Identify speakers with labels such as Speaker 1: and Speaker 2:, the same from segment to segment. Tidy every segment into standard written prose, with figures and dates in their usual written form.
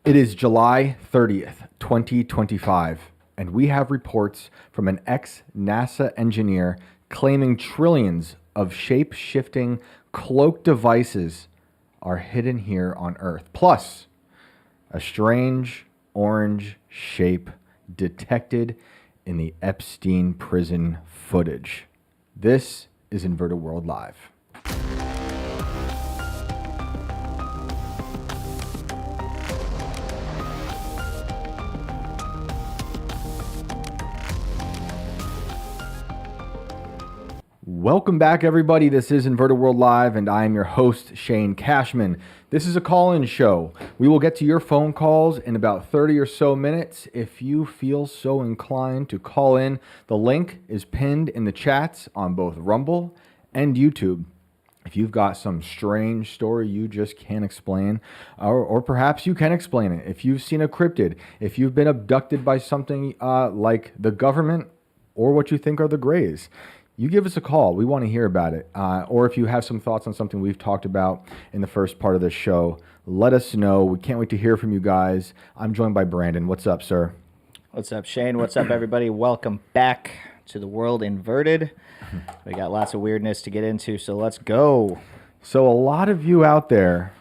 Speaker 1: It is July 30th, 2025, and we have reports from an ex-NASA engineer claiming trillions of shape-shifting cloaked devices are hidden here on Earth. Plus, a strange orange shape detected in the Epstein prison footage. This is Inverted World Live. Welcome back, everybody. This is Inverted World Live, and I am your host, Shane Cashman. This is a call-in show. We will get to your phone calls in about 30 or so minutes. If you feel so inclined to call in, the link is pinned in the chats on both Rumble and YouTube. If you've got some strange story you just can't explain, or perhaps you can explain it, if you've seen a cryptid, if you've been abducted by something like the government, or what you think are the Greys, you give us a call. We want to hear about it. Or if you have some thoughts on something we've talked about in the first part of this show, let us know. We can't wait to hear from you guys. I'm joined by Brandon. What's up, sir?
Speaker 2: What's up, Shane? What's up, everybody? Welcome back to the world inverted. We got lots of weirdness to get into, so let's go.
Speaker 1: So a lot of you out there,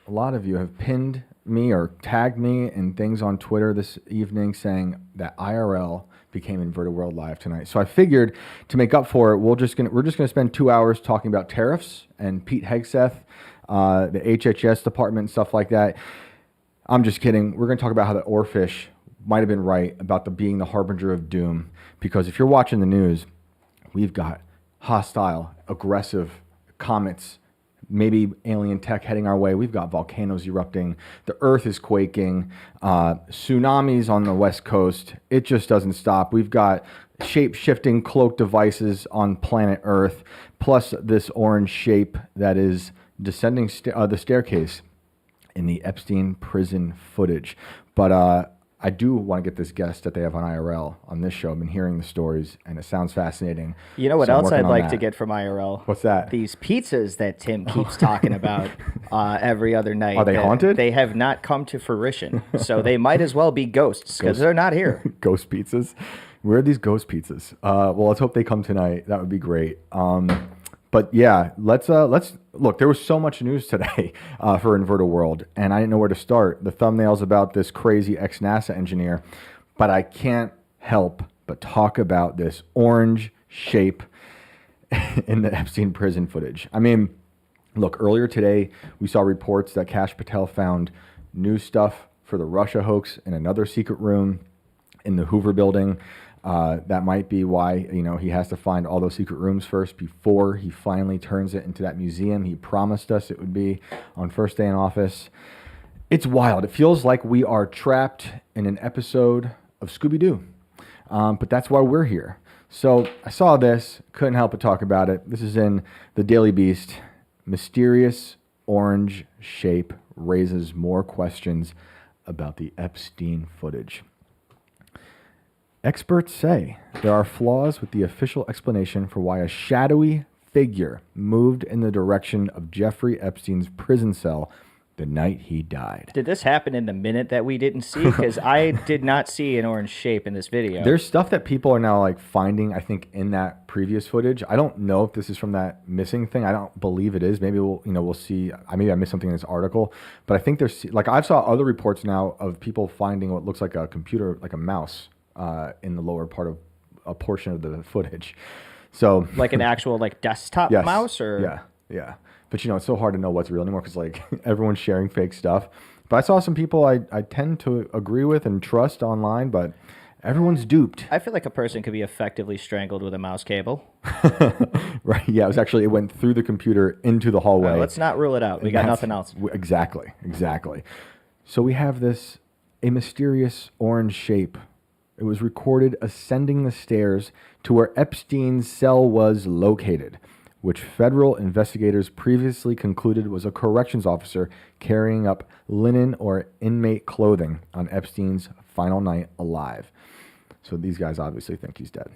Speaker 1: have pinned me or tagged me in things on Twitter this evening saying that IRL became Inverted World Live tonight. So I figured to make up for it, we're just gonna spend 2 hours talking about tariffs and Pete Hegseth, the HHS department and stuff like that. I'm just kidding. We're gonna talk about how the oarfish might have been right about being the harbinger of doom. Because if you're watching the news, we've got hostile, aggressive comets, maybe alien tech heading our way. We've got volcanoes erupting. The earth is quaking. Tsunamis on the west coast. It just doesn't stop. We've got shape-shifting cloaked devices on planet Earth, plus this orange shape that is descending the staircase in the Epstein prison footage. But I do want to get this guest that they have on IRL on this show. I've been hearing the stories, and it sounds fascinating.
Speaker 2: You know what else I'd like to get from IRL?
Speaker 1: What's that?
Speaker 2: These pizzas that Tim keeps talking about every other night.
Speaker 1: Are they haunted?
Speaker 2: They have not come to fruition, so they might as well be ghosts because they're not here.
Speaker 1: Ghost pizzas? Where are these ghost pizzas? Well, let's hope they come tonight. That would be great. But yeah, let's look. There was so much news today for Inverted World, and I didn't know where to start. The thumbnail's about this crazy ex-NASA engineer, but I can't help but talk about this orange shape in the Epstein prison footage. I mean, look, earlier today we saw reports that Kash Patel found new stuff for the Russia hoax in another secret room in the Hoover building. That might be why, he has to find all those secret rooms first before he finally turns it into that museum he promised us it would be on first day in office. It's wild. It feels like we are trapped in an episode of Scooby-Doo. But that's why we're here. So I saw this, couldn't help but talk about it. This is in the Daily Beast. Mysterious orange shape raises more questions about the Epstein footage. Experts say there are flaws with the official explanation for why a shadowy figure moved in the direction of Jeffrey Epstein's prison cell the night he died.
Speaker 2: Did this happen in the minute that we didn't see? Because I did not see an orange shape in this video.
Speaker 1: There's stuff that people are now finding, I think, in that previous footage. I don't know if this is from that missing thing. I don't believe it is. Maybe we'll see. Maybe I missed something in this article, but I think there's I saw other reports now of people finding what looks like a computer, like a mouse, in the lower part of a portion of the footage. So
Speaker 2: like an actual desktop
Speaker 1: yes.
Speaker 2: mouse? Or
Speaker 1: Yeah. But it's so hard to know what's real anymore because everyone's sharing fake stuff. But I saw some people I tend to agree with and trust online, but everyone's duped.
Speaker 2: I feel like a person could be effectively strangled with a mouse cable.
Speaker 1: Right, yeah, it went through the computer into the hallway.
Speaker 2: Let's not rule it out. We got nothing else.
Speaker 1: Exactly. So we have a mysterious orange shape. It was recorded ascending the stairs to where Epstein's cell was located, which federal investigators previously concluded was a corrections officer carrying up linen or inmate clothing on Epstein's final night alive. So these guys obviously think he's dead.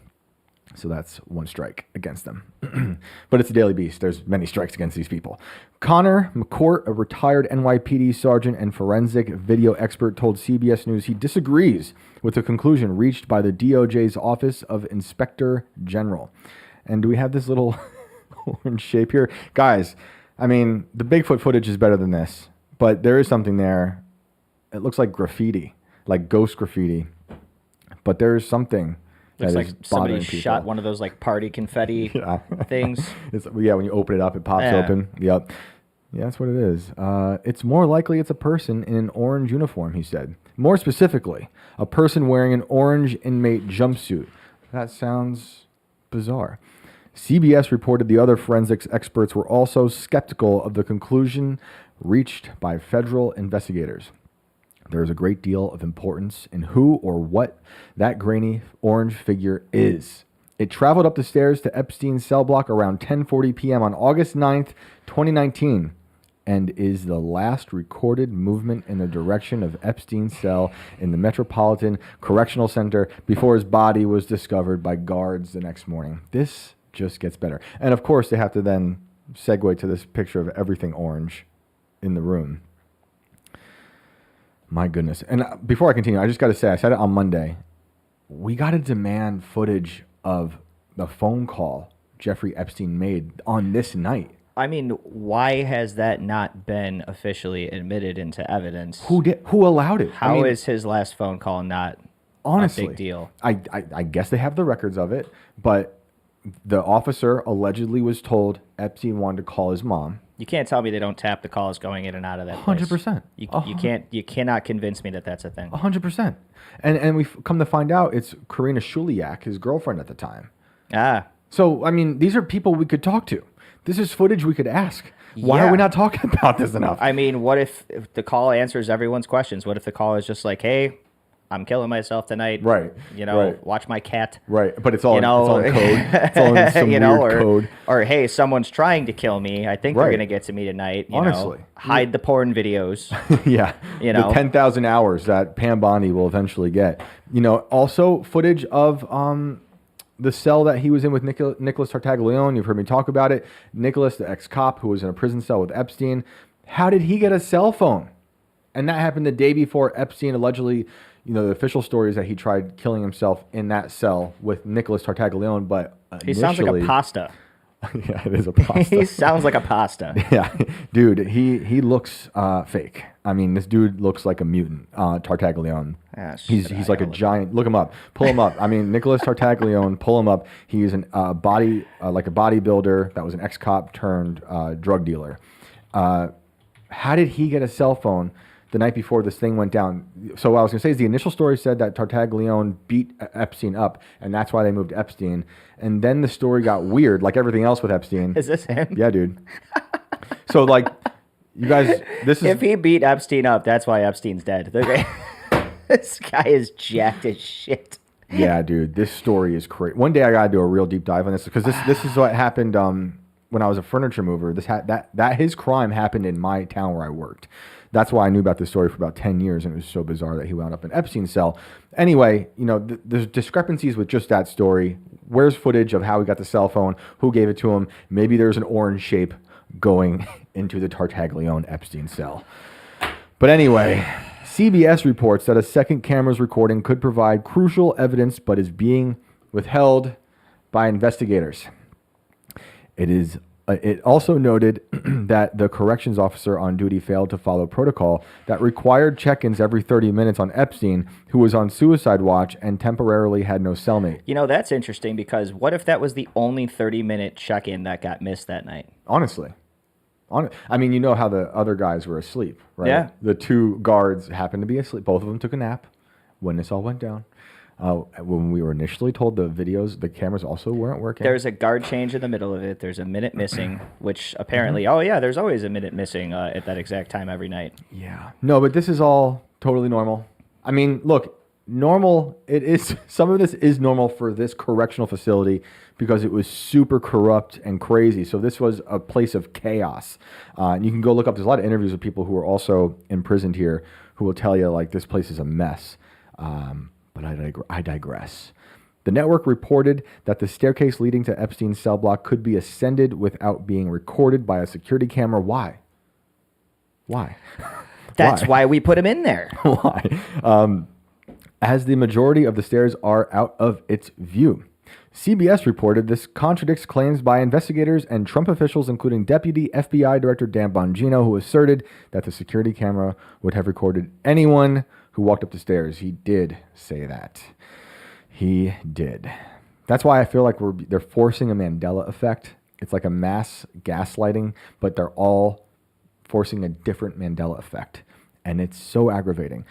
Speaker 1: So that's one strike against them. But it's a Daily Beast. There's many strikes against these people. Connor McCourt, a retired NYPD sergeant and forensic video expert, told CBS News he disagrees with the conclusion reached by the DOJ's Office of Inspector General. And do we have this little orange shape here? Guys, I mean, the Bigfoot footage is better than this, but there is something there. It looks like graffiti, like ghost graffiti. But there is something.
Speaker 2: Looks like somebody shot one of those like party confetti things.
Speaker 1: When you open it up, it pops open. Yep. Yeah, that's what it is. It's more likely it's a person in an orange uniform, he said. More specifically, a person wearing an orange inmate jumpsuit. That sounds bizarre. CBS reported the other forensics experts were also skeptical of the conclusion reached by federal investigators. There is a great deal of importance in who or what that grainy orange figure is. It traveled up the stairs to Epstein's cell block around 10:40 p.m. on August 9th, 2019, and is the last recorded movement in the direction of Epstein's cell in the Metropolitan Correctional Center before his body was discovered by guards the next morning. This just gets better. And of course, they have to then segue to this picture of everything orange in the room. My goodness. And before I continue, I just got to say, I said it on Monday. We got to demand footage of the phone call Jeffrey Epstein made on this night.
Speaker 2: I mean, why has that not been officially admitted into evidence?
Speaker 1: Who allowed it?
Speaker 2: How is his last phone call not
Speaker 1: honestly
Speaker 2: a big deal?
Speaker 1: I guess they have the records of it, but the officer allegedly was told Epstein wanted to call his mom.
Speaker 2: You can't tell me they don't tap the calls going in and out of that place.
Speaker 1: 100%.
Speaker 2: You cannot convince me that that's a thing.
Speaker 1: 100%. And we've come to find out it's Karina Shuliak, his girlfriend at the time. So, I mean, these are people we could talk to. This is footage we could ask. Why are we not talking about this enough?
Speaker 2: I mean, what if the call answers everyone's questions? What if the call is just like, hey, I'm killing myself tonight.
Speaker 1: Right.
Speaker 2: Watch my cat.
Speaker 1: Right. But it's all, it's all in code. It's all in some weird code.
Speaker 2: Or, hey, someone's trying to kill me. I think they're going to get to me tonight.
Speaker 1: Honestly.
Speaker 2: Hide the porn videos.
Speaker 1: Yeah. The 10,000 hours that Pam Bondi will eventually get. Also footage of the cell that he was in with Nicholas Tartaglione. You've heard me talk about it. Nicholas, the ex-cop who was in a prison cell with Epstein. How did he get a cell phone? And that happened the day before Epstein allegedly... the official story is that he tried killing himself in that cell with Nicholas Tartaglione, but
Speaker 2: he sounds like a pasta.
Speaker 1: Yeah, it is a pasta.
Speaker 2: He sounds like a pasta.
Speaker 1: Yeah, dude, he looks fake. I mean, this dude looks like a mutant. Tartaglione. He's like a giant. Look him up. Pull him up. I mean, Nicholas Tartaglione. Pull him up. He's like a bodybuilder that was an ex-cop turned drug dealer. How did he get a cell phone the night before this thing went down? So what I was going to say is the initial story said that Tartaglione beat Epstein up, and that's why they moved Epstein. And then the story got weird, like everything else with Epstein.
Speaker 2: Is this him?
Speaker 1: Yeah, dude. So, you guys, this is...
Speaker 2: If he beat Epstein up, that's why Epstein's dead. This guy is jacked as shit.
Speaker 1: Yeah, dude, this story is crazy. One day I got to do a real deep dive on this, because this is what happened when I was a furniture mover. That his crime happened in my town where I worked. That's why I knew about this story for about 10 years, and it was so bizarre that he wound up in Epstein's cell. Anyway, there's discrepancies with just that story. Where's footage of how he got the cell phone? Who gave it to him? Maybe there's an orange shape going into the Tartaglione Epstein cell. But anyway, CBS reports that a second camera's recording could provide crucial evidence, but is being withheld by investigators. It also noted that the corrections officer on duty failed to follow protocol that required check-ins every 30 minutes on Epstein, who was on suicide watch and temporarily had no cellmate.
Speaker 2: That's interesting, because what if that was the only 30-minute check-in that got missed that night?
Speaker 1: Honestly. I mean, how the other guys were asleep, right?
Speaker 2: Yeah.
Speaker 1: The two guards happened to be asleep. Both of them took a nap when this all went down. When we were initially told the cameras also weren't working.
Speaker 2: There's a guard change in the middle of it. There's a minute missing, which apparently, there's always a minute missing at that exact time every night.
Speaker 1: Yeah. No, but this is all totally normal. I mean, look, normal, it is, some of this is normal for this correctional facility because it was super corrupt and crazy. So this was a place of chaos. And you can go look up, there's a lot of interviews with people who are also imprisoned here who will tell you, this place is a mess. But I digress. The network reported that the staircase leading to Epstein's cell block could be ascended without being recorded by a security camera. Why?
Speaker 2: That's why we put him in there.
Speaker 1: Why? As the majority of the stairs are out of its view. CBS reported this contradicts claims by investigators and Trump officials, including Deputy FBI Director Dan Bongino, who asserted that the security camera would have recorded anyone who walked up the stairs. He did say that. He did. That's why I feel like they're forcing a Mandela effect. It's like a mass gaslighting, but they're all forcing a different Mandela effect. And it's so aggravating.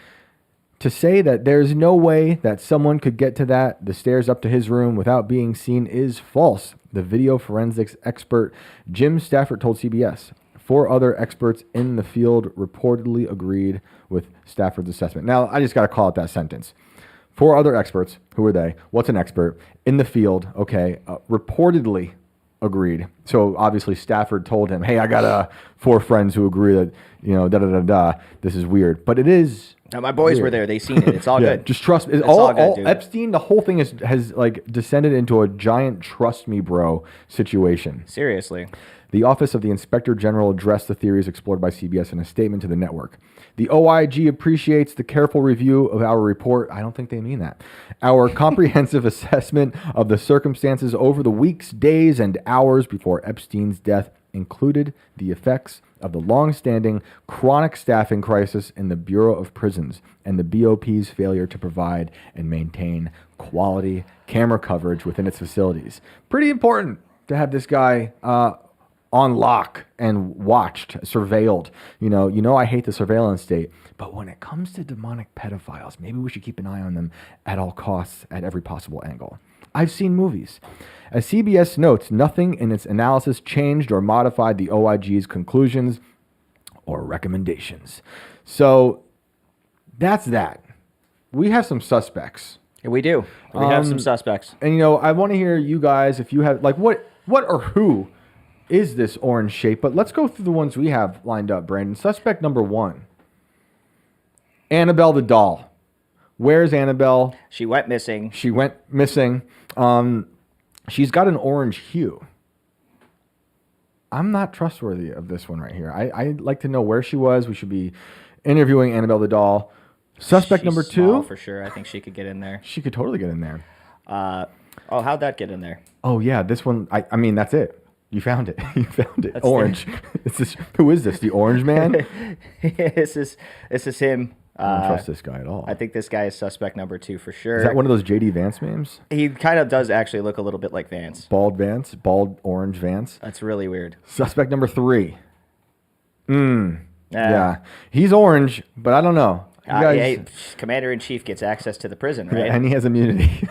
Speaker 1: To say that there's no way that someone could get to the stairs up to his room without being seen is false. The video forensics expert Jim Stafford told CBS. 4 other experts in the field reportedly agreed with Stafford's assessment. Now, I just got to call out that sentence. 4 other experts. Who are they? What's an expert? In the field, okay, reportedly agreed. So obviously Stafford told him, hey, I got 4 friends who agree that, this is weird. But it is.
Speaker 2: Now, my boys were there. They seen it. It's all good.
Speaker 1: Just trust me.
Speaker 2: All good, dude.
Speaker 1: Epstein, the whole thing has like descended into a giant trust me, bro situation.
Speaker 2: Seriously.
Speaker 1: The Office of the Inspector General addressed the theories explored by CBS in a statement to the network. The OIG appreciates the careful review of our report. I don't think they mean that. Our comprehensive assessment of the circumstances over the weeks, days, and hours before Epstein's death included the effects of the long-standing chronic staffing crisis in the Bureau of Prisons and the BOP's failure to provide and maintain quality camera coverage within its facilities. Pretty important to have this guy on lock and watched, surveilled. You know, I hate the surveillance state, but when it comes to demonic pedophiles, maybe we should keep an eye on them at all costs, at every possible angle. I've seen movies. As CBS notes, nothing in its analysis changed or modified the OIG's conclusions or recommendations. So that's that. We have some suspects.
Speaker 2: Yeah, we do. We have some suspects.
Speaker 1: And, I want to hear you guys, if you have, like, what or who is this orange shape? But let's go through the ones we have lined up, Brandon. Suspect number 1, Annabelle the doll. Where's Annabelle?
Speaker 2: She went missing.
Speaker 1: She's got an orange hue. I'm not trustworthy of this one right here. I'd like to know where she was. We should be interviewing Annabelle the doll. Suspect
Speaker 2: She's
Speaker 1: number 2.
Speaker 2: small for sure. I think she could get in there.
Speaker 1: She could totally get in there.
Speaker 2: How'd that get in there?
Speaker 1: Oh, yeah. This one, I mean, that's it. You found it. That's orange. Who is this? The orange man?
Speaker 2: This is him.
Speaker 1: I don't trust this guy at all.
Speaker 2: I think this guy is suspect number 2 for sure.
Speaker 1: Is that one of those J.D. Vance memes?
Speaker 2: He kind of does actually look a little bit like Vance.
Speaker 1: Bald Vance? Bald orange Vance?
Speaker 2: That's really weird.
Speaker 1: Suspect number 3. Yeah. He's orange, but I don't know.
Speaker 2: Commander-in-Chief gets access to the prison, right?
Speaker 1: And he has immunity.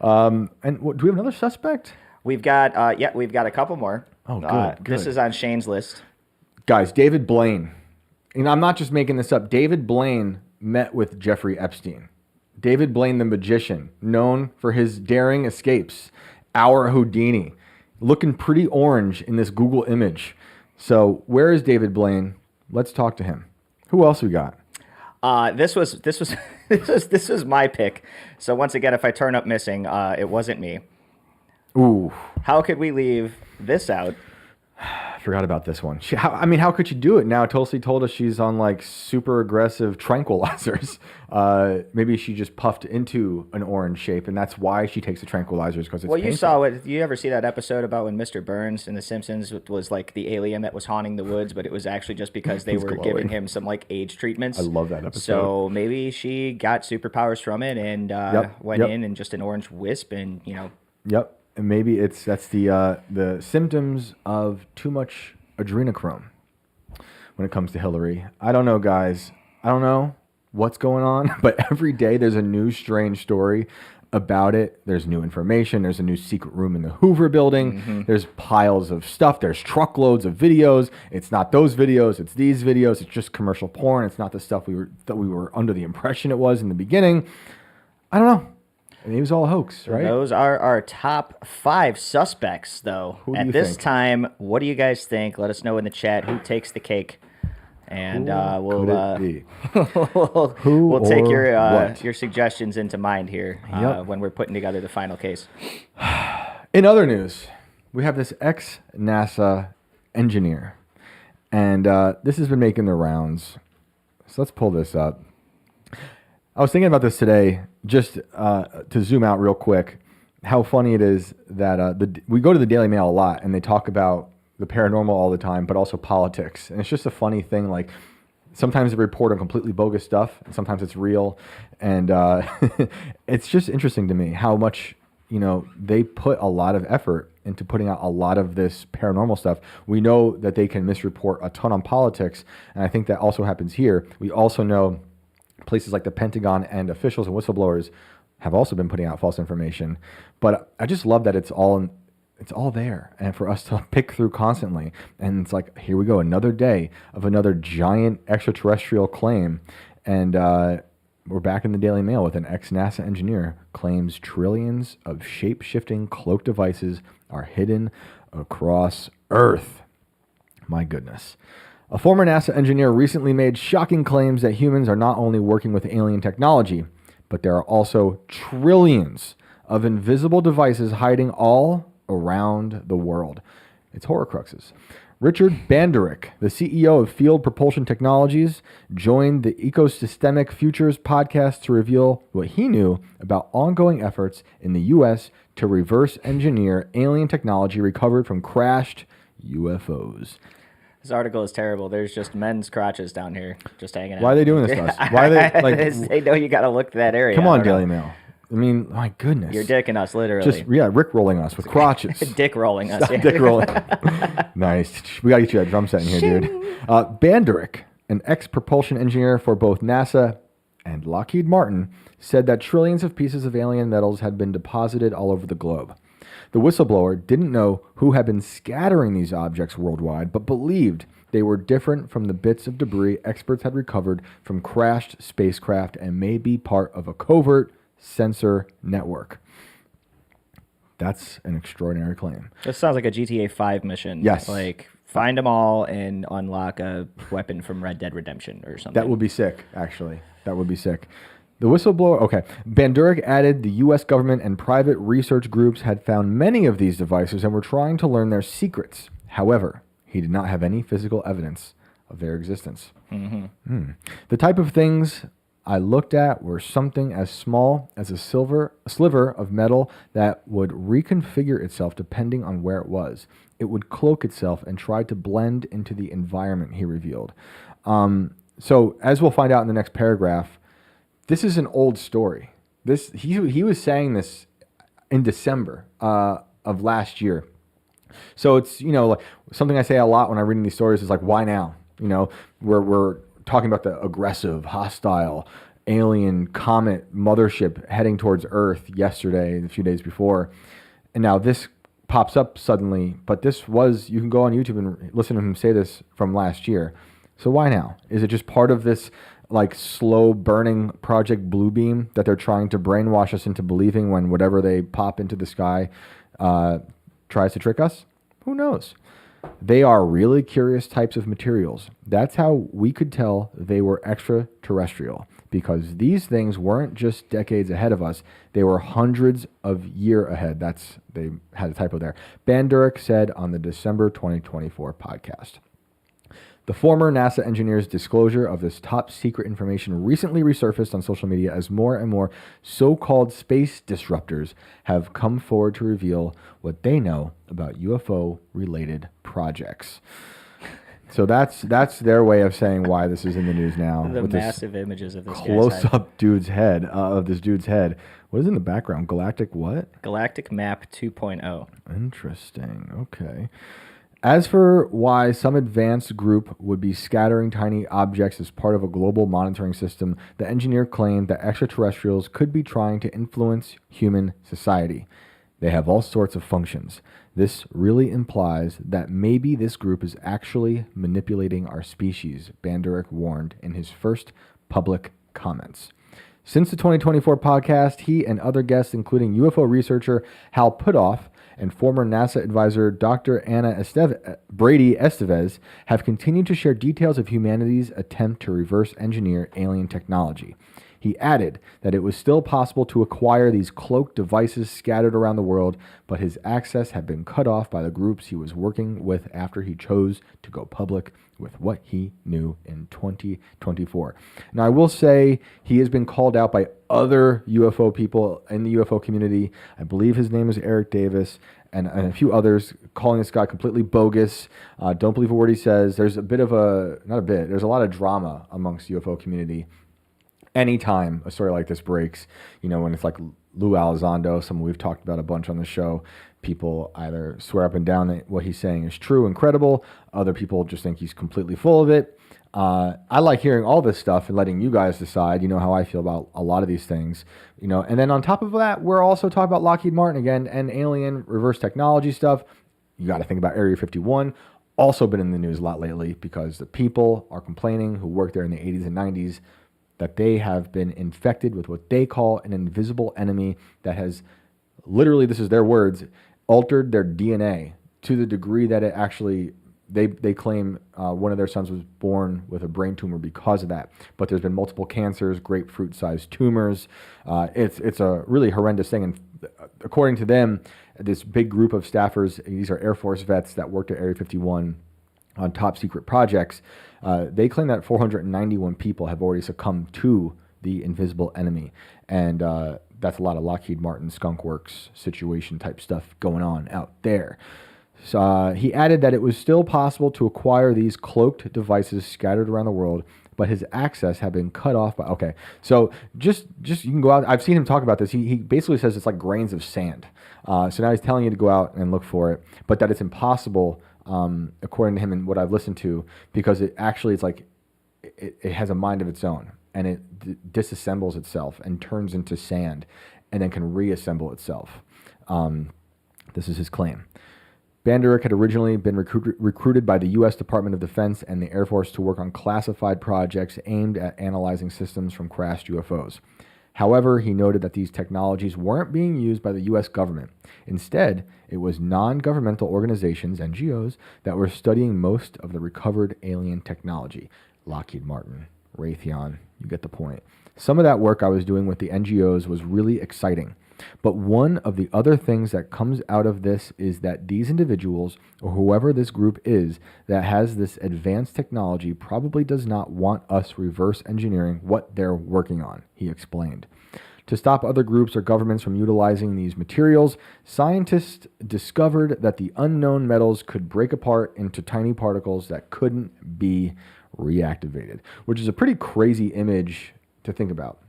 Speaker 1: And do we have another suspect?
Speaker 2: We've got a couple more.
Speaker 1: Oh, good.
Speaker 2: This is on Shane's list.
Speaker 1: Guys, David Blaine. I'm not just making this up. David Blaine met with Jeffrey Epstein. David Blaine, the magician, known for his daring escapes. Our Houdini. Looking pretty orange in this Google image. So where is David Blaine? Let's talk to him. Who else we got?
Speaker 2: This was my pick. So once again, if I turn up missing, it wasn't me.
Speaker 1: Ooh.
Speaker 2: How could we leave this out?
Speaker 1: I forgot about this one. How could you do it now? Tulsi told us she's on like super aggressive tranquilizers. Maybe she just puffed into an orange shape, and that's why she takes the tranquilizers, because it's painful.
Speaker 2: You ever see that episode about when Mr. Burns in The Simpsons was like the alien that was haunting the woods, but it was actually just because they were giving him some like age treatments?
Speaker 1: I love that episode.
Speaker 2: So maybe she got superpowers from it and went in and just an orange wisp and
Speaker 1: Yep. And maybe that's the symptoms of too much adrenochrome when it comes to Hillary. I don't know, guys. I don't know what's going on, but every day there's a new strange story about it. There's new information. There's a new secret room in the Hoover building. Mm-hmm. There's piles of stuff. There's truckloads of videos. It's not those videos. It's these videos. It's just commercial porn. It's not the stuff we were under the impression it was in the beginning. I don't know. It was all a hoax, right?
Speaker 2: Those are our top 5 suspects, though. At this time, what do you guys think? Let us know in the chat who takes the cake. and
Speaker 1: Who could it be?
Speaker 2: we'll take
Speaker 1: or what?
Speaker 2: your suggestions into mind here when we're putting together the final case.
Speaker 1: In other news, we have this ex-NASA engineer, and this has been making the rounds. So let's pull this up. I was thinking about this today, just to zoom out real quick, how funny it is that we go to the Daily Mail a lot, and they talk about the paranormal all the time, but also politics. And it's just a funny thing, like sometimes they report on completely bogus stuff, and sometimes it's real. And it's just interesting to me how much, they put a lot of effort into putting out a lot of this paranormal stuff. We know that they can misreport a ton on politics, and I think that also happens here. We also know places like the Pentagon and officials and whistleblowers have also been putting out false information. But I just love that it's all there, and for us to pick through constantly. And it's like, here we go, another day of another giant extraterrestrial claim. And we're back in the Daily Mail with an ex-NASA engineer claims trillions of shape-shifting cloaked devices are hidden across Earth. My goodness. A former NASA engineer recently made shocking claims that humans are not only working with alien technology, but there are also trillions of invisible devices hiding all around the world. It's Horcruxes. Richard Banderick, the CEO of Field Propulsion Technologies, joined the Ecosystemic Futures podcast to reveal what he knew about ongoing efforts in the U.S. to reverse engineer alien technology recovered from crashed UFOs.
Speaker 2: This article is terrible. There's just men's crotches down here just hanging out.
Speaker 1: Why are they doing this to us? Why are they like?
Speaker 2: They know you got to look to that area.
Speaker 1: Come on, Daily Mail. I mean, my goodness.
Speaker 2: You're dicking us, literally.
Speaker 1: Just, Rick rolling us with crotches.
Speaker 2: Dick rolling us. Yeah.
Speaker 1: Dick rolling. Nice. We got to get you a drum set in here, dude. Banderick, an ex-propulsion engineer for both NASA and Lockheed Martin, said that trillions of pieces of alien metals had been deposited all over the globe. The whistleblower didn't know who had been scattering these objects worldwide, but believed they were different from the bits of debris experts had recovered from crashed spacecraft and may be part of a covert sensor network. That's an extraordinary claim.
Speaker 2: This sounds like a GTA 5 mission.
Speaker 1: Yes.
Speaker 2: Like, find them all and unlock a weapon from Red Dead Redemption or something.
Speaker 1: That would be sick, actually. That would be sick. The whistleblower, okay. Banderick added the U.S. government and private research groups had found many of these devices and were trying to learn their secrets. However, he did not have any physical evidence of their existence. The type of things I looked at were something as small as a sliver of metal that would reconfigure itself depending on where it was. It would cloak itself and try to blend into the environment, he revealed. So as we'll find out in the next paragraph, this is an old story. He was saying this in December of last year. So it's, like something I say a lot when I'm reading these stories is like, why now? We're talking about the aggressive, hostile, alien comet mothership heading towards Earth yesterday, a few days before. And now this pops up suddenly, but you can go on YouTube and listen to him say this from last year. So why now? Is it just part of this like slow burning Project Bluebeam that they're trying to brainwash us into believing when whatever they pop into the sky tries to trick us? Who knows? They are really curious types of materials. That's how we could tell they were extraterrestrial, because these things weren't just decades ahead of us. They were hundreds of years ahead. They had a typo there. Banderick said on the December 2024 podcast. The former NASA engineer's disclosure of this top secret information recently resurfaced on social media as more and more so-called space disruptors have come forward to reveal what they know about UFO-related projects. So that's their way of saying why this is in the news now.
Speaker 2: The
Speaker 1: with
Speaker 2: massive images of this
Speaker 1: close-up dude's head, of this dude's head. What is in the background? Galactic what?
Speaker 2: Galactic Map 2.0.
Speaker 1: Interesting. Okay. As for why some advanced group would be scattering tiny objects as part of a global monitoring system, the engineer claimed that extraterrestrials could be trying to influence human society. They have all sorts of functions. This really implies that maybe this group is actually manipulating our species, Banderick warned in his first public comments. Since the 2024 podcast, he and other guests, including UFO researcher Hal Puthoff and former NASA advisor Dr. Brady Estevez have continued to share details of humanity's attempt to reverse engineer alien technology. He added that it was still possible to acquire these cloaked devices scattered around the world, but his access had been cut off by the groups he was working with after he chose to go public with what he knew in 2024. Now, I will say he has been called out by other UFO people in the UFO community. I believe his name is Eric Davis, and a few others, calling this guy completely bogus. Don't believe a word he says. There's a bit of there's a lot of drama amongst the UFO community. Anytime a story like this breaks, when it's like Lou Elizondo, someone we've talked about a bunch on the show, people either swear up and down that what he's saying is true and credible. Other people just think he's completely full of it. I like hearing all this stuff and letting you guys decide, how I feel about a lot of these things, And then on top of that, we're also talking about Lockheed Martin again and alien reverse technology stuff. You got to think about Area 51. Also been in the news a lot lately because the people are complaining who worked there in the 80s and 90s that they have been infected with what they call an invisible enemy that has literally, this is their words, altered their DNA to the degree that it actually, they claim one of their sons was born with a brain tumor because of that. But there's been multiple cancers, grapefruit-sized tumors. It's a really horrendous thing. And according to them, this big group of staffers, these are Air Force vets that worked at Area 51 on top secret projects, they claim that 491 people have already succumbed to the invisible enemy. And that's a lot of Lockheed Martin Skunk Works situation type stuff going on out there. So he added that it was still possible to acquire these cloaked devices scattered around the world, but his access had been cut off by, okay. So just you can go out. I've seen him talk about this. He basically says it's like grains of sand. So now he's telling you to go out and look for it, but that it's impossible, according to him and what I've listened to, because it actually, it's like, it has a mind of its own, and it disassembles itself and turns into sand and then can reassemble itself. This is his claim. Banderick had originally been recruited by the U.S. Department of Defense and the Air Force to work on classified projects aimed at analyzing systems from crashed UFOs. However, he noted that these technologies weren't being used by the U.S. government. Instead, it was non-governmental organizations, NGOs, that were studying most of the recovered alien technology. Lockheed Martin, Raytheon, you get the point. Some of that work I was doing with the NGOs was really exciting. But one of the other things that comes out of this is that these individuals, or whoever this group is that has this advanced technology, probably does not want us reverse engineering what they're working on, he explained. To stop other groups or governments from utilizing these materials, scientists discovered that the unknown metals could break apart into tiny particles that couldn't be reactivated, which is a pretty crazy image to think about.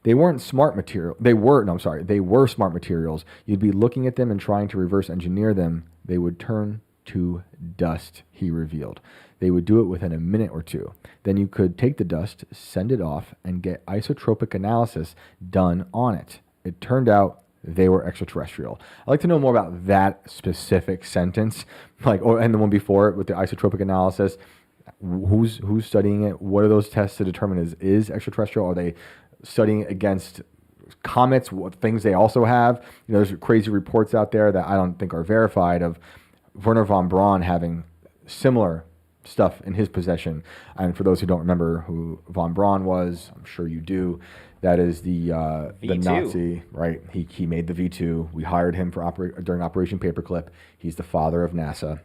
Speaker 1: They weren't smart material. They were smart materials. You'd be looking at them and trying to reverse engineer them. They would turn to dust, he revealed. They would do it within a minute or two. Then you could take the dust, send it off, and get isotropic analysis done on it. It turned out they were extraterrestrial. I'd like to know more about that specific sentence, and the one before it with the isotropic analysis. Who's studying it? What are those tests to determine is extraterrestrial? Are they studying against comets, what things they also have? There's crazy reports out there that I don't think are verified of Wernher von Braun having similar stuff in his possession. And for those who don't remember who von Braun was, I'm sure you do. That is the Nazi, right? He made the V2. We hired him during Operation Paperclip. He's the father of NASA.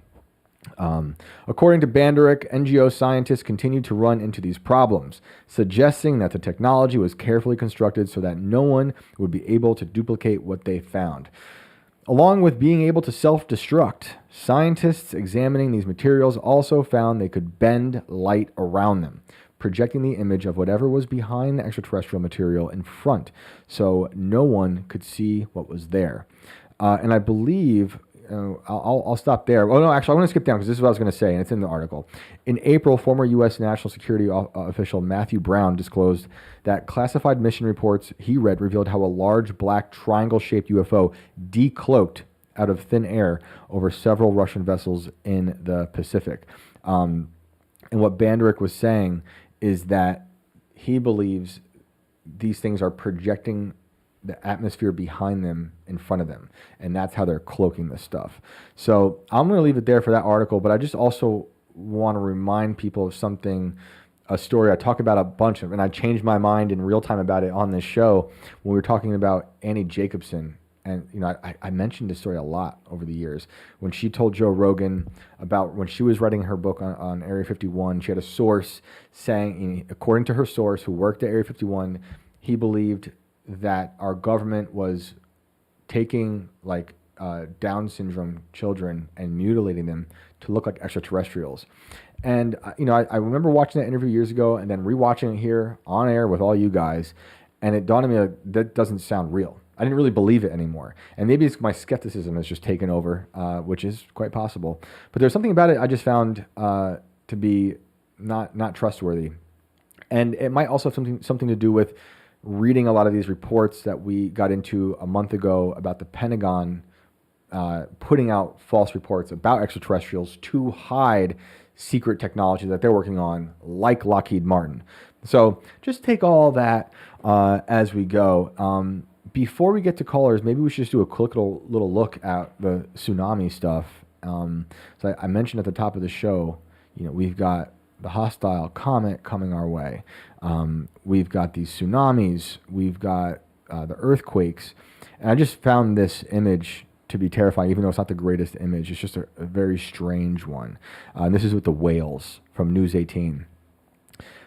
Speaker 1: According to Banderick, NGO scientists continued to run into these problems, suggesting that the technology was carefully constructed so that no one would be able to duplicate what they found. Along with being able to self-destruct, scientists examining these materials also found they could bend light around them, projecting the image of whatever was behind the extraterrestrial material in front, so no one could see what was there. And I believe... I'll stop there. Oh, no, actually, I want to skip down because this is what I was going to say, and it's in the article. In April, former U.S. National Security official Matthew Brown disclosed that classified mission reports he read revealed how a large black triangle-shaped UFO decloaked out of thin air over several Russian vessels in the Pacific. And what Banderick was saying is that he believes these things are projecting the atmosphere behind them in front of them. And that's how they're cloaking this stuff. So I'm going to leave it there for that article, but I just also want to remind people of something, a story I talk about a bunch of, and I changed my mind in real time about it on this show when we were talking about Annie Jacobson. And, you know, I mentioned this story a lot over the years. When she told Joe Rogan about when she was writing her book on Area 51, she had a source saying, according to her source who worked at Area 51, he believed that our government was taking like Down syndrome children and mutilating them to look like extraterrestrials. And, you know, I remember watching that interview years ago and then rewatching it here on air with all you guys. And it dawned on me like, that doesn't sound real. I didn't really believe it anymore. And maybe it's my skepticism has just taken over, which is quite possible. But there's something about it I just found to be not trustworthy. And it might also have something to do with reading a lot of these reports that we got into a month ago about the Pentagon putting out false reports about extraterrestrials to hide secret technology that they're working on, like Lockheed Martin. So just take all that as we go. Before we get to callers, maybe we should just do a quick little look at the tsunami stuff. So I mentioned at the top of the show, you know, we've got the hostile comet coming our way. We've got these tsunamis. We've got the earthquakes. And I just found this image to be terrifying, even though it's not the greatest image. It's just a very strange one. And this is with the whales from News 18.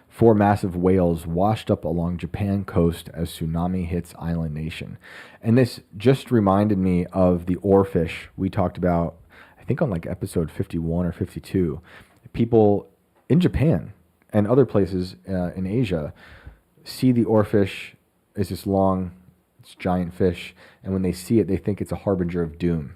Speaker 1: 4 massive whales washed up along Japan coast as tsunami hits island nation. And this just reminded me of the oarfish we talked about, I think on like episode 51 or 52. People in Japan and other places in Asia see the oarfish as this long, this giant fish, and when they see it, they think it's a harbinger of doom.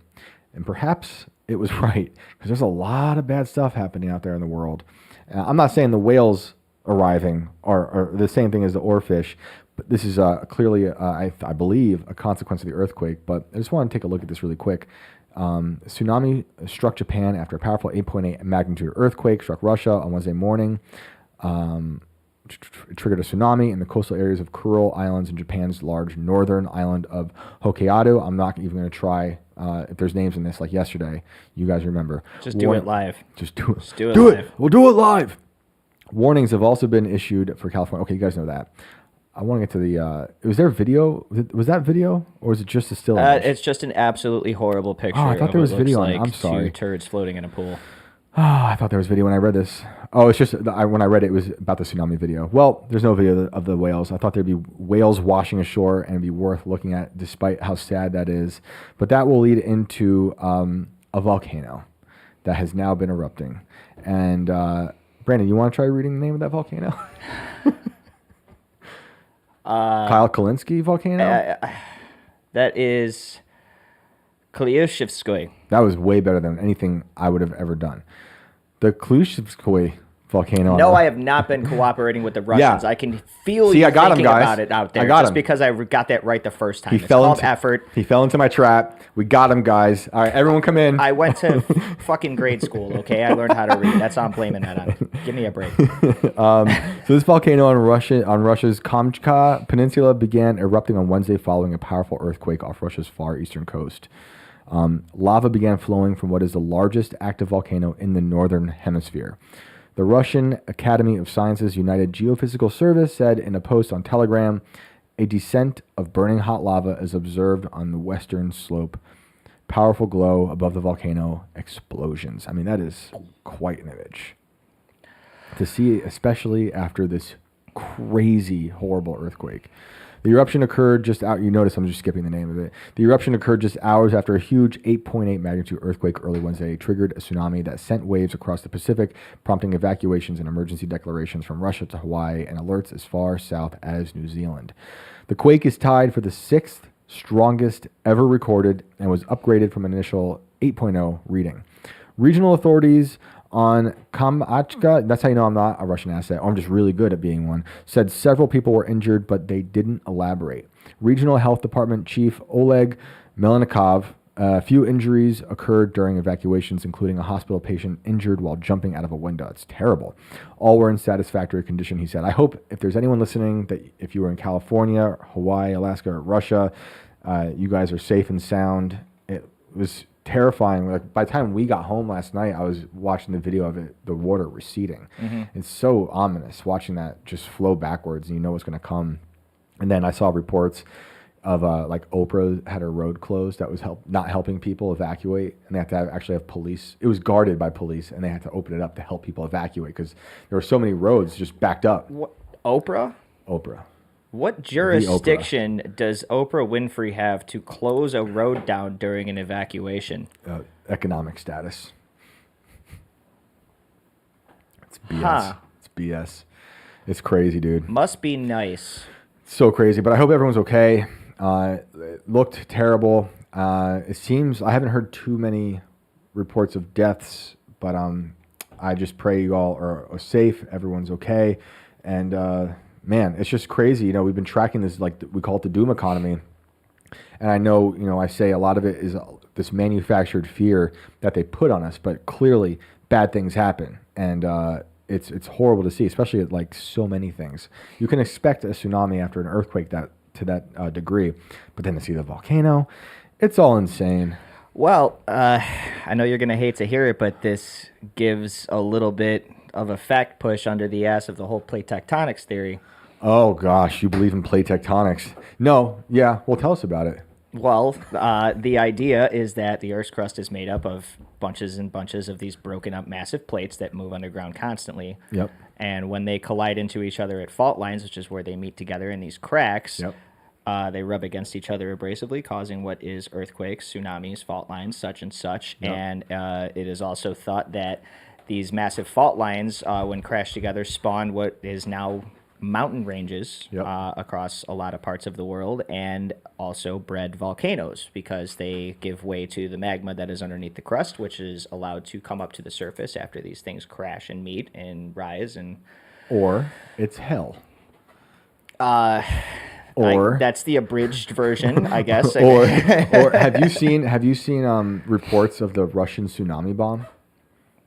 Speaker 1: And perhaps it was right, because there's a lot of bad stuff happening out there in the world. I'm not saying the whales arriving are the same thing as the oarfish, but this is clearly, I believe, a consequence of the earthquake. But I just want to take a look at this really quick. Tsunami struck Japan after a powerful 8.8 magnitude earthquake struck Russia on Wednesday morning. It triggered a tsunami in the coastal areas of Kuril Islands in Japan's large northern island of Hokkaido. I'm not even going to try if there's names in this like yesterday. You guys remember.
Speaker 2: Just do it live.
Speaker 1: Just do it.
Speaker 2: Just do it live.
Speaker 1: We'll do it live. Warnings have also been issued for California. Okay, you guys know that. I want to get to the... was there video? Was that video? Or was it just a still image?
Speaker 2: It's just an absolutely horrible picture.
Speaker 1: Oh, I thought there was video on it. I'm
Speaker 2: sorry.
Speaker 1: sorry.
Speaker 2: Two turds floating in a pool.
Speaker 1: Oh, I thought there was video when I read this. Oh, it's just... when I read it, it was about the tsunami video. Well, there's no video of the whales. I thought there'd be whales washing ashore and it'd be worth looking at, despite how sad that is. But that will lead into a volcano that has now been erupting. And... Brandon, you want to try reading the name of that volcano? Kyle Kalinske volcano?
Speaker 2: That is Klyushevskoy.
Speaker 1: That was way better than anything I would have ever done. The Klyushevskoy volcano.
Speaker 2: No, I have not been cooperating with the Russians.
Speaker 1: Yeah.
Speaker 2: I can feel
Speaker 1: See,
Speaker 2: you
Speaker 1: I got
Speaker 2: thinking
Speaker 1: him, guys.
Speaker 2: about it out there.
Speaker 1: I got
Speaker 2: just
Speaker 1: him.
Speaker 2: because I got that right the first time.
Speaker 1: He
Speaker 2: It's
Speaker 1: fell
Speaker 2: called
Speaker 1: into
Speaker 2: effort.
Speaker 1: He fell into my trap. We got him, guys. All right, everyone come in.
Speaker 2: I went to fucking grade school, okay? I learned how to read. That's how I'm blaming that on. Give me a break.
Speaker 1: So this volcano on Russia's Kamchatka Peninsula began erupting on Wednesday following a powerful earthquake off Russia's far eastern coast. Lava began flowing from what is the largest active volcano in the northern hemisphere. The Russian Academy of Sciences United Geophysical Service said in a post on Telegram, a descent of burning hot lava is observed on the western slope. Powerful glow above the volcano, explosions. I mean, that is quite an image to see, especially after this crazy, horrible earthquake. The eruption occurred just out. You notice I'm just skipping the name of it. The eruption occurred just hours after a huge 8.8 magnitude earthquake early Wednesday triggered a tsunami that sent waves across the Pacific, prompting evacuations and emergency declarations from Russia to Hawaii and alerts as far south as New Zealand. The quake is tied for the 6th strongest ever recorded and was upgraded from an initial 8.0 reading. Regional authorities on Kamchatka, that's how you know I'm not a Russian asset, or I'm just really good at being one, said several people were injured, but they didn't elaborate. Regional Health Department Chief Oleg Melnikov A few injuries occurred during evacuations, including a hospital patient injured while jumping out of a window. It's terrible. All were in satisfactory condition, he said. I hope if there's anyone listening that if you were in California, Hawaii, Alaska, or Russia, you guys are safe and sound. It was terrifying. Like by the time we got home last night, I was watching the video of it, the water receding. It's so ominous watching that just flow backwards, and you know what's going to come. And then I saw reports of like Oprah had her road closed that was not helping people evacuate, and they had to actually have police. It was guarded by police, and they had to open it up to help people evacuate because there were so many roads just backed up.
Speaker 2: What, Oprah?
Speaker 1: Oprah.
Speaker 2: What jurisdiction does Oprah Winfrey have to close a road down during an evacuation?
Speaker 1: Economic status. It's BS.
Speaker 2: Huh.
Speaker 1: It's BS. It's crazy, dude.
Speaker 2: Must be nice.
Speaker 1: So crazy, but I hope everyone's okay. It looked terrible. It seems I haven't heard too many reports of deaths, but I just pray you all are safe. Everyone's okay, and man, it's just crazy. You know, we've been tracking this, like we call it the doom economy, and I know, you know, I say a lot of it is this manufactured fear that they put on us, but clearly bad things happen, and it's horrible to see, especially at like so many things. You can expect a tsunami after an earthquake to that degree, but then to see the volcano, it's all insane.
Speaker 2: Well, I know you're going to hate to hear it, but this gives a little bit of a fact push under the ass of the whole plate tectonics theory.
Speaker 1: Oh gosh, you believe in plate tectonics? No, yeah, well, tell us about it.
Speaker 2: Well, the idea is that the Earth's crust is made up of bunches and bunches of these broken up massive plates that move underground constantly.
Speaker 1: Yep.
Speaker 2: And when they collide into each other at fault lines, which is where they meet together in these cracks,
Speaker 1: Yep.
Speaker 2: They rub against each other abrasively, causing what is earthquakes, tsunamis, fault lines, such and such.
Speaker 1: Yep.
Speaker 2: And it is also thought that these massive fault lines, when crashed together, spawn what is now mountain ranges
Speaker 1: Yep.
Speaker 2: across a lot of parts of the world, and also bred volcanoes because they give way to the magma that is underneath the crust, which is allowed to come up to the surface after these things crash and meet and rise. And
Speaker 1: Or it's hell. Or
Speaker 2: that's the abridged version, I guess.
Speaker 1: or have you seen reports of the Russian tsunami bomb?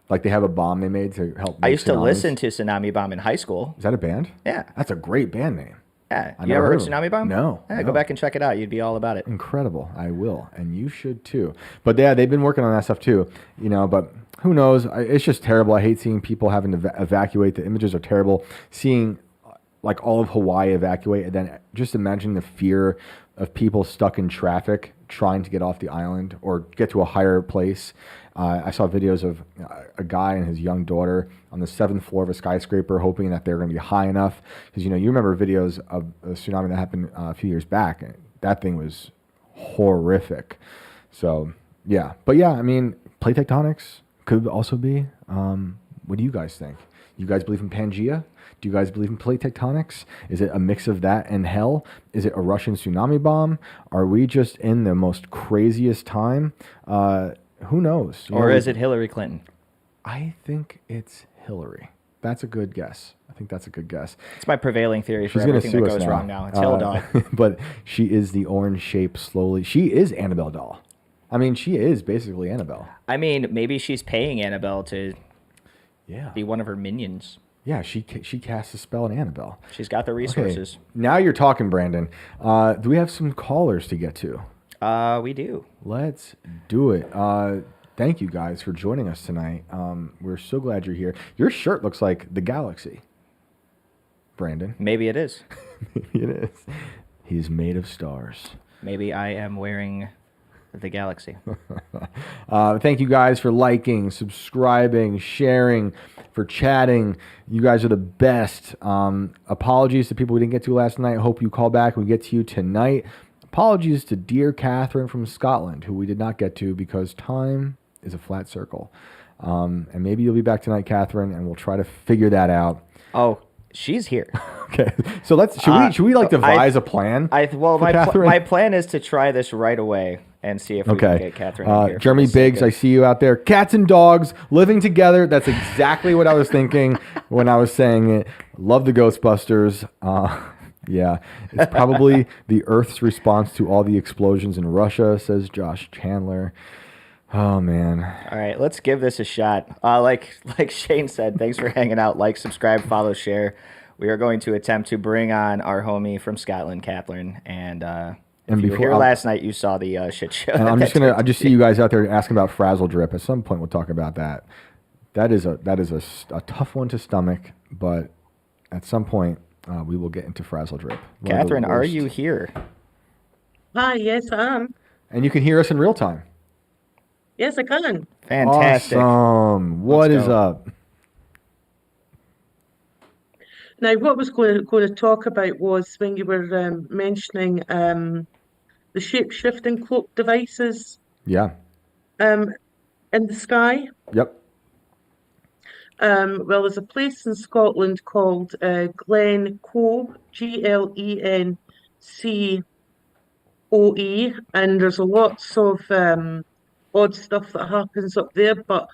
Speaker 1: Like they have a bomb they made to help.
Speaker 2: I used to
Speaker 1: tsunamis?
Speaker 2: listen to Tsunami Bomb in high school.
Speaker 1: Is that a band?
Speaker 2: Yeah.
Speaker 1: That's a great band name.
Speaker 2: Yeah.
Speaker 1: I
Speaker 2: You
Speaker 1: never
Speaker 2: ever heard
Speaker 1: heard of
Speaker 2: Tsunami Bomb?
Speaker 1: No,
Speaker 2: Yeah,
Speaker 1: no.
Speaker 2: go back and check it out. You'd be all about it.
Speaker 1: Incredible. I will, and you should too. But yeah, they've been working on that stuff too. You know, but who knows? It's just terrible. I hate seeing people having to evacuate. The images are terrible. Seeing like all of Hawaii evacuate, and then just imagine the fear of people stuck in traffic trying to get off the island or get to a higher place. I saw videos of a guy and his young daughter on the 7th floor of a skyscraper hoping that they're going to be high enough. Because, you know, you remember videos of a tsunami that happened a few years back. That thing was horrific. So, yeah. But, yeah, I mean, plate tectonics could also be. What do you guys think? You guys believe in Pangea? Do you guys believe in plate tectonics? Is it a mix of that and hell? Is it a Russian tsunami bomb? Are we just in the most craziest time? Who knows?
Speaker 2: Or is it Hillary Clinton?
Speaker 1: I think it's Hillary. That's a good guess. I think that's a good guess.
Speaker 2: It's my prevailing theory for
Speaker 1: She's going to
Speaker 2: everything
Speaker 1: sue
Speaker 2: that
Speaker 1: us
Speaker 2: goes
Speaker 1: now.
Speaker 2: wrong now. It's Hill Dog.
Speaker 1: But she is the orange shape slowly. She is Annabelle doll. I mean, she is basically Annabelle.
Speaker 2: I mean, maybe she's paying Annabelle to
Speaker 1: Yeah.
Speaker 2: be one of her minions.
Speaker 1: Yeah, she casts a spell on Annabelle.
Speaker 2: She's got the resources.
Speaker 1: Okay, now you're talking, Brandon. Do we have some callers to get to?
Speaker 2: We do.
Speaker 1: Let's do it. Thank you guys for joining us tonight. We're so glad you're here. Your shirt looks like the galaxy, Brandon.
Speaker 2: Maybe it is.
Speaker 1: Maybe it is. He's made of stars.
Speaker 2: Maybe I am wearing the galaxy.
Speaker 1: Thank you guys for liking, subscribing, sharing, for chatting. You guys are the best. Apologies to people we didn't get to last night. Hope you call back and we get to you tonight. Apologies to dear Catherine from Scotland, who we did not get to because time is a flat circle. And maybe you'll be back tonight, Catherine, and we'll try to figure that out.
Speaker 2: Oh, she's here.
Speaker 1: Okay, so should we like devise a plan?
Speaker 2: My plan is to try this right away and see if we can get Catherine in here.
Speaker 1: Jeremy Biggs, I see you out there. Cats and dogs living together. That's exactly what I was thinking when I was saying it. Love the Ghostbusters. Yeah, it's probably the Earth's response to all the explosions in Russia, says Josh Chandler. Oh man.
Speaker 2: All right, let's give this a shot. Like Shane said, thanks for hanging out. Like, subscribe, follow, share. We are going to attempt to bring on our homie from Scotland, Kaplan. And
Speaker 1: And
Speaker 2: if you were
Speaker 1: before
Speaker 2: here
Speaker 1: I'll,
Speaker 2: last night, you saw the shit show.
Speaker 1: and
Speaker 2: that
Speaker 1: I'm just
Speaker 2: that
Speaker 1: gonna,
Speaker 2: turned
Speaker 1: I just see
Speaker 2: into.
Speaker 1: you guys out there asking about frazzle drip. At some point, we'll talk about that. That is a tough one to stomach, but at some point, we will get into frazzle drip. One of the
Speaker 2: Catherine, are
Speaker 1: worst.
Speaker 2: you here?
Speaker 3: Hi, yes, I am.
Speaker 1: And you can hear us in real time.
Speaker 3: Yes, I can.
Speaker 2: Fantastic.
Speaker 1: Awesome.
Speaker 2: Let's
Speaker 1: What is
Speaker 2: go.
Speaker 1: up?
Speaker 3: Now, what I was going to talk about was when you were mentioning the shape-shifting cloak devices
Speaker 1: Yeah.
Speaker 3: um, in the sky.
Speaker 1: Yep.
Speaker 3: Well, there's a place in Scotland called Glencoe, Glencoe, and there's a lots of odd stuff that happens up there. But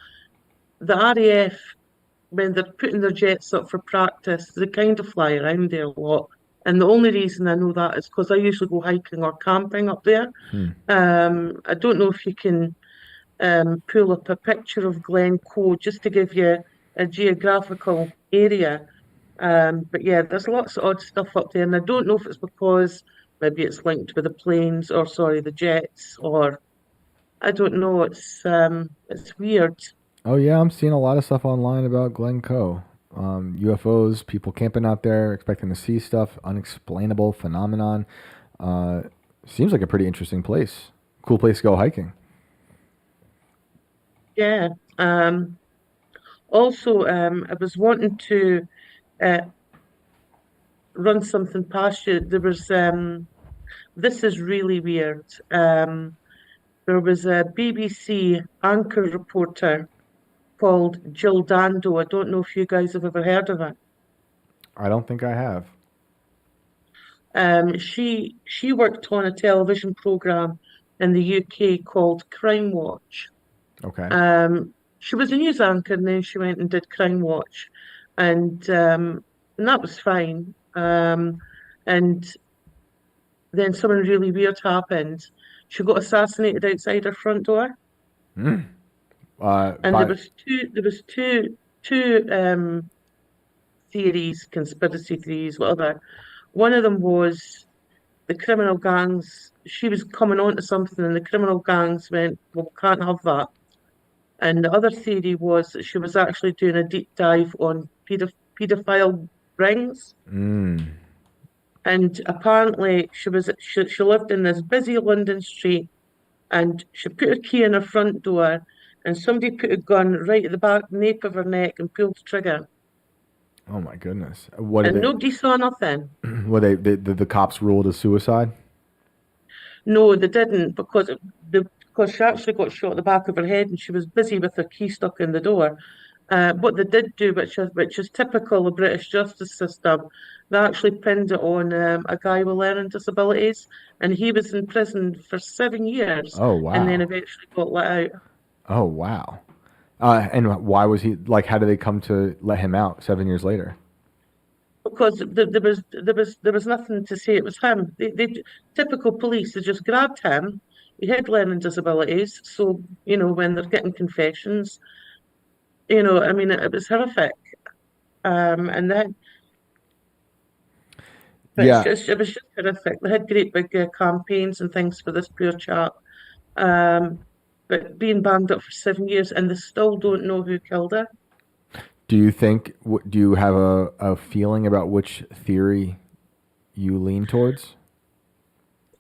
Speaker 3: the RAF, when they're putting their jets up for practice, they kind of fly around there a lot. And the only reason I know that is because I usually go hiking or camping up there.
Speaker 1: Hmm.
Speaker 3: I don't know if you can pull up a picture of Glencoe just to give you a geographical area. But yeah, there's lots of odd stuff up there, and I don't know if it's because maybe it's linked with the planes, or sorry, the jets, or I don't know. It's weird.
Speaker 1: Oh yeah, I'm seeing a lot of stuff online about Glencoe. UFOs, people camping out there, expecting to see stuff, unexplainable phenomenon. Uh, Seems like a pretty interesting place. Cool place to go hiking.
Speaker 3: Yeah. Also, I was wanting to uh, run something past you. There was this is really weird. There was a BBC anchor reporter called Jill Dando. I don't know if you guys have ever heard of it.
Speaker 1: I don't think I have.
Speaker 3: She worked on a television program in the UK called Crime Watch.
Speaker 1: Okay.
Speaker 3: She was a news anchor, and then she went and did Crime Watch, and that was fine. And then something really weird happened. She got assassinated outside her front door,
Speaker 1: Mm.
Speaker 3: and
Speaker 1: By
Speaker 3: there was two theories, conspiracy theories, whatever. One of them was the criminal gangs. She was coming on to something, and the criminal gangs went, "Well, we can't have that." And the other theory was that she was actually doing a deep dive on pedophile rings.
Speaker 1: mm.
Speaker 3: And apparently she lived in this busy London street, and she put her key in her front door, and somebody put a gun right at the back nape of her neck and pulled the trigger.
Speaker 1: Oh my goodness. What
Speaker 3: And
Speaker 1: did
Speaker 3: nobody saw nothing.
Speaker 1: the cops ruled as suicide?
Speaker 3: No, they didn't, because she actually got shot at the back of her head, and she was busy with her key stuck in the door. What they did do, which is typical of British justice system, they actually pinned it on a guy with learning disabilities, and he was in prison for 7 years,
Speaker 1: Oh
Speaker 3: and then
Speaker 1: wow.
Speaker 3: eventually got let out.
Speaker 1: Oh wow. And why was he like? How did they come to let him out 7 years later?
Speaker 3: Because there was nothing to say it was him. They typical police. They just grabbed him. He had learning disabilities, so when they're getting confessions, I mean, it was horrific. And then, but
Speaker 1: Yeah.
Speaker 3: it was just horrific. They had great big campaigns and things for this poor chap. Um, but being banged up for 7 years, and they still don't know who killed her.
Speaker 1: Do you have a feeling about which theory you lean towards?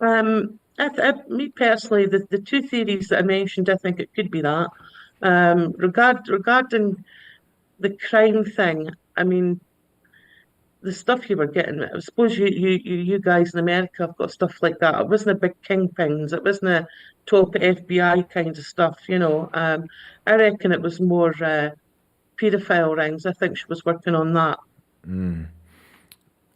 Speaker 3: Me personally, the two theories that I mentioned, I think it could be that. Regarding the crime thing, I mean, the stuff you were getting, I suppose you guys in America have got stuff like that. It wasn't a big kingpins, it wasn't a top FBI kind of stuff. I reckon it was more paedophile rings. I think she was working on that
Speaker 1: Mm.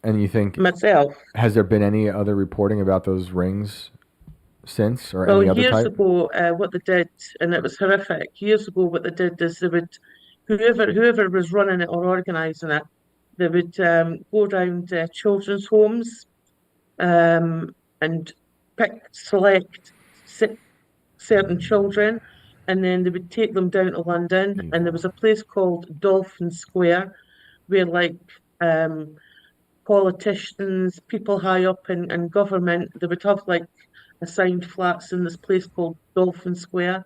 Speaker 1: And you think,
Speaker 3: myself.
Speaker 1: has there been any other reporting about those rings since, or
Speaker 3: Well,
Speaker 1: any other
Speaker 3: years
Speaker 1: type?
Speaker 3: ago, what they did, and it was horrific. Years ago, what they did is they would, whoever was running it or organising it, They would go around children's homes and select certain children, and then they would take them down to London. And there was a place called Dolphin Square where like politicians, people high up in government, they would have like assigned flats in this place called Dolphin Square.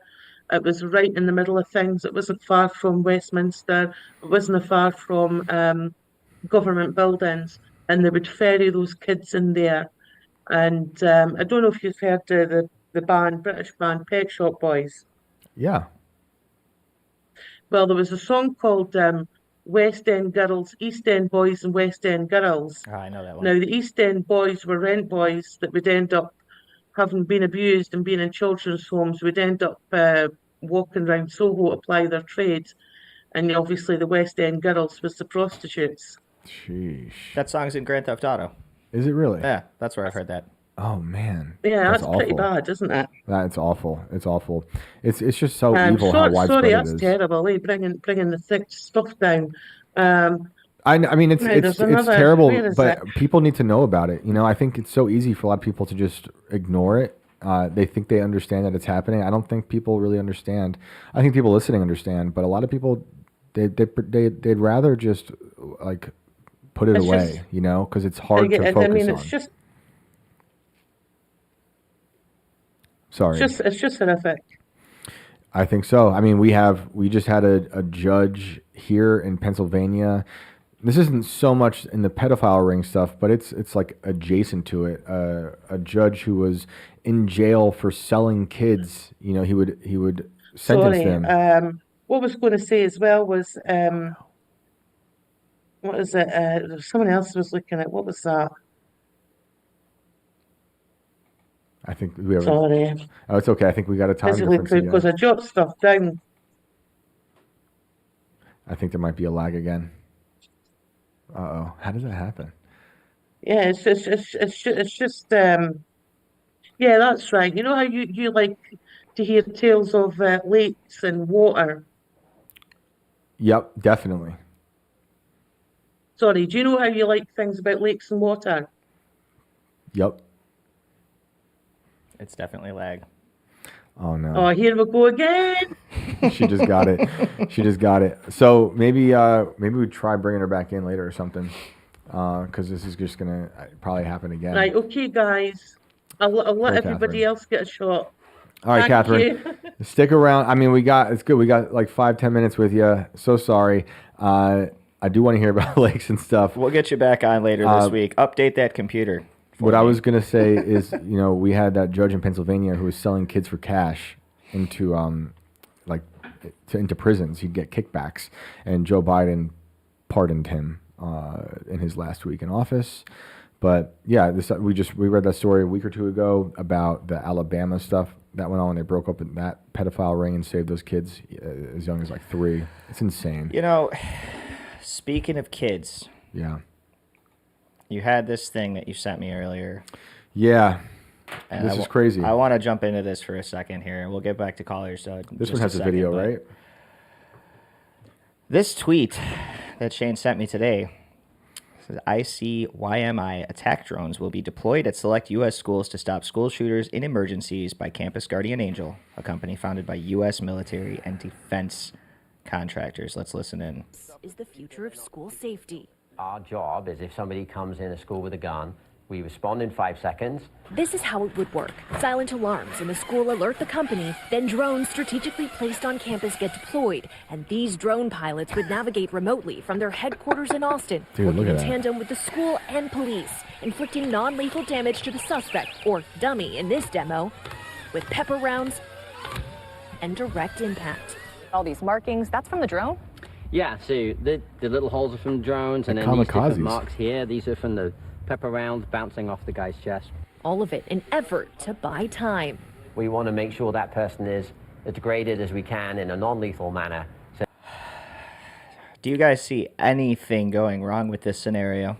Speaker 3: It was right in the middle of things. It wasn't far from Westminster. It wasn't far from government buildings, and they would ferry those kids in there. And I don't know if you've heard the band, British band, Pet Shop Boys.
Speaker 1: Yeah.
Speaker 3: Well, there was a song called West End Girls, East End Boys and West End Girls.
Speaker 2: Oh, I know that one.
Speaker 3: Now, the East End boys were rent boys that would end up having been abused and being in children's homes, would end up walking around Soho to ply their trades. And obviously, the West End Girls was the prostitutes.
Speaker 1: Sheesh.
Speaker 2: That song's in Grand Theft Auto.
Speaker 1: Is it really?
Speaker 2: Yeah, that's where I've heard that.
Speaker 1: Oh man.
Speaker 3: Yeah, that's pretty
Speaker 1: awful.
Speaker 3: bad, isn't it?
Speaker 1: That's awful. It's awful. It's just so evil how widespread
Speaker 3: sorry,
Speaker 1: it
Speaker 3: that's
Speaker 1: is.
Speaker 3: terrible. Bringing the thick stuff down.
Speaker 1: I mean, it's
Speaker 3: Right,
Speaker 1: it's
Speaker 3: there's another-
Speaker 1: terrible,
Speaker 3: where is
Speaker 1: but
Speaker 3: it?
Speaker 1: people need to know about it. You know, I think it's so easy for a lot of people to just ignore it. They think they understand that it's happening. I don't think people really understand. I think people listening understand, but a lot of people they'd rather just like put it
Speaker 3: It's
Speaker 1: away,
Speaker 3: just-
Speaker 1: you know, because it's hard to
Speaker 3: I
Speaker 1: focus
Speaker 3: mean,
Speaker 1: on. Sorry.
Speaker 3: it's just horrific.
Speaker 1: I think so. I mean, we just had a judge here in Pennsylvania. This isn't so much in the pedophile ring stuff, but it's like adjacent to it. A judge who was in jail for selling kids. You know, he would sentence
Speaker 3: Sorry.
Speaker 1: them.
Speaker 3: What I was going to say as well was what is it? Someone else was looking at what was that?
Speaker 1: I think we have.
Speaker 3: Sorry,
Speaker 1: Oh, it's okay. I think we got a time
Speaker 3: physically
Speaker 1: difference
Speaker 3: because
Speaker 1: again.
Speaker 3: I jot stuff down.
Speaker 1: I think there might be a lag again. Uh-oh. How does that happen?
Speaker 3: Yeah, it's just yeah, that's right. You know how you like to hear tales of lakes and water.
Speaker 1: Yep, definitely.
Speaker 3: Sorry, do you know how you like things about lakes and water?
Speaker 1: Yep.
Speaker 2: It's definitely lag.
Speaker 1: Oh no.
Speaker 3: Oh, here we go again.
Speaker 1: She just got it. She just got it. So maybe we try bringing her back in later or something, because this is just gonna probably happen again.
Speaker 3: Right, okay, guys. I'll let
Speaker 1: Hey,
Speaker 3: everybody
Speaker 1: Catherine.
Speaker 3: else get a shot.
Speaker 1: All right,
Speaker 3: Thank
Speaker 1: Catherine,
Speaker 3: you.
Speaker 1: stick around. I mean, it's good. We got like 5-10 minutes with you. So sorry. I do want to hear about lakes and stuff.
Speaker 2: We'll get you back on later this week. Update that computer.
Speaker 1: What I was gonna say is, you know, we had that judge in Pennsylvania who was selling kids for cash into into prisons. He'd get kickbacks, and Joe Biden pardoned him in his last week in office. But yeah, we read that story a week or two ago about the Alabama stuff that went on when they broke up that pedophile ring and saved those kids as young as like 3. It's insane.
Speaker 2: You know, speaking of kids,
Speaker 1: Yeah.
Speaker 2: you had this thing that you sent me earlier.
Speaker 1: Yeah.
Speaker 2: And
Speaker 1: This is crazy.
Speaker 2: I want to jump into this for a second here, and we'll get back to callers.
Speaker 1: This one has a video, right?
Speaker 2: This tweet that Shane sent me today says, ICYMI attack drones will be deployed at select U.S. schools to stop school shooters in emergencies by Campus Guardian Angel, a company founded by U.S. military and defense contractors. Let's listen in.
Speaker 4: Is the future of school safety.
Speaker 5: Our job is if somebody comes in a school with a gun, we respond in 5 seconds.
Speaker 4: This is how it would work. Silent alarms in the school alert the company, then drones strategically placed on campus get deployed, and these drone pilots would navigate remotely from their headquarters in Austin,
Speaker 1: Dude,
Speaker 4: working
Speaker 1: look
Speaker 4: in
Speaker 1: at that.
Speaker 4: tandem with the school and police, inflicting non-lethal damage to the suspect, or dummy in this demo, with pepper rounds and direct impact.
Speaker 6: All these markings, that's from the drone?
Speaker 5: Yeah, so the little holes are from drones, and
Speaker 1: Like
Speaker 5: then these
Speaker 1: kamikazes.
Speaker 5: different marks here, these are from the pepper rounds bouncing off the guy's chest.
Speaker 4: All of it an effort to buy time.
Speaker 5: We want to make sure that person is as degraded as we can in a non-lethal manner. So
Speaker 2: Do you guys see anything going wrong with this scenario?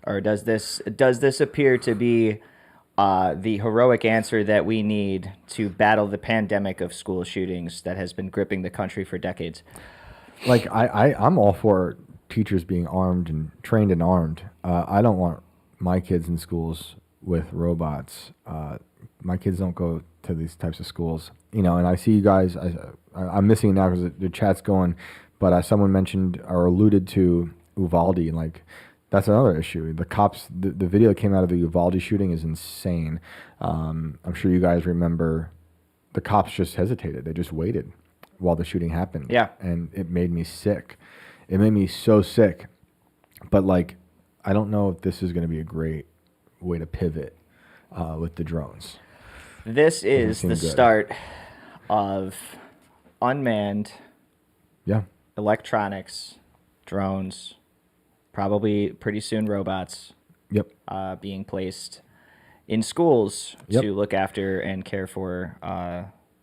Speaker 2: Or does this appear to be the heroic answer that we need to battle the pandemic of school shootings that has been gripping the country for decades?
Speaker 1: Like I'm all for teachers being armed and trained and armed. I don't want my kids in schools with robots. My kids don't go to these types of schools, and I see you guys. I'm missing it now because the chat's going, but someone mentioned or alluded to Uvalde, and like that's another issue. The cops, the video that came out of the Uvalde shooting is insane. I'm sure you guys remember. The cops just hesitated. They just waited while the shooting happened.
Speaker 2: Yeah,
Speaker 1: and it made me sick. It made me so sick. But like, I don't know if this is going to be a great way to pivot with the drones.
Speaker 2: This is the start of unmanned electronics, drones, probably pretty soon robots being placed in schools to look after and care for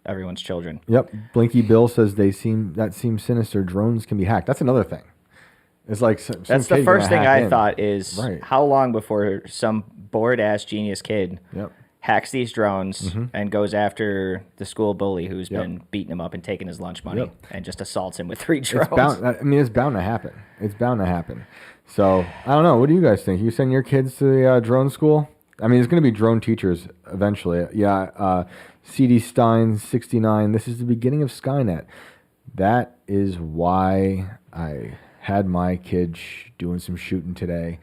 Speaker 2: everyone's children.
Speaker 1: Yep. Blinky Bill says that seems sinister. Drones can be hacked. That's another thing. It's like
Speaker 2: that's the first thing I thought is how long before some bored ass genius kid hacks these drones and goes after the school bully who's been beating him up and taking his lunch money and just assaults him with 3 drones.
Speaker 1: It's bound to happen. It's bound to happen. So I don't know. What do you guys think? You send your kids to the drone school? I mean, there's going to be drone teachers eventually. Yeah. CD Stein 69. This is the beginning of Skynet. That is why I had my kid doing some shooting today.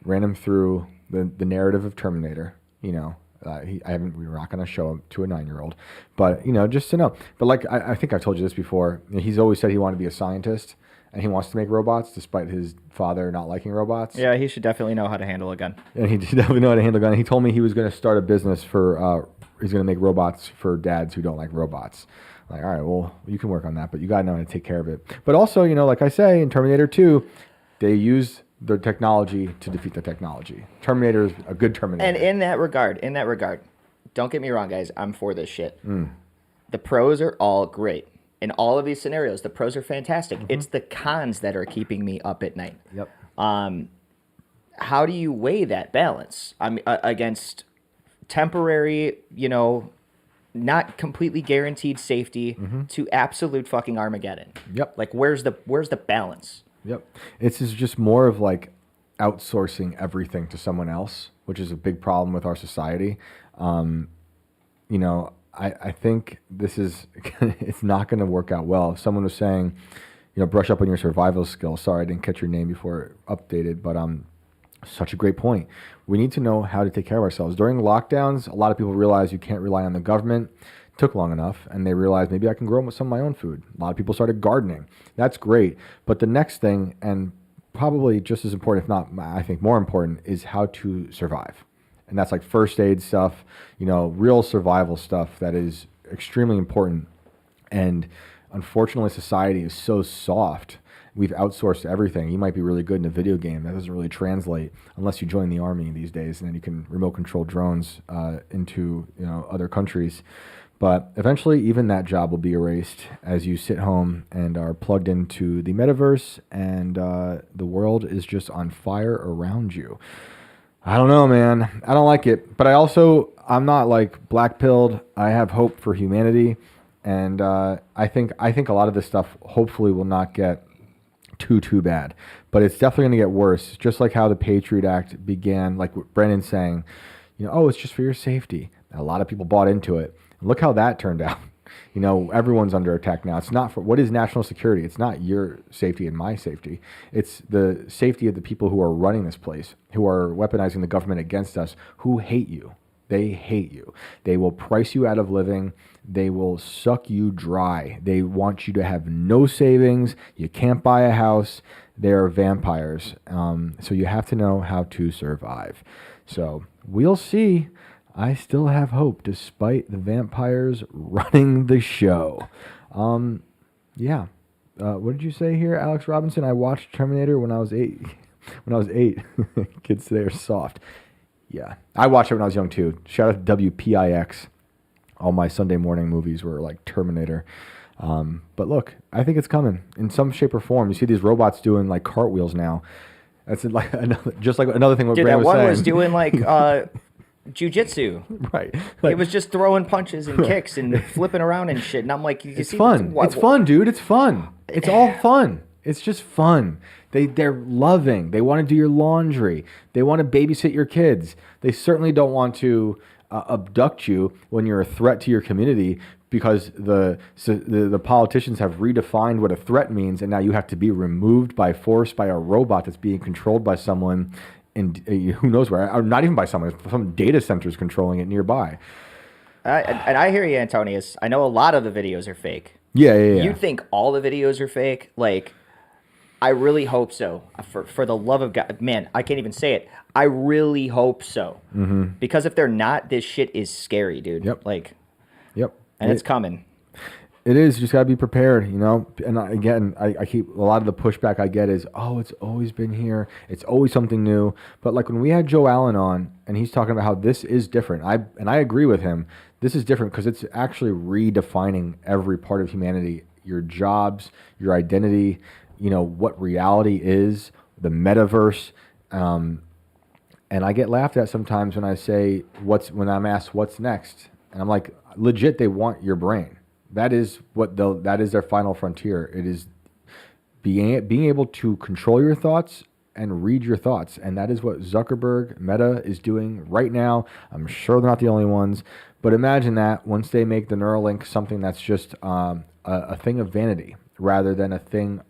Speaker 1: Ran him through the narrative of Terminator. We were not going to show him to a 9-year-old, but just to know. But like I think I've told you this before. He's always said he wanted to be a scientist, and he wants to make robots, despite his father not liking robots.
Speaker 2: Yeah, he should definitely know how to handle a gun.
Speaker 1: And he should definitely know how to handle a gun. He told me he was going to start a business for. He's going to make robots for dads who don't like robots. Like, all right, well, you can work on that, but you got to know how to take care of it. But also, like I say, in Terminator 2, they use the technology to defeat the technology. Terminator is a good Terminator.
Speaker 2: And in that regard, don't get me wrong, guys, I'm for this shit. The pros are all great. In all of these scenarios, the pros are fantastic. It's the cons that are keeping me up at night.
Speaker 1: Yep.
Speaker 2: How do you weigh that balance against temporary, not completely guaranteed safety to absolute fucking Armageddon?
Speaker 1: Yep.
Speaker 2: Like, where's the balance?
Speaker 1: Yep. It's just more of like outsourcing everything to someone else, which is a big problem with our society. I think this is, it's not going to work out well. Someone was saying, brush up on your survival skills. Sorry, I didn't catch your name before it updated, but such a great point. We need to know how to take care of ourselves. During lockdowns, a lot of people realize you can't rely on the government. It took long enough, and they realized maybe I can grow some of my own food. A lot of people started gardening. That's great. But the next thing, and probably just as important, if not, I think more important, is how to survive. And that's like first aid stuff, real survival stuff that is extremely important. And unfortunately, society is so soft. We've outsourced everything. You might be really good in a video game. That doesn't really translate unless you join the army these days, and then you can remote control drones into other countries. But eventually, even that job will be erased as you sit home and are plugged into the metaverse, and the world is just on fire around you. I don't know, man. I don't like it. But I'm not like black-pilled. I have hope for humanity, and I think a lot of this stuff hopefully will not get too bad, but it's definitely going to get worse. Just like how the Patriot Act began, like Brennan's saying, it's just for your safety. A lot of people bought into it. Look how that turned out. Everyone's under attack now. It's not for what is national security. It's not your safety and my safety. It's the safety of the people who are running this place, who are weaponizing the government against us, who hate you. They hate you. They will price you out of living. They will suck you dry. They want you to have no savings. You can't buy a house. They're vampires. So you have to know how to survive. So we'll see. I still have hope despite the vampires running the show. Yeah. What did you say here, Alex Robinson? I watched Terminator when I was 8. Kids today are soft. Yeah, I watched it when I was young too. Shout out to WPIX. All my Sunday morning movies were like Terminator. But look, I think it's coming in some shape or form. You see these robots doing like cartwheels now. That's like another thing. What
Speaker 2: Dude,
Speaker 1: Brand
Speaker 2: that
Speaker 1: was
Speaker 2: one
Speaker 1: saying.
Speaker 2: was doing like jiu-jitsu.
Speaker 1: Right.
Speaker 2: It was just throwing punches and kicks and flipping around and shit. And I'm like,
Speaker 1: it's fun. It's fun, dude. It's fun. It's all fun. It's just fun. They're loving. They want to do your laundry. They want to babysit your kids. They certainly don't want to abduct you when you're a threat to your community, because the politicians have redefined what a threat means, and now you have to be removed by force by a robot that's being controlled by someone, and who knows where, or not even by someone. Some data centers controlling it nearby.
Speaker 2: And I hear you, Antonius. I know a lot of the videos are fake.
Speaker 1: Yeah.
Speaker 2: You think all the videos are fake? Like, I really hope so. For the love of God, man, I can't even say it. I really hope so. Mm-hmm. Because if they're not, this shit is scary, dude.
Speaker 1: Yep. Yep.
Speaker 2: And it's coming.
Speaker 1: It is. You just got to be prepared, And I keep, a lot of the pushback I get is, oh, it's always been here. It's always something new. But like when we had Joe Allen on, and he's talking about how this is different. I agree with him. This is different because it's actually redefining every part of humanity, your jobs, your identity, what reality is, the metaverse. And I get laughed at sometimes when I say, when I'm asked what's next. And I'm like, legit, they want your brain. That is that is their final frontier. It is being able to control your thoughts and read your thoughts. And that is what Zuckerberg, Meta, is doing right now. I'm sure they're not the only ones. But imagine that once they make the Neuralink something that's just a thing of vanity rather than a thing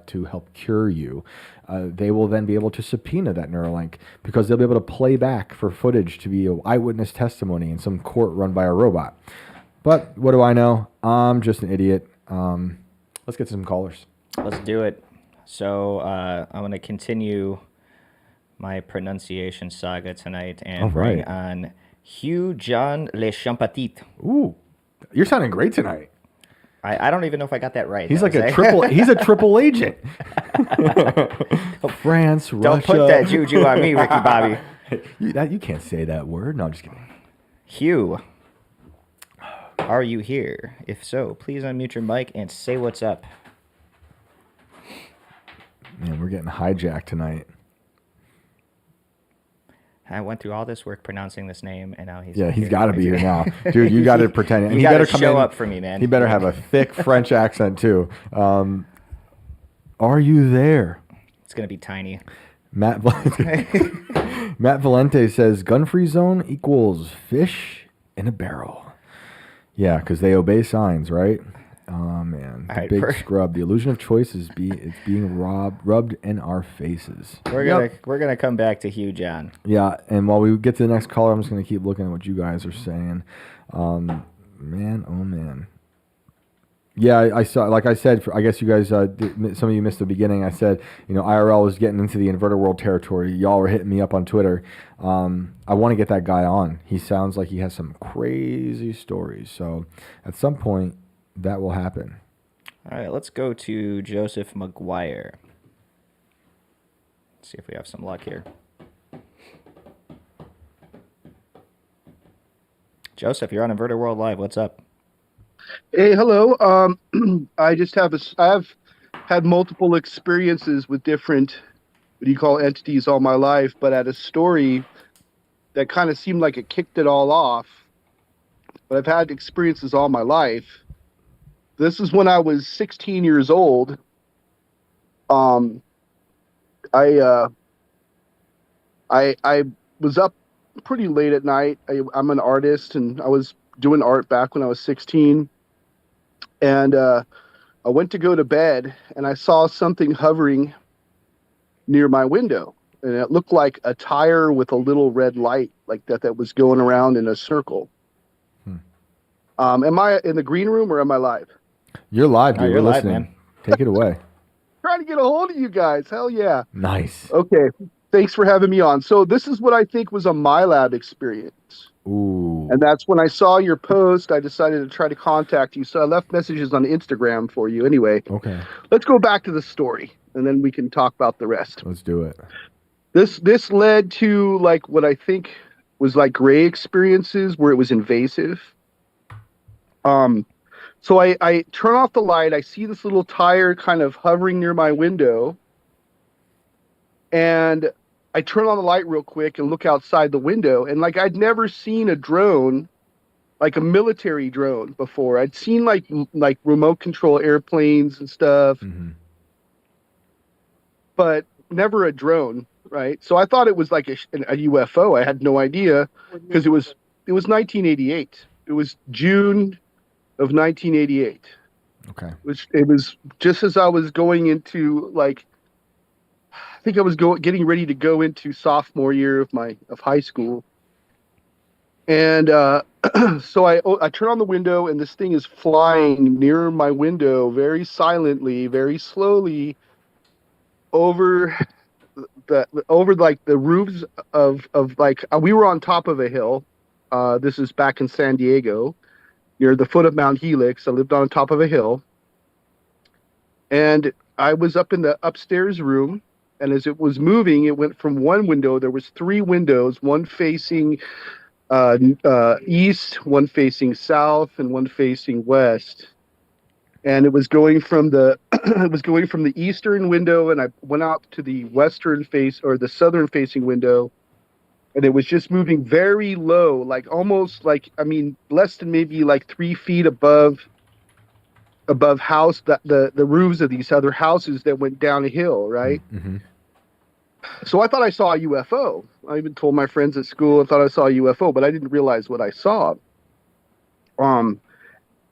Speaker 1: to help cure you, they will then be able to subpoena that Neuralink, because they'll be able to play back for footage to be an eyewitness testimony in some court run by a robot. But what do I know? I'm just an idiot. Let's get to some callers.
Speaker 2: Let's do it. So I'm going to continue my pronunciation saga tonight and bring on Hugh John Le Champatit.
Speaker 1: Ooh, you're sounding great tonight.
Speaker 2: I don't even know if I got that right.
Speaker 1: He's like a triple. He's a triple agent. France, Russia.
Speaker 2: Don't put that juju on me, Ricky Bobby.
Speaker 1: You can't say that word. No, I'm just kidding.
Speaker 2: Hugh, are you here? If so, please unmute your mic and say what's up.
Speaker 1: Man, we're getting hijacked tonight.
Speaker 2: I went through all this work pronouncing this name, and now he's
Speaker 1: got to be here now, dude. You got to pretend. And
Speaker 2: he better come show up for me, man.
Speaker 1: He better have a thick French accent too. Are you there?
Speaker 2: It's gonna be tiny.
Speaker 1: Matt Valente says gun-free zone equals fish in a barrel. Yeah, because they obey signs, right? Oh man, the big scrub. The illusion of choice is being rubbed in our faces.
Speaker 2: We're gonna come back to Hugh John.
Speaker 1: Yeah, and while we get to the next caller, I'm just gonna keep looking at what you guys are saying. Man, oh man. Yeah, I saw. Like I said, I guess you guys, some of you missed the beginning. I said, IRL was getting into the inverted world territory. Y'all were hitting me up on Twitter. I want to get that guy on. He sounds like he has some crazy stories. So at some point, that will happen.
Speaker 2: All right, let's go to Joseph McGuire. Let's see if we have some luck here. Joseph, you're on Inverted World Live. What's up?
Speaker 7: Hey, hello. I have had multiple experiences with different, what do you call, entities all my life, but at a story that kind of seemed like it kicked it all off. But I've had experiences all my life. This is when I was 16 years old. I was up pretty late at night. I'm an artist, and I was doing art back when I was 16. And I went to go to bed, and I saw something hovering near my window. And it looked like a tire with a little red light like that was going around in a circle. Am I in the green room or am I live?
Speaker 1: You're live, dude.
Speaker 2: You're
Speaker 1: We're
Speaker 2: live,
Speaker 1: listening.
Speaker 2: man.
Speaker 1: Take it away.
Speaker 7: Trying to get a hold of you guys. Hell yeah.
Speaker 1: Nice.
Speaker 7: Okay. Thanks for having me on. So this is what I think was a MyLab experience.
Speaker 1: Ooh.
Speaker 7: And that's when I saw your post, I decided to try to contact you. So I left messages on Instagram for you anyway.
Speaker 1: Okay.
Speaker 7: Let's go back to the story, and then we can talk about the rest.
Speaker 1: Let's do it.
Speaker 7: This led to like what I think was like gray experiences where it was invasive. So I turn off the light. I see this little tire kind of hovering near my window. And I turn on the light real quick and look outside the window. And like, I'd never seen a drone, like a military drone before. I'd seen like remote control airplanes and stuff. Mm-hmm. but never a drone, right? So I thought it was like a UFO. I had no idea because it was 1988. It was June of 1988.
Speaker 1: Okay.
Speaker 7: Which it was just as I was going into like I think I was getting ready to go into sophomore year of high school. And so I turn on the window and this thing is flying near my window very silently, very slowly over over like the roofs of like we were on top of a hill. This is back in San Diego near the foot of Mount Helix. I lived on top of a hill. And I was up in the upstairs room, and as it was moving, it went from one window. There was three windows, one facing east, one facing south, and one facing west. And it was going from the it was going from the eastern window, and I went out to the western face or the southern facing window, and it was just moving very low, like almost like less than maybe like 3 feet above house the roofs of these other houses that went down a hill, right?
Speaker 1: Mm-hmm.
Speaker 7: So I thought I saw a UFO. I even told my friends at school I thought I saw a UFO, but I didn't realize what I saw.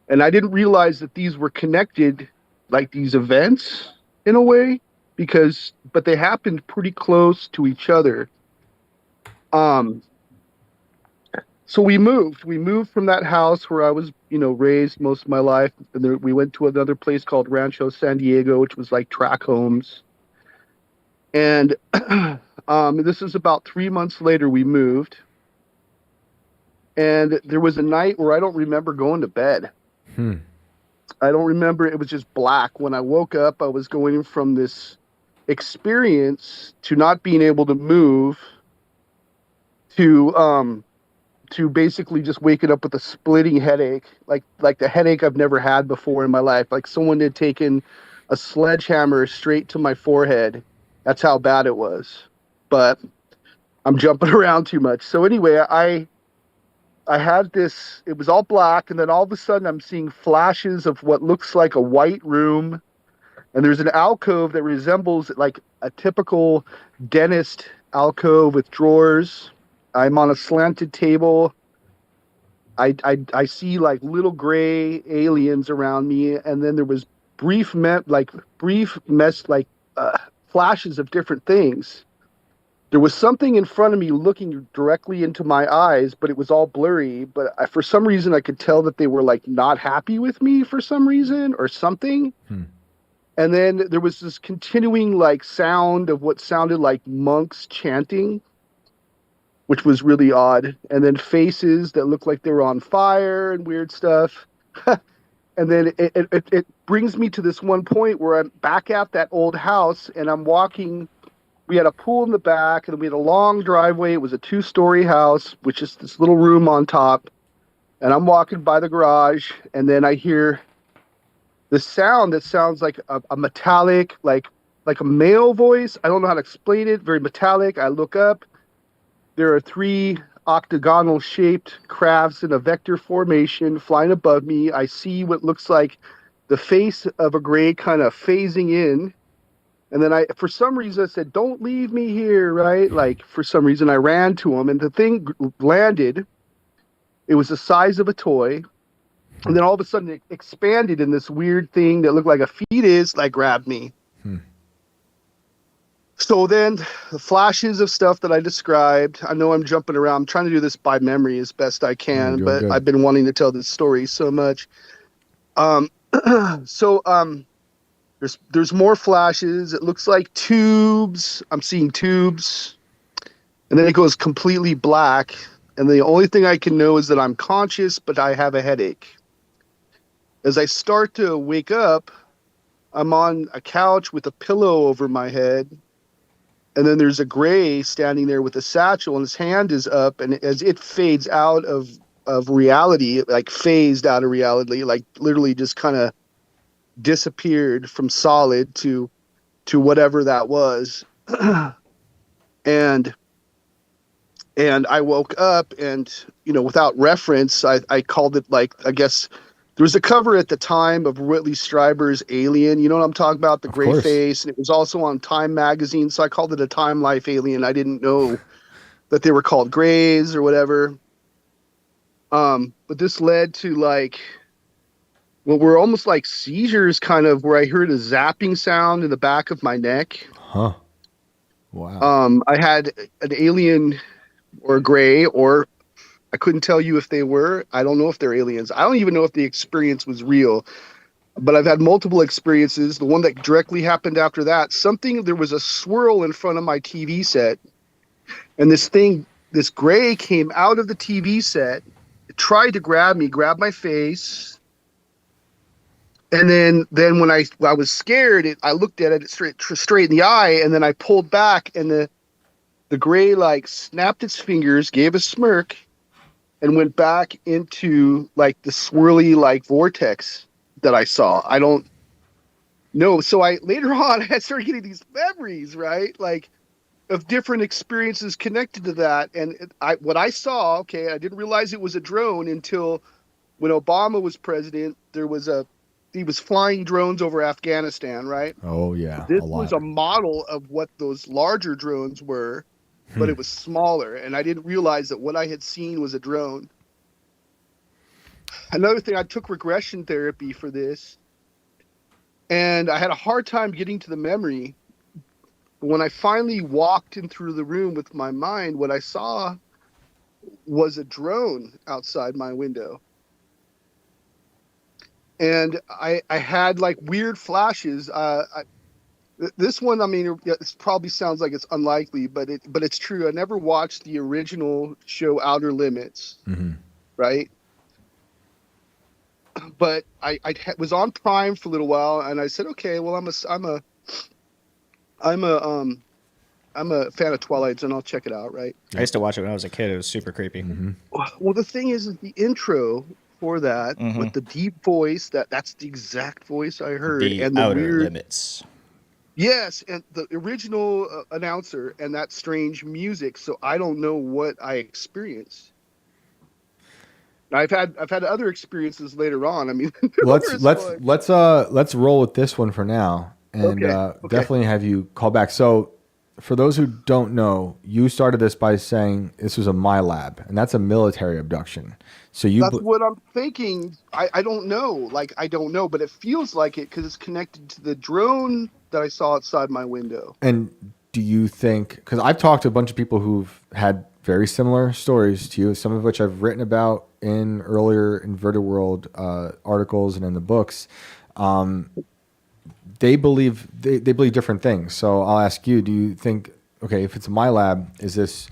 Speaker 7: And I didn't realize that these were connected, like these events in a way, but they happened pretty close to each other. So we moved from that house where I was, raised most of my life. And then we went to another place called Rancho San Diego, which was like tract homes. And this is about 3 months later we moved. And there was a night where I don't remember going to bed. I don't remember. It was just black. When I woke up, I was going from this experience to not being able to move to basically just waking up with a splitting headache, like the headache I've never had before in my life. Like someone had taken a sledgehammer straight to my forehead. That's how bad it was. But I'm jumping around too much. So anyway, I had this, it was all black, and then all of a sudden I'm seeing flashes of what looks like a white room. And there's an alcove that resembles like a typical dentist alcove with drawers. I'm on a slanted table. I see like little gray aliens around me, and then there was brief flashes of different things. There was something in front of me looking directly into my eyes, but it was all blurry. But for some reason, I could tell that they were like not happy with me for some reason or something. And then there was this continuing like sound of what sounded like monks chanting, which was really odd. And then faces that looked like they were on fire and weird stuff. And then it brings me to this one point where I'm back at that old house and I'm walking. We had a pool in the back and we had a long driveway. It was a 2-story house, which is this little room on top. And I'm walking by the garage, and then I hear the sound that sounds like a metallic, like a male voice. I don't know how to explain it. Very metallic. I look up. There are 3 octagonal shaped crafts in a vector formation flying above me. I see what looks like the face of a gray kind of phasing in. And then for some reason, I said, "Don't leave me here," right? Like, for some reason, I ran to him, and the thing landed. It was the size of a toy. And then all of a sudden, it expanded in this weird thing that looked like a fetus, like, grabbed me. So then the flashes of stuff that I described, I know I'm jumping around. I'm trying to do this by memory as best I can, but I've been wanting to tell this story so much. There's more flashes. It looks like tubes. I'm seeing tubes. And then it goes completely black. And the only thing I can know is that I'm conscious, but I have a headache. As I start to wake up, I'm on a couch with a pillow over my head. And then there's a gray standing there with a satchel, and his hand is up. And as it fades out of reality, like phased out of reality, like literally just kind of disappeared from solid to whatever that was. and I woke up, and without reference, I called it, like, I guess there was a cover at the time of Whitley Strieber's Alien. You know what I'm talking about? The
Speaker 1: Of
Speaker 7: gray
Speaker 1: course.
Speaker 7: face. And it was also on Time magazine. So I called it a Time Life Alien. I didn't know that they were called grays or whatever. But this led to like what were almost like seizures, kind of, where I heard a zapping sound in the back of my neck.
Speaker 1: Huh. Wow.
Speaker 7: I had an alien or a gray, or I couldn't tell you if they were. I don't know if they're aliens. I don't even know if the experience was real. But I've had multiple experiences. The one that directly happened after that, there was a swirl in front of my TV set. And this gray came out of the TV set, tried to grab my face. And then when I was scared, I looked at it straight in the eye, and then I pulled back, and the gray like snapped its fingers, gave a smirk, and went back into like the swirly like vortex that I saw. I don't know. So later on I started getting these memories, right? Like of different experiences connected to that. And what I saw, okay, I didn't realize it was a drone until when Obama was president. He was flying drones over Afghanistan, right?
Speaker 1: Oh yeah.
Speaker 7: This was a model of what those larger drones were, but it was smaller, and I didn't realize that what I had seen was a drone. Another thing, I took regression therapy for this, and I had a hard time getting to the memory. But when I finally walked in through the room with my mind, what I saw was a drone outside my window. And I had like weird flashes. This one, I mean, it probably sounds like it's unlikely, but it's true. I never watched the original show Outer Limits, right? But I was on Prime for a little while, and I said, okay, well, I'm a fan of Twilight Zone. I'll check it out, right?
Speaker 2: I used to watch it when I was a kid. It was super creepy.
Speaker 7: Well, the thing is the intro for that with the deep voice, that's the exact voice I heard, and the
Speaker 2: Outer
Speaker 7: weird
Speaker 2: Limits.
Speaker 7: Yes, and the original announcer and that strange music. So I don't know what I experienced. I've had other experiences later on. I mean,
Speaker 1: let's roll with this one for now, and definitely have you call back. So, for those who don't know, you started this by saying this was a my lab, and that's a military abduction. So that's
Speaker 7: what I'm thinking. I don't know. Like, I don't know, but it feels like it because it's connected to the drone that I saw outside my window.
Speaker 1: And do you think, because I've talked to a bunch of people who've had very similar stories to you, some of which I've written about in earlier Inverted World articles and in the books, they believe different things. So I'll ask you, do you think, okay, if it's my lab, is this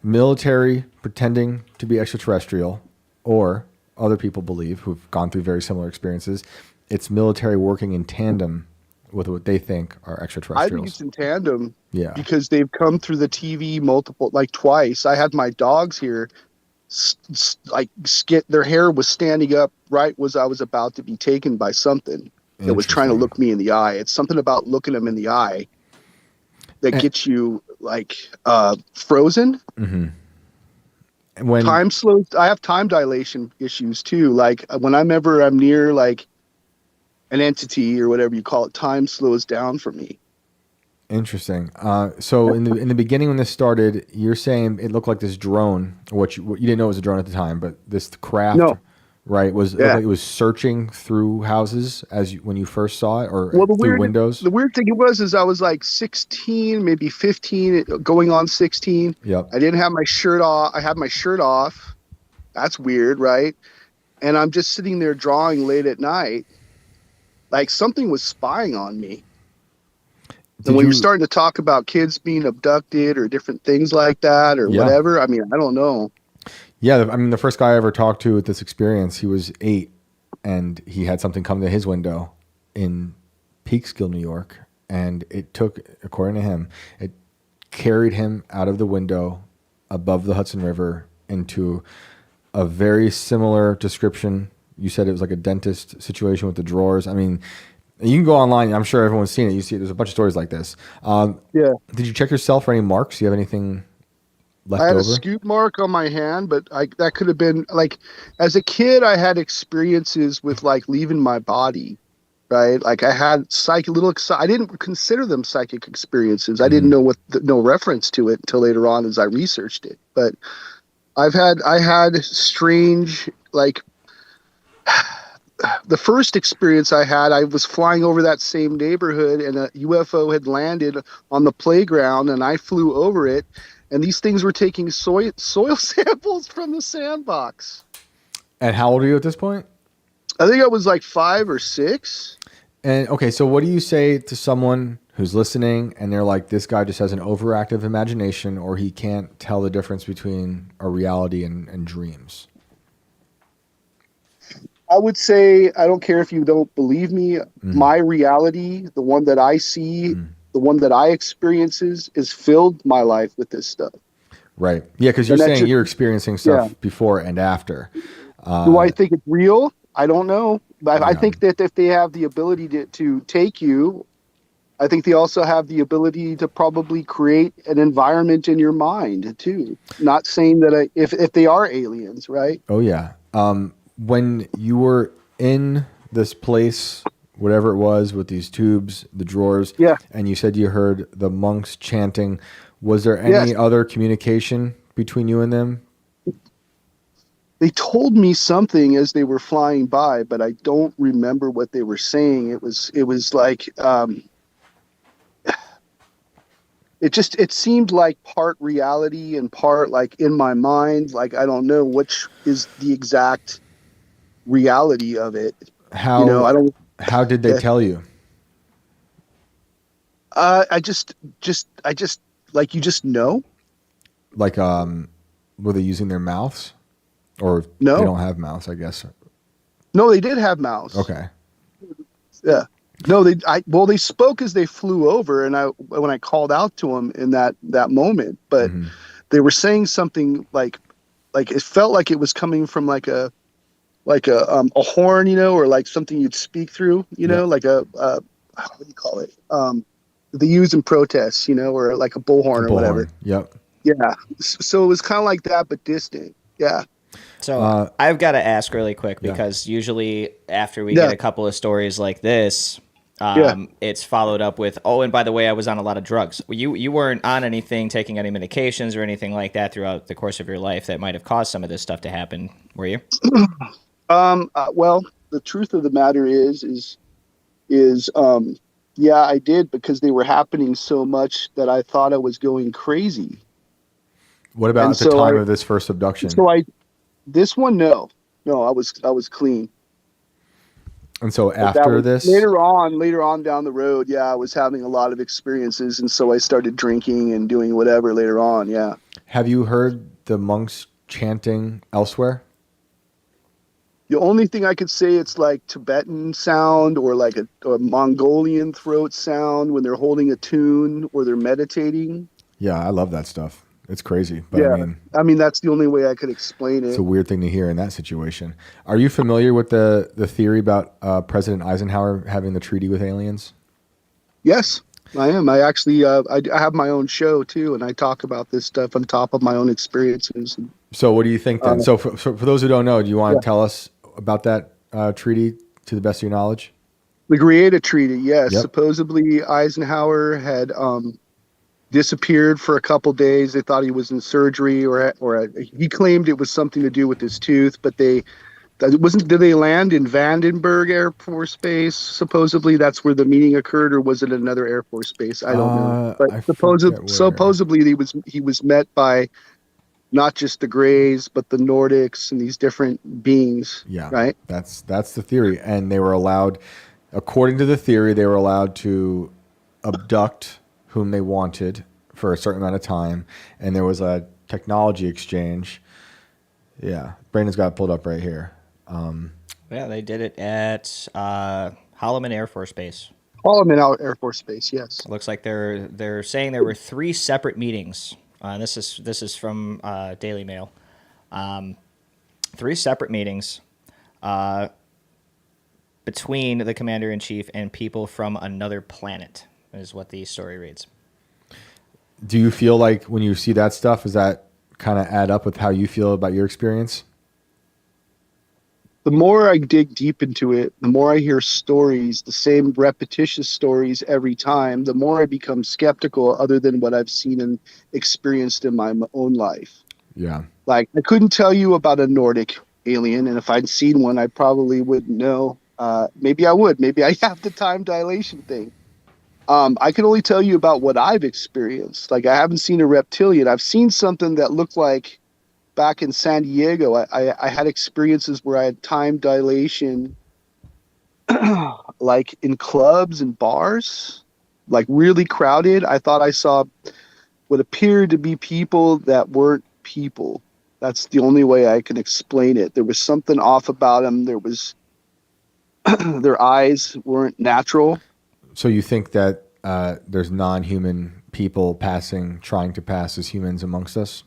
Speaker 1: military pretending to be extraterrestrial, or other people believe who've gone through very similar experiences, it's military working in tandem with what they think are extraterrestrials?
Speaker 7: I think it's in tandem.
Speaker 1: Yeah.
Speaker 7: Because they've come through the TV twice. I had my dogs here, their hair was standing up right as I was about to be taken by something that was trying to look me in the eye. It's something about looking them in the eye that gets you frozen.
Speaker 1: When
Speaker 7: time slows, I have time dilation issues too. Like whenever I'm near like an entity or whatever you call it, time slows down for me.
Speaker 1: Interesting. So in the beginning when this started, you're saying it looked like this drone, what you didn't know it was a drone at the time, but this craft, right, it looked like it was searching through houses when you first saw it, or through windows.
Speaker 7: The weird thing is I was like 16, maybe 15, going on 16.
Speaker 1: Yep.
Speaker 7: I didn't have my shirt off. I had my shirt off. That's weird, right? And I'm just sitting there drawing late at night. Like something was spying on me. And when you're starting to talk about kids being abducted or different things like that or whatever, I mean, I don't know.
Speaker 1: Yeah, I mean, the first guy I ever talked to with this experience, he was 8, and he had something come to his window in Peekskill, New York, and it took, according to him, it carried him out of the window above the Hudson River into a very similar description. You said it was like a dentist situation with the drawers. I mean, you can go online. I'm sure everyone's seen it. You see, there's a bunch of stories like this.
Speaker 7: Yeah.
Speaker 1: Did you check yourself for any marks? Do you have anything left
Speaker 7: I had
Speaker 1: over?
Speaker 7: a scoop mark on my hand, but that could have been like, as a kid, I had experiences with like leaving my body, right? Like I had I didn't consider them psychic experiences. I didn't know no reference to it until later on as I researched it. But I had strange, like, the first experience I had, I was flying over that same neighborhood and a UFO had landed on the playground and I flew over it. And these things were taking soil samples from the sandbox.
Speaker 1: And how old are you at this point?
Speaker 7: I think I was like 5 or 6.
Speaker 1: And okay, so what do you say to someone who's listening and they're like, this guy just has an overactive imagination, or he can't tell the difference between a reality and dreams?
Speaker 7: I would say, I don't care if you don't believe me, my reality, the one that I see, the one that I experiences, is filled my life with this stuff.
Speaker 1: Right. Yeah, because you're
Speaker 7: And that
Speaker 1: saying
Speaker 7: just-
Speaker 1: you're experiencing stuff before and after.
Speaker 7: Do I think it's real? I don't know. But I think that if they have the ability to take you, I think they also have the ability to probably create an environment in your mind too. Not saying that if they are aliens, right?
Speaker 1: Oh, yeah. When you were in this place, whatever it was, with these tubes, the drawers, and you said you heard the monks chanting, was there any other communication between you and them?
Speaker 7: They told me something as they were flying by, but I don't remember what they were saying. It was like, it seemed like part reality and part like in my mind. Like, I don't know which is the exact reality of it.
Speaker 1: How did they tell you?
Speaker 7: I just like, you just know.
Speaker 1: Like, were they using their mouths? Or
Speaker 7: No.
Speaker 1: They don't have mouths, I guess.
Speaker 7: No, they did have mouths.
Speaker 1: Okay.
Speaker 7: Yeah. No, they spoke as they flew over, and when I called out to them in that moment, but they were saying something like it felt like it was coming from like a horn, or like something you'd speak through, like a what do you call it? They use in protests, or like a bullhorn or whatever.
Speaker 1: Yep.
Speaker 7: Yeah. So it was kind of like that, but distant. Yeah.
Speaker 2: So I've got to ask really quick, because usually after we get a couple of stories like this, it's followed up with, oh, and by the way, I was on a lot of drugs. You weren't on anything, taking any medications or anything like that throughout the course of your life that might have caused some of this stuff to happen, were you?
Speaker 7: Well, the truth of the matter is yeah, I did, because they were happening so much that I thought I was going crazy.
Speaker 1: What about at the time of this first abduction?
Speaker 7: This one, no, I was clean.
Speaker 1: And so after this,
Speaker 7: later on down the road, I was having a lot of experiences, and so I started drinking and doing whatever later on. Yeah.
Speaker 1: Have you heard the monks chanting elsewhere?
Speaker 7: The only thing I could say, it's like Tibetan sound, or like a Mongolian throat sound when they're holding a tune or they're meditating.
Speaker 1: Yeah, I love that stuff. It's crazy. But
Speaker 7: I mean, that's the only way I could explain it.
Speaker 1: It's a weird thing to hear in that situation. Are you familiar with the theory about President Eisenhower having the treaty with aliens?
Speaker 7: Yes, I am. I actually, I have my own show too, and I talk about this stuff on top of my own experiences. So
Speaker 1: what do you think then? So for those who don't know, do you want to tell us about that treaty to the best of your knowledge?
Speaker 7: The Greada Treaty, yes.
Speaker 1: Yep.
Speaker 7: Supposedly Eisenhower had disappeared for a couple days. They thought he was in surgery, or he claimed it was something to do with his tooth, but did they land in Vandenberg Air Force Base? Supposedly that's where the meeting occurred, or was it another Air Force base? I don't know. But supposedly he was met by not just the Greys, but the Nordics and these different beings.
Speaker 1: Yeah.
Speaker 7: Right?
Speaker 1: That's the theory. And they were allowed, according to the theory, they were allowed to abduct whom they wanted for a certain amount of time, and there was a technology exchange. Yeah, Brandon's got it pulled up right here.
Speaker 2: Yeah, they did it at Holloman Air Force Base.
Speaker 7: Holloman Air Force Base, yes.
Speaker 2: It looks like they're saying there were 3 separate meetings. This is from Daily Mail. 3 separate meetings between the commander-in-chief and people from another planet, is what the story reads.
Speaker 1: Do you feel like when you see that stuff, is that kind of add up with how you feel about your experience?
Speaker 7: The more I dig deep into it, the more I hear stories, the same repetitious stories every time, the more I become skeptical other than what I've seen and experienced in my own life.
Speaker 1: Yeah.
Speaker 7: Like, I couldn't tell you about a Nordic alien, and if I'd seen one, I probably wouldn't know. Maybe I would. Maybe I have the time dilation thing. I can only tell you about what I've experienced. Like, I haven't seen a reptilian. I've seen something that looked like back in San Diego. I had experiences where I had time dilation, like in clubs and bars, like really crowded. I thought I saw what appeared to be people that weren't people. That's the only way I can explain it. There was something off about them. There was their eyes weren't natural.
Speaker 1: So you think that there's non-human people trying to pass as humans amongst us?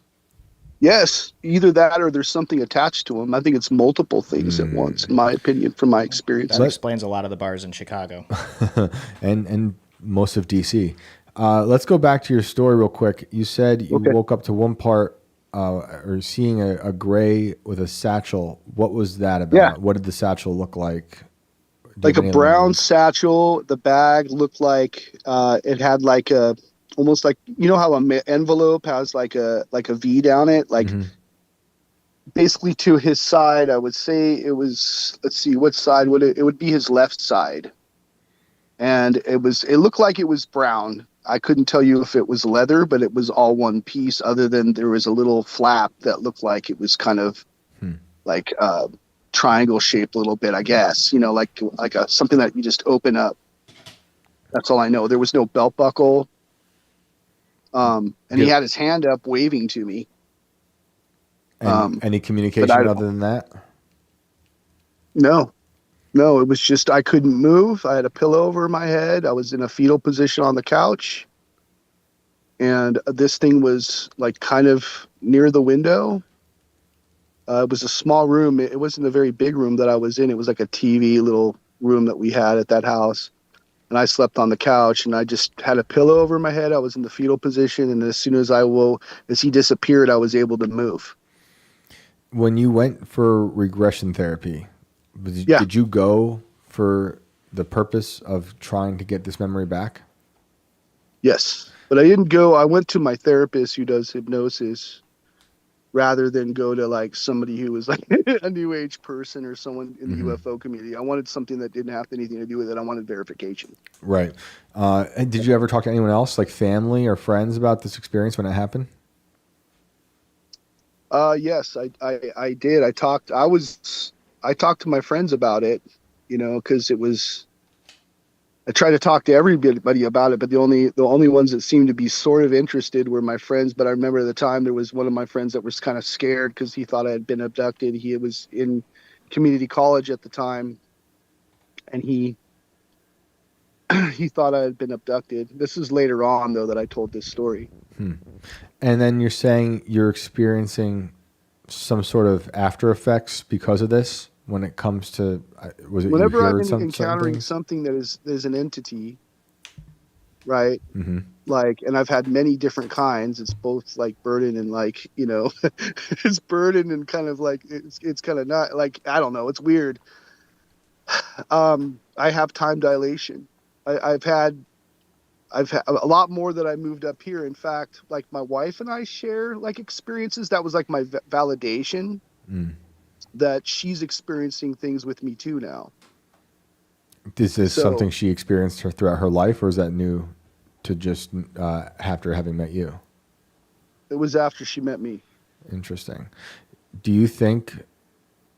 Speaker 7: Yes, either that or there's something attached to them. I think it's multiple things at once, in my opinion, from my experience.
Speaker 2: That explains a lot of the bars in Chicago.
Speaker 1: and most of DC. Let's go back to your story real quick. You said you woke up to one part or seeing a gray with a satchel. What was that about?
Speaker 7: Yeah.
Speaker 1: What did the satchel look like?
Speaker 7: Like a brown satchel. The bag looked like it had like a almost like, you know how an envelope has like a V down it, like basically to his side. I would say it was, let's see, what side would it would be his left side, and it looked like it was brown. I couldn't tell you if it was leather, but it was all one piece, other than there was a little flap that looked like it was kind of like triangle shaped a little bit, I guess, you know, like something that you just open up. That's all I know. There was no belt buckle. And he had his hand up waving to me.
Speaker 1: Any communication other than that?
Speaker 7: No, it was just, I couldn't move. I had a pillow over my head. I was in a fetal position on the couch. And this thing was like kind of near the window. It was a small room. It wasn't a very big room that I was in. It was like a TV little room that we had at that house. And I slept on the couch, and I just had a pillow over my head. I was in the fetal position, and as soon as he disappeared, I was able to move.
Speaker 1: When you went for regression therapy, did you go for the purpose of trying to get this memory back?
Speaker 7: Yes, but I didn't go. I went to my therapist who does hypnosis, rather than go to like somebody who was like a new age person or someone in the UFO community. I wanted something that didn't have anything to do with it. I wanted verification.
Speaker 1: Right. And did you ever talk to anyone else, like family or friends, about this experience when it happened?
Speaker 7: Yes, I did. I talked to my friends about it, you know, because I tried to talk to everybody about it, but the only ones that seemed to be sort of interested were my friends. But I remember at the time there was one of my friends that was kind of scared because he thought I had been abducted. He was in community college at the time, and he thought I had been abducted. This is later on, though, that I told this story.
Speaker 1: And then you're saying you're experiencing some sort of after effects because of this? When it comes to, was it
Speaker 7: whenever I'm encountering something that is an entity, right? Like, and I've had many different kinds. It's both like burden and like, you know, it's burden and kind of like it's kind of not like, I don't know. It's weird. I have time dilation. I've had a lot more that I moved up here. In fact, like my wife and I share like experiences. That was like my validation. That she's experiencing things with me too now.
Speaker 1: Is this something she experienced throughout her life, or is that new to just after having met you?
Speaker 7: It was after she met me.
Speaker 1: Interesting. Do you think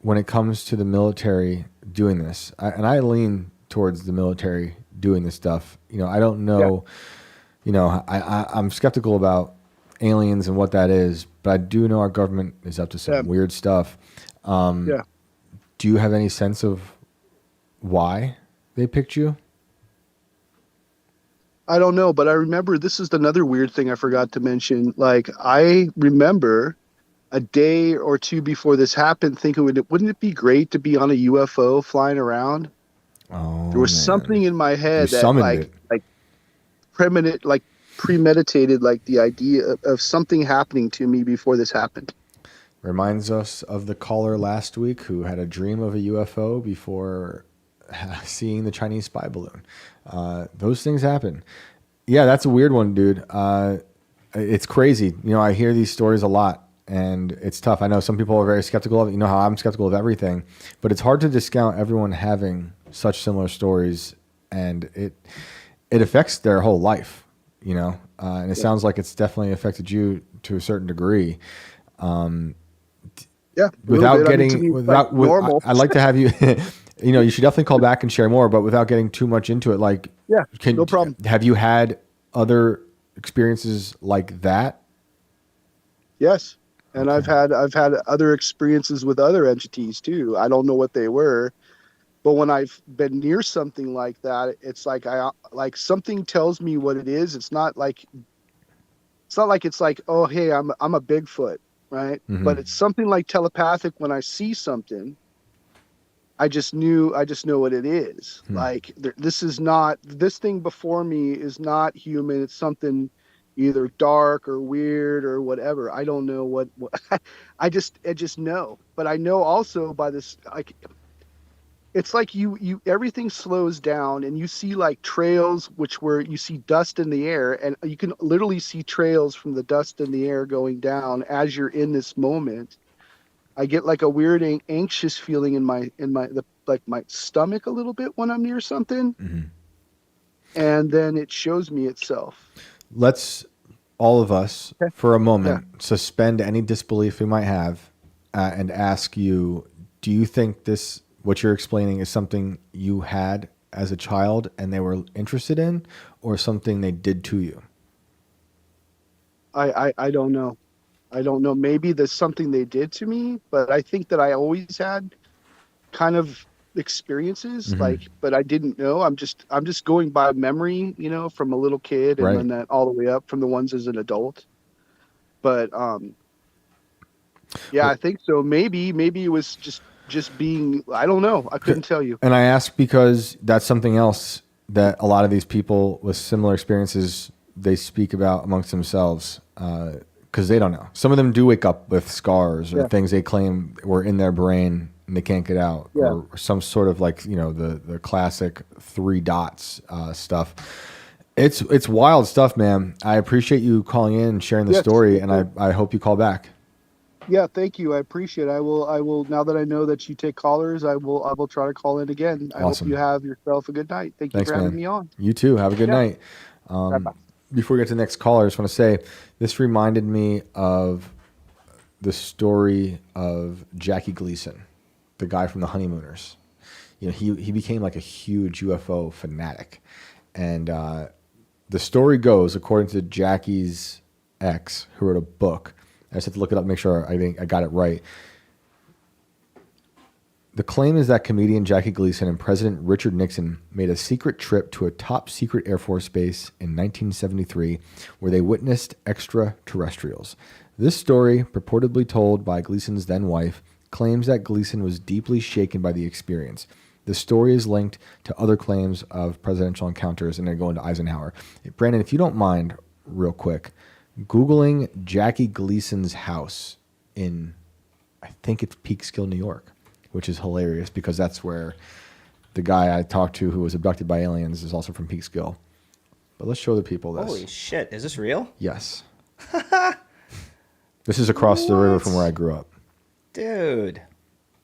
Speaker 1: when it comes to the military doing this, and I lean towards the military doing this stuff, you know, I don't know, you know, I'm skeptical about aliens and what that is, but I do know our government is up to some weird stuff. Do you have any sense of why they picked you?
Speaker 7: I don't know, but I remember, this is another weird thing I forgot to mention. Like, I remember a day or two before this happened thinking, wouldn't it be great to be on a UFO flying around?
Speaker 1: Oh,
Speaker 7: there was something in my head that like permanent, like premeditated, like the idea of something happening to me before this happened.
Speaker 1: Reminds us of the caller last week who had a dream of a UFO before seeing the Chinese spy balloon. Those things happen. Yeah, that's a weird one, dude. It's crazy. You know, I hear these stories a lot, and it's tough. I know some people are very skeptical of it. You know how I'm skeptical of everything, but it's hard to discount everyone having such similar stories, and it affects their whole life, you know? And it sounds like it's definitely affected you to a certain degree.
Speaker 7: Yeah.
Speaker 1: Without getting,
Speaker 7: to me,
Speaker 1: without,
Speaker 7: like normal.
Speaker 1: I'd like to have you, you know, you should definitely call back and share more, but without getting too much into it, like,
Speaker 7: Yeah, no problem.
Speaker 1: Have you had other experiences like that?
Speaker 7: Yes. And I've had other experiences with other entities too. I don't know what they were, but when I've been near something like that, it's like something tells me what it is. It's not like it's like, oh, hey, I'm a Bigfoot, right?
Speaker 1: Mm-hmm.
Speaker 7: But it's something like telepathic. When I see something, I just know what it is. Like this thing before me is not human. It's something either dark or weird or whatever. I don't know what I just know. But I know also by this, like, it's like you everything slows down and you see like trails where you see dust in the air, and you can literally see trails from the dust in the air going down as you're in this moment. I get like a weird anxious feeling in my my stomach a little bit when I'm near something.
Speaker 1: Mm-hmm.
Speaker 7: And then it shows me itself.
Speaker 1: Let's all of us for a moment suspend any disbelief we might have and ask you, do you think what you're explaining is something you had as a child and they were interested in, or something they did to you?
Speaker 7: I don't know. I don't know. Maybe there's something they did to me, but I think that I always had kind of experiences, but I didn't know. I'm just going by memory, you know, from a little kid, and then that all the way up from the ones as an adult. But I think so. Maybe it was just being, I don't know. I couldn't tell you.
Speaker 1: And I ask because that's something else that a lot of these people with similar experiences, they speak about amongst themselves, because they don't know. Some of them do wake up with scars or things they claim were in their brain and they can't get out, or some sort of, like, you know, the classic 3 dots stuff. It's wild stuff, man. I appreciate you calling in and sharing the story, and I hope you call back.
Speaker 7: Yeah, thank you. I appreciate it. I will. Now that I know that you take callers, I will try to call in again. I hope you have yourself a good night. Thanks, you for having me on.
Speaker 1: You too. Have a good night.
Speaker 7: Bye-bye.
Speaker 1: Before we get to the next caller, I just want to say this reminded me of the story of Jackie Gleason, the guy from the Honeymooners. You know, he became like a huge UFO fanatic, and the story goes, according to Jackie's ex, who wrote a book. I just have to look it up and make sure I think I got it right. The claim is that comedian Jackie Gleason and President Richard Nixon made a secret trip to a top secret Air Force base in 1973 where they witnessed extraterrestrials. This story, purportedly told by Gleason's then wife, claims that Gleason was deeply shaken by the experience. The story is linked to other claims of presidential encounters, and they go into Eisenhower. Brandon, if you don't mind, real quick, Googling Jackie Gleason's house in, I think it's Peekskill, New York, which is hilarious because that's where the guy I talked to who was abducted by aliens is also from Peekskill. But let's show the people this.
Speaker 2: Holy shit, is this real?
Speaker 1: Yes. This is across the river from where I grew up.
Speaker 2: Dude.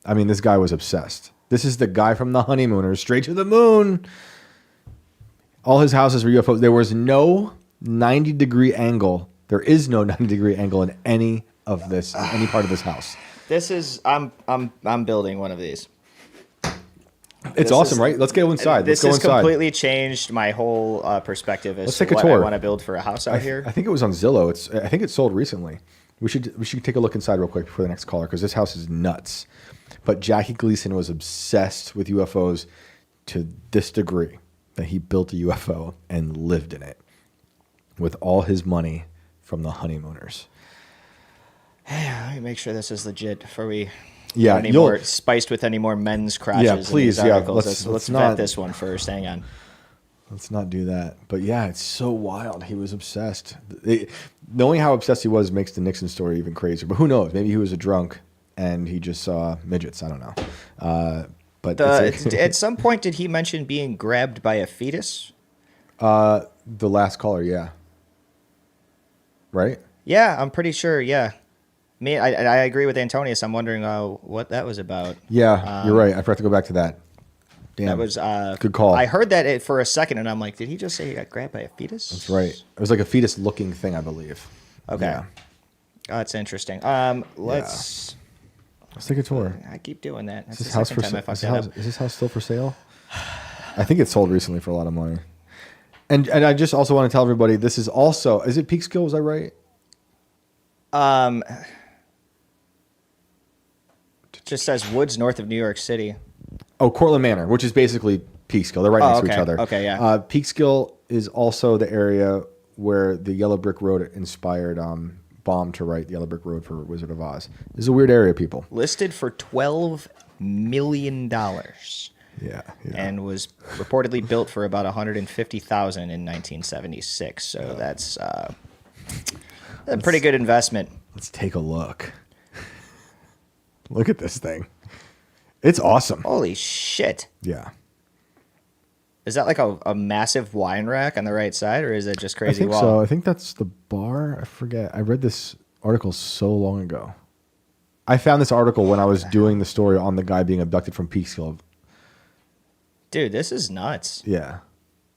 Speaker 1: I mean, this guy was obsessed. This is the guy from the Honeymooners, straight to the moon. All his houses were UFOs. There was no 90-degree angle. There is no 90-degree angle in any of this, in any part of this house.
Speaker 2: This is I'm building one of these.
Speaker 1: It's awesome, right? Let's go inside.
Speaker 2: This
Speaker 1: Let's go
Speaker 2: has
Speaker 1: inside.
Speaker 2: completely changed my whole perspective as
Speaker 1: Let's
Speaker 2: to
Speaker 1: take a
Speaker 2: what
Speaker 1: tour.
Speaker 2: I want to build for a house out here.
Speaker 1: I think it was on Zillow. I think it sold recently. We should take a look inside real quick before the next caller, because this house is nuts. But Jackie Gleason was obsessed with UFOs to this degree that he built a UFO and lived in it with all his money from the Honeymooners.
Speaker 2: Let me make sure this is legit before we spiced with any more men's crotches.
Speaker 1: Yeah, please.
Speaker 2: In these articles.
Speaker 1: Let's
Speaker 2: let's
Speaker 1: not
Speaker 2: vet this one first. Hang on.
Speaker 1: Let's not do that. But yeah, it's so wild. He was obsessed. Knowing how obsessed he was makes the Nixon story even crazier. But who knows? Maybe he was a drunk and he just saw midgets. I don't know. But
Speaker 2: at some point, did he mention being grabbed by a fetus?
Speaker 1: The last caller, yeah. Right?
Speaker 2: Yeah, I'm pretty sure. Yeah. I agree with Antonius. I'm wondering what that was about.
Speaker 1: Yeah, you're right. I forgot to go back to that. Damn.
Speaker 2: That was
Speaker 1: good call.
Speaker 2: I heard that for a second, and I'm like, did he just say he got grabbed by a fetus?
Speaker 1: That's right. It was like a fetus-looking thing, I believe.
Speaker 2: Okay.
Speaker 1: Yeah.
Speaker 2: Oh, that's interesting. Let's
Speaker 1: take a tour.
Speaker 2: I keep doing that. That's
Speaker 1: Is this
Speaker 2: the
Speaker 1: house
Speaker 2: second
Speaker 1: for
Speaker 2: time I
Speaker 1: sale?
Speaker 2: fucked that up.
Speaker 1: Is this house still for sale? I think it sold recently for a lot of money. And I just also want to tell everybody, this is also, is it Peekskill? Was I right?
Speaker 2: Just says woods north of New York City.
Speaker 1: Oh, Cortland Manor, which is basically Peekskill. They're right next to each other.
Speaker 2: Okay, yeah.
Speaker 1: Peekskill is also the area where the Yellow Brick Road inspired Baum to write the Yellow Brick Road for Wizard of Oz. This is a weird area, people.
Speaker 2: Listed for $12 million.
Speaker 1: Yeah.
Speaker 2: And was reportedly built for about $150,000 in 1976. So that's a pretty good investment.
Speaker 1: Let's take a look. Look at this thing. It's awesome.
Speaker 2: Holy shit.
Speaker 1: Yeah.
Speaker 2: Is that like a massive wine rack on the right side, or is it just crazy
Speaker 1: I think
Speaker 2: wall?
Speaker 1: so. I think that's the bar. I forget. I read this article so long ago. I found this article when I was doing the story on the guy being abducted from Peekskill.
Speaker 2: Dude, this is nuts.
Speaker 1: Yeah.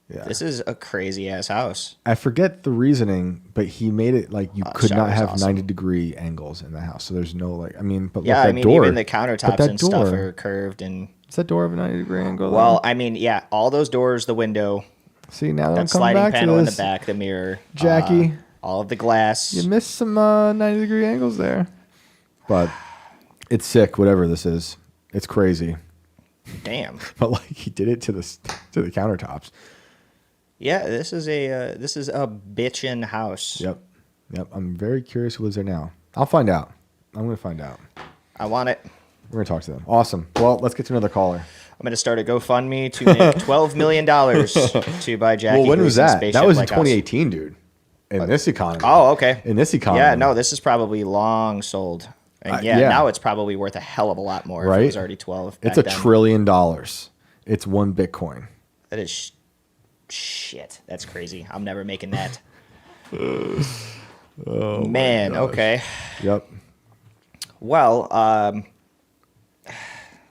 Speaker 2: This is a crazy ass house.
Speaker 1: I forget the reasoning, but he made it like you could not have
Speaker 2: awesome.
Speaker 1: 90-degree angles in the house. So there's no but look,
Speaker 2: Yeah,
Speaker 1: that door,
Speaker 2: even the countertops and stuff are curved and.
Speaker 1: Is that door have a 90-degree angle?
Speaker 2: Well, yeah, all those doors, the window.
Speaker 1: See, now
Speaker 2: that
Speaker 1: I'm
Speaker 2: sliding
Speaker 1: back
Speaker 2: panel
Speaker 1: to
Speaker 2: in
Speaker 1: this.
Speaker 2: the back, the mirror,
Speaker 1: Jackie.
Speaker 2: all of the glass.
Speaker 1: You missed some 90-degree angles there, but it's sick. Whatever this is, it's crazy.
Speaker 2: Damn.
Speaker 1: But like he did it to the countertops.
Speaker 2: Yeah, this is a bitchin' house.
Speaker 1: Yep. I'm very curious who lives there now. I'll find out. I'm gonna find out.
Speaker 2: I want it.
Speaker 1: We're gonna talk to them. Awesome. Well, let's get to another caller.
Speaker 2: I'm gonna start a GoFundMe to make $12 million to buy Jackie.
Speaker 1: Well, when was that? That was in
Speaker 2: like
Speaker 1: 2018, dude. In this economy.
Speaker 2: Oh, okay.
Speaker 1: In this economy.
Speaker 2: Yeah, no, this is probably long sold. And
Speaker 1: yeah.
Speaker 2: Now it's probably worth a hell of a lot more.
Speaker 1: Right?
Speaker 2: If it was already 12.
Speaker 1: It's $1 trillion. It's one Bitcoin.
Speaker 2: That is shit. That's crazy. I'm never making that.
Speaker 1: Oh
Speaker 2: man. Okay.
Speaker 1: Yep.
Speaker 2: Well,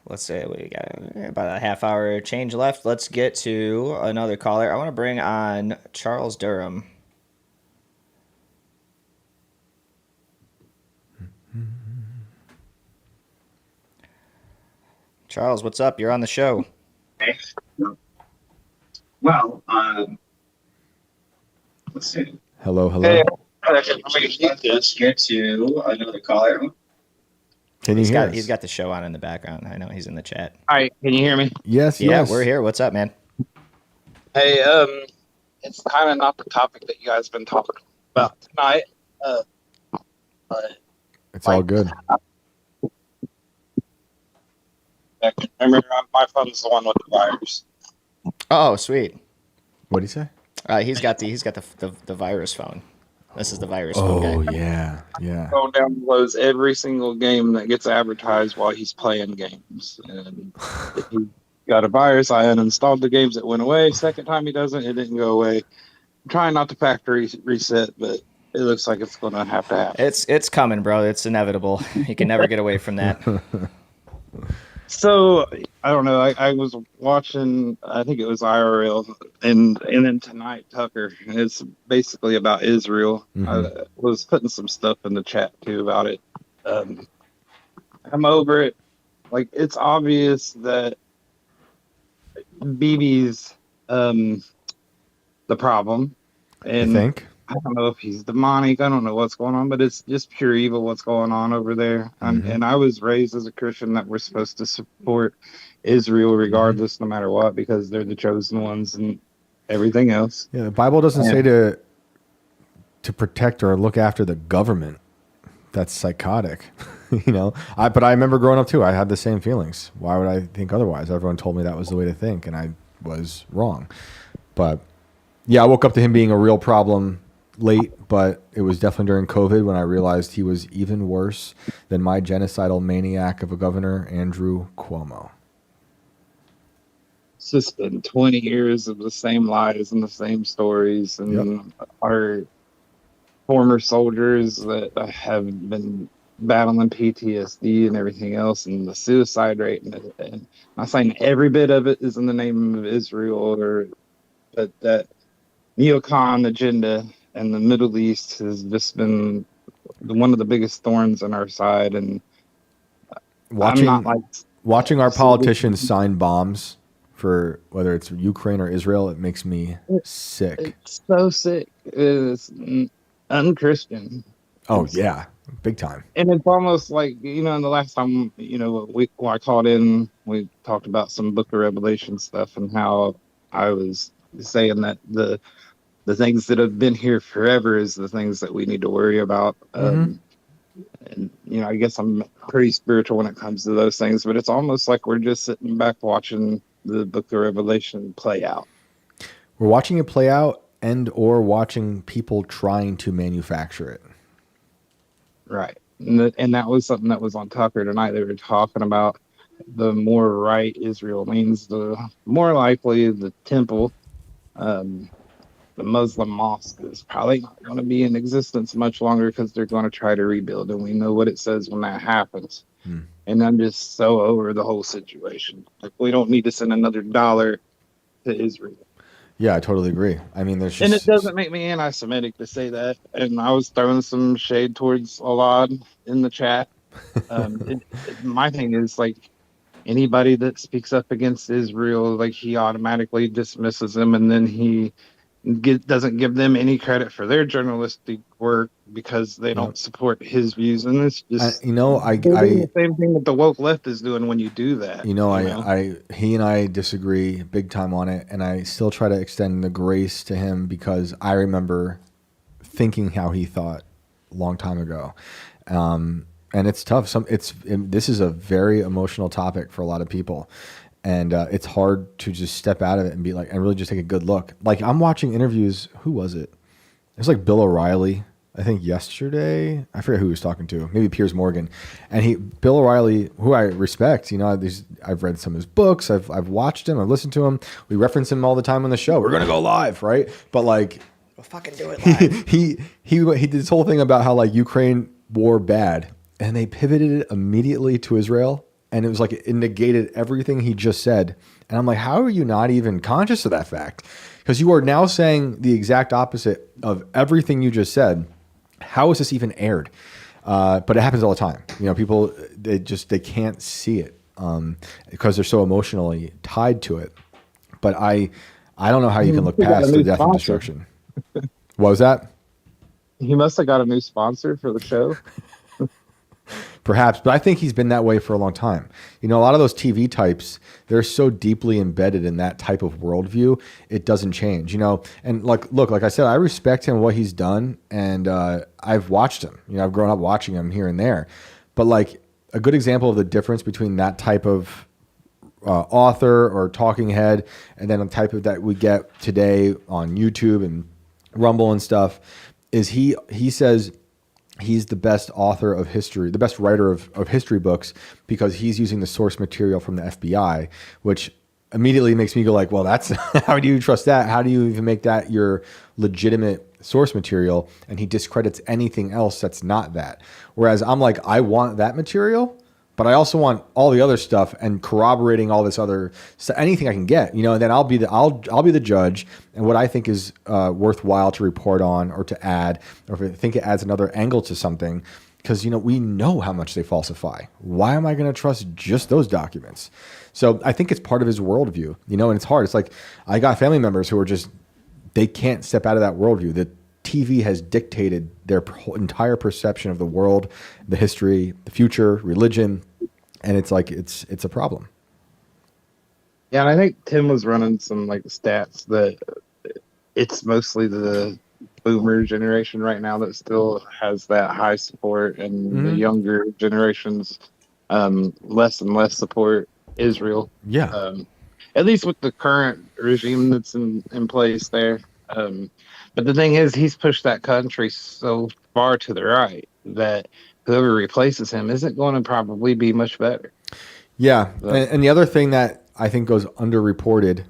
Speaker 2: let's say we got about a half hour change left. Let's get to another caller. I want to bring on Charles Durham. Charles, what's up? You're on the show.
Speaker 8: Okay. Well, let's see.
Speaker 1: Hello.
Speaker 8: Hey, let's get to another caller.
Speaker 1: Can you hear us?
Speaker 2: He's got the show on in the background. I know he's in the chat.
Speaker 8: All right, can you hear me?
Speaker 1: Yes.
Speaker 2: Yeah,
Speaker 1: yes.
Speaker 2: we're here. What's up, man?
Speaker 8: Hey, it's kind of not the topic that you guys have been talking about tonight, but
Speaker 1: it's all good.
Speaker 8: Remember, my phone's the one with the virus.
Speaker 2: Oh, sweet.
Speaker 1: What did he say?
Speaker 2: He's got the virus phone. This is the virus phone
Speaker 1: Oh
Speaker 2: guy.
Speaker 1: yeah.
Speaker 8: Phone downloads every single game that gets advertised while he's playing games. And if he got a virus, I uninstalled the games. It went away. Second time he doesn't, it didn't go away. I'm trying not to factory reset, but it looks like it's going to have to happen.
Speaker 2: It's coming, bro. It's inevitable. You can never get away from that.
Speaker 8: So I don't know. I was watching. I think it was IRL, and then tonight Tucker. And it's basically about Israel.
Speaker 1: Mm-hmm.
Speaker 8: I was putting some stuff in the chat too about it. I'm over it. Like, it's obvious that BB's the problem, and
Speaker 1: You think?
Speaker 8: I don't know if he's demonic. I don't know what's going on, but it's just pure evil what's going on over there.
Speaker 1: Mm-hmm.
Speaker 8: And I was raised as a Christian that we're supposed to support Israel regardless, no matter what, because they're the chosen ones and everything else.
Speaker 1: Yeah, the Bible doesn't say to protect or look after the government. That's psychotic, But I remember growing up too. I had the same feelings. Why would I think otherwise? Everyone told me that was the way to think, and I was wrong. But yeah, I woke up to him being a real problem late, but it was definitely during COVID when I realized he was even worse than my genocidal maniac of a governor, Andrew Cuomo.
Speaker 8: It's just been 20 years of the same lies and the same stories, and our former soldiers that have been battling PTSD and everything else, and the suicide rate, and I'm not saying every bit of it is in the name of Israel, but that neocon agenda in the Middle East has just been one of the biggest thorns in our side. And I'm not like
Speaker 1: watching our politicians sign bombs for whether it's Ukraine or Israel, it makes me sick.
Speaker 8: It's so sick. It's unchristian.
Speaker 1: Oh yeah, big time.
Speaker 8: And it's almost like, and the last time, when I called in, we talked about some Book of Revelation stuff and how I was saying that the things that have been here forever is the things that we need to worry about. And I guess I'm pretty spiritual when it comes to those things, but it's almost like we're just sitting back watching the Book of Revelation play out.
Speaker 1: We're watching it play out or watching people trying to manufacture it.
Speaker 8: Right. And that was something that was on Tucker tonight. They were talking about the more right Israel means, the more likely the temple, the Muslim mosque is probably not going to be in existence much longer because they're going to try to rebuild. And we know what it says when that happens. And I'm just so over the whole situation. Like, we don't need to send another dollar to Israel.
Speaker 1: Yeah, I totally agree. I mean, there's just...
Speaker 8: And it doesn't make me anti-Semitic to say that. And I was throwing some shade towards Alad in the chat. My thing is, like, anybody that speaks up against Israel, like, he automatically dismisses them, and then he doesn't give them any credit for their journalistic work because they don't support his views. And it's just the same thing that the woke left is doing when you do that.
Speaker 1: He and I disagree big time on it, and I still try to extend the grace to him because I remember thinking how he thought a long time ago. And it's tough. This is a very emotional topic for a lot of people. And it's hard to just step out of it and be like, and really just take a good look. Like, I'm watching interviews. Who was it? It was like Bill O'Reilly, I think yesterday. I forget who he was talking to. Maybe Piers Morgan. And Bill O'Reilly, who I respect, I've read some of his books. I've watched him. I've listened to him. We reference him all the time on the show. We're going to go live, right? But like,
Speaker 2: we'll fucking do it live.
Speaker 1: He did this whole thing about how like Ukraine war bad. And they pivoted it immediately to Israel. And it was like it negated everything he just said. And I'm like, how are you not even conscious of that fact? Because you are now saying the exact opposite of everything you just said. How is this even aired? But it happens all the time. People, they can't see it because they're so emotionally tied to it. But I don't know how you can look past the death and destruction. What was that?
Speaker 8: He must have got a new sponsor for the show.
Speaker 1: Perhaps, but I think he's been that way for a long time. A lot of those TV types, they're so deeply embedded in that type of worldview, it doesn't change, And like I said, I respect him, what he's done, and I've watched him. I've grown up watching him here and there. But like a good example of the difference between that type of author or talking head and then the type of that we get today on YouTube and Rumble and stuff is he says he's the best author of history, the best writer of history books, because he's using the source material from the FBI, which immediately makes me go like, well, that's how do you trust that? How do you even make that your legitimate source material? And he discredits anything else that's not that. Whereas I'm like, I want that material, but I also want all the other stuff and corroborating all this other anything I can get, and then I'll be the judge, and what I think is worthwhile to report on or to add, or if I think it adds another angle to something, because we know how much they falsify. Why am I going to trust just those documents? So I think it's part of his worldview, and it's hard. It's like I got family members who are they can't step out of that worldview. The TV has dictated their entire perception of the world, the history, the future, religion, and it's like it's a problem.
Speaker 8: Yeah, and I think Tim was running some like stats that it's mostly the boomer generation right now that still has that high support, and the younger generations less and less support Israel.
Speaker 1: Yeah.
Speaker 8: at least with the current regime that's in place there. But the thing is, he's pushed that country so far to the right that whoever replaces him isn't going to probably be much better.
Speaker 1: Yeah,
Speaker 8: So,
Speaker 1: and the other thing that I think goes underreported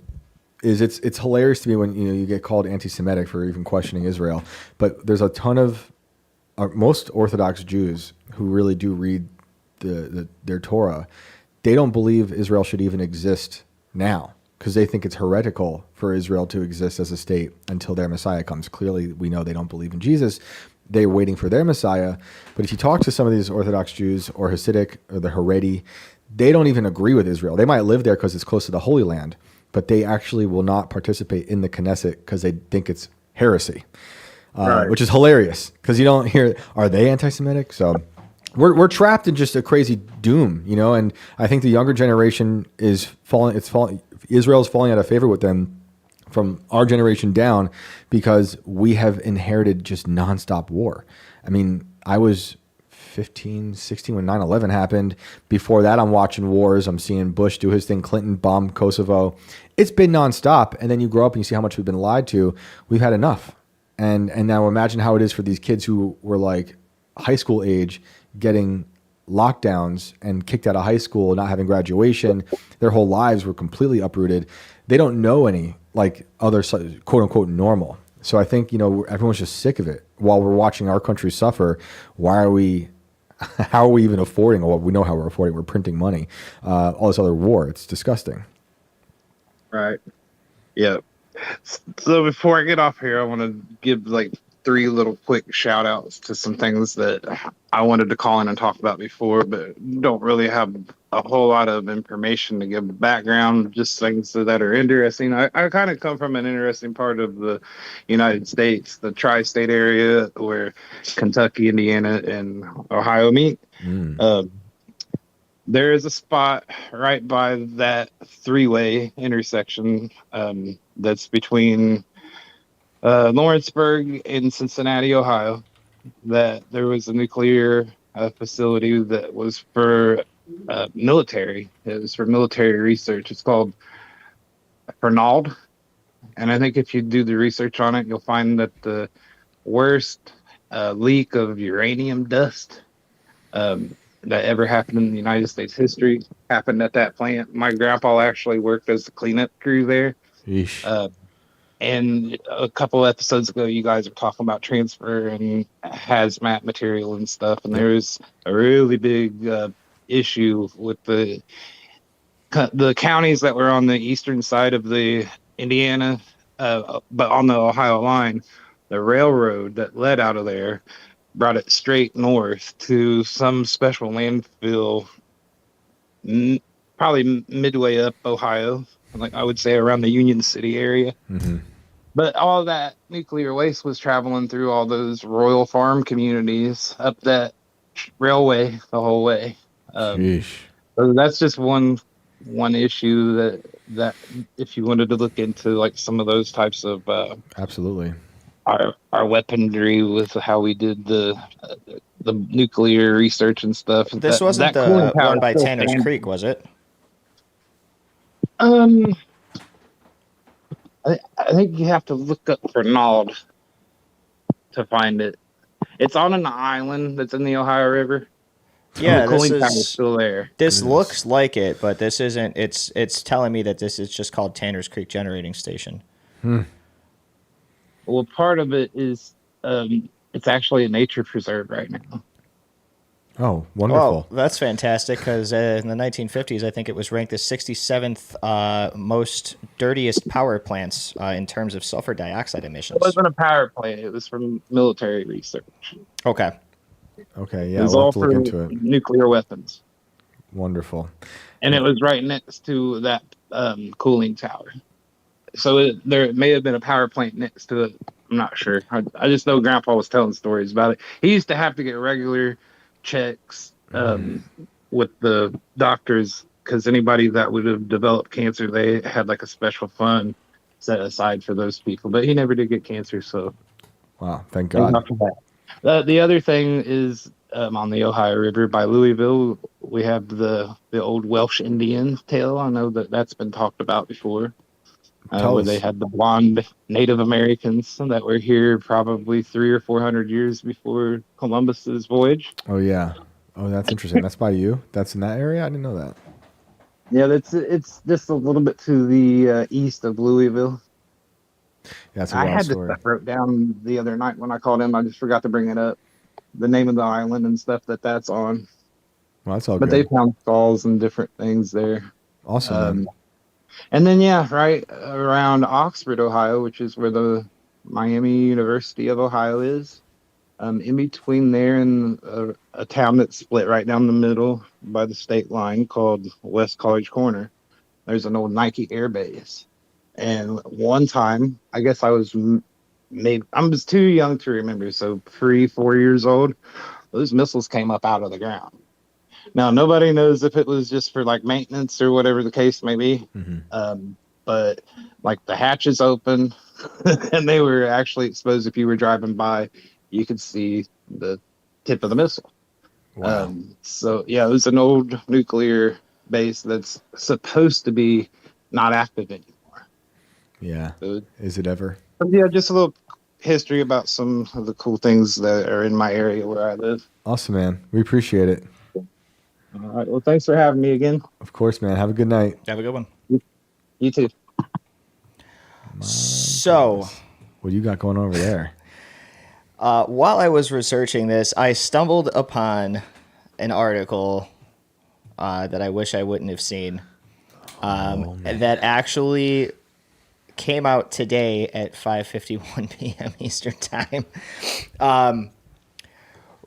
Speaker 1: is it's hilarious to me when you get called anti-Semitic for even questioning Israel, but there's a ton of most Orthodox Jews who really do read their Torah. They don't believe Israel should even exist now because they think it's heretical for Israel to exist as a state until their Messiah comes. Clearly, we know they don't believe in Jesus. They're waiting for their Messiah. But if you talk to some of these Orthodox Jews or Hasidic or the Haredi, they don't even agree with Israel. They might live there because it's close to the Holy Land, but they actually will not participate in the Knesset because they think it's heresy,
Speaker 8: Right.
Speaker 1: which is hilarious because you don't hear, are they anti-Semitic? So we're trapped in just a crazy doom, and I think the younger generation is falling. Israel's falling out of favor with them from our generation down because we have inherited just nonstop war. I mean, I was 15, 16 when 9/11 happened. Before that, I'm watching wars. I'm seeing Bush do his thing, Clinton bomb Kosovo. It's been nonstop. And then you grow up and you see how much we've been lied to. We've had enough. And now imagine how it is for these kids who were like high school age getting lockdowns and kicked out of high school, not having graduation. Their whole lives were completely uprooted. They don't know any like other quote unquote normal. So I think, everyone's just sick of it. While we're watching our country suffer, how are we even affording? Well, we know how we're affording. We're printing money. All this other war. It's disgusting.
Speaker 8: right. Yeah. So before I get off here, I want to give like 3 little quick shout outs to some things that I wanted to call in and talk about before, but don't really have a whole lot of information to give background, just things that are interesting. I kind of come from an interesting part of the United States, the tri-state area where Kentucky, Indiana, and Ohio meet. There is a spot right by that 3-way intersection that's between Lawrenceburg and Cincinnati, Ohio, that there was a nuclear facility that was for military. It was for military research. It's called Fernald. And I think if you do the research on it, you'll find that the worst leak of uranium dust that ever happened in the United States history happened at that plant. My grandpa actually worked as the cleanup crew there. And a couple episodes ago, you guys are talking about transfer and hazmat material and stuff. And there was a really big issue with the counties that were on the eastern side of the Indiana, but on the Ohio line. The railroad that led out of there brought it straight north to some special landfill, probably midway up Ohio, like I would say around the Union City area.
Speaker 1: Mm-hmm.
Speaker 8: But all of that nuclear waste was traveling through all those Royal Farm communities up that railway the whole way. So that's just one issue that if you wanted to look into like some of those types of
Speaker 1: absolutely
Speaker 8: our weaponry with how we did the nuclear research and stuff.
Speaker 2: This wasn't the one by Tanner's Creek, was it?
Speaker 8: I think you have to look up Fernald to find it. It's on an island that's in the Ohio River.
Speaker 2: Yeah,
Speaker 8: the cooling tower is still there.
Speaker 2: This looks like it, but this isn't. It's telling me that this is just called Tanner's Creek Generating Station.
Speaker 8: Well, part of it is it's actually a nature preserve right now.
Speaker 1: Oh, wonderful.
Speaker 2: Well, that's fantastic because in the 1950s, I think it was ranked the 67th most dirtiest power plants in terms of sulfur dioxide emissions.
Speaker 8: It wasn't a power plant. It was from military research.
Speaker 2: Okay,
Speaker 1: yeah,
Speaker 8: it was
Speaker 1: we'll
Speaker 8: all
Speaker 1: have to look
Speaker 8: for
Speaker 1: into it.
Speaker 8: nuclear weapons.
Speaker 1: Wonderful.
Speaker 8: And it was right next to that cooling tower. So there may have been a power plant next to it. I'm not sure. I just know Grandpa was telling stories about it. He used to have to get regular checks with the doctors because anybody that would have developed cancer, they had like a special fund set aside for those people. But he never did get cancer, so
Speaker 1: wow, thank God.
Speaker 8: the other thing is on the Ohio River by Louisville. We have the old Welsh Indian tale. I know that's been talked about before,
Speaker 1: Tell
Speaker 8: where
Speaker 1: us.
Speaker 8: they had the blonde Native Americans that were here probably 300 or 400 years before Columbus's voyage.
Speaker 1: Oh yeah. Oh, that's interesting. That's by you. That's in that area. I didn't know that.
Speaker 8: Yeah, it's just a little bit to the east of Louisville.
Speaker 1: Yeah, that's a
Speaker 8: I
Speaker 1: wild
Speaker 8: had this
Speaker 1: story.
Speaker 8: stuff wrote down the other night when I called in. I just forgot to bring it up. The name of the island and stuff that's on.
Speaker 1: Well, that's all
Speaker 8: But
Speaker 1: good.
Speaker 8: they found skulls and different things there.
Speaker 1: Awesome, man.
Speaker 8: And then, yeah, right around Oxford, Ohio, which is where the Miami University of Ohio is. In between there and a town that's split right down the middle by the state line called West College Corner, there's an old Nike Air Base. And one time, I guess I was too young to remember, so 3-4 years old, those missiles came up out of the ground. Now, nobody knows if it was just for like maintenance or whatever the case may be. But like the hatches open and they were actually exposed. If you were driving by, you could see the tip of the missile.
Speaker 1: Wow.
Speaker 8: So yeah, it was an old nuclear base that's supposed to be not active anymore.
Speaker 1: Yeah.
Speaker 8: So,
Speaker 1: Is it ever?
Speaker 8: yeah, just a little history about some of the cool things that are in my area where I live.
Speaker 1: Awesome, man. We appreciate it.
Speaker 8: All right. Well, thanks for having me again.
Speaker 1: Of course, man. Have a good night.
Speaker 2: Have a good one.
Speaker 8: You too.
Speaker 2: So,
Speaker 1: What do you got going over there?
Speaker 2: while I was researching this, I stumbled upon an article that I wish I wouldn't have seen that actually came out today at 5:51 p.m. Eastern Time.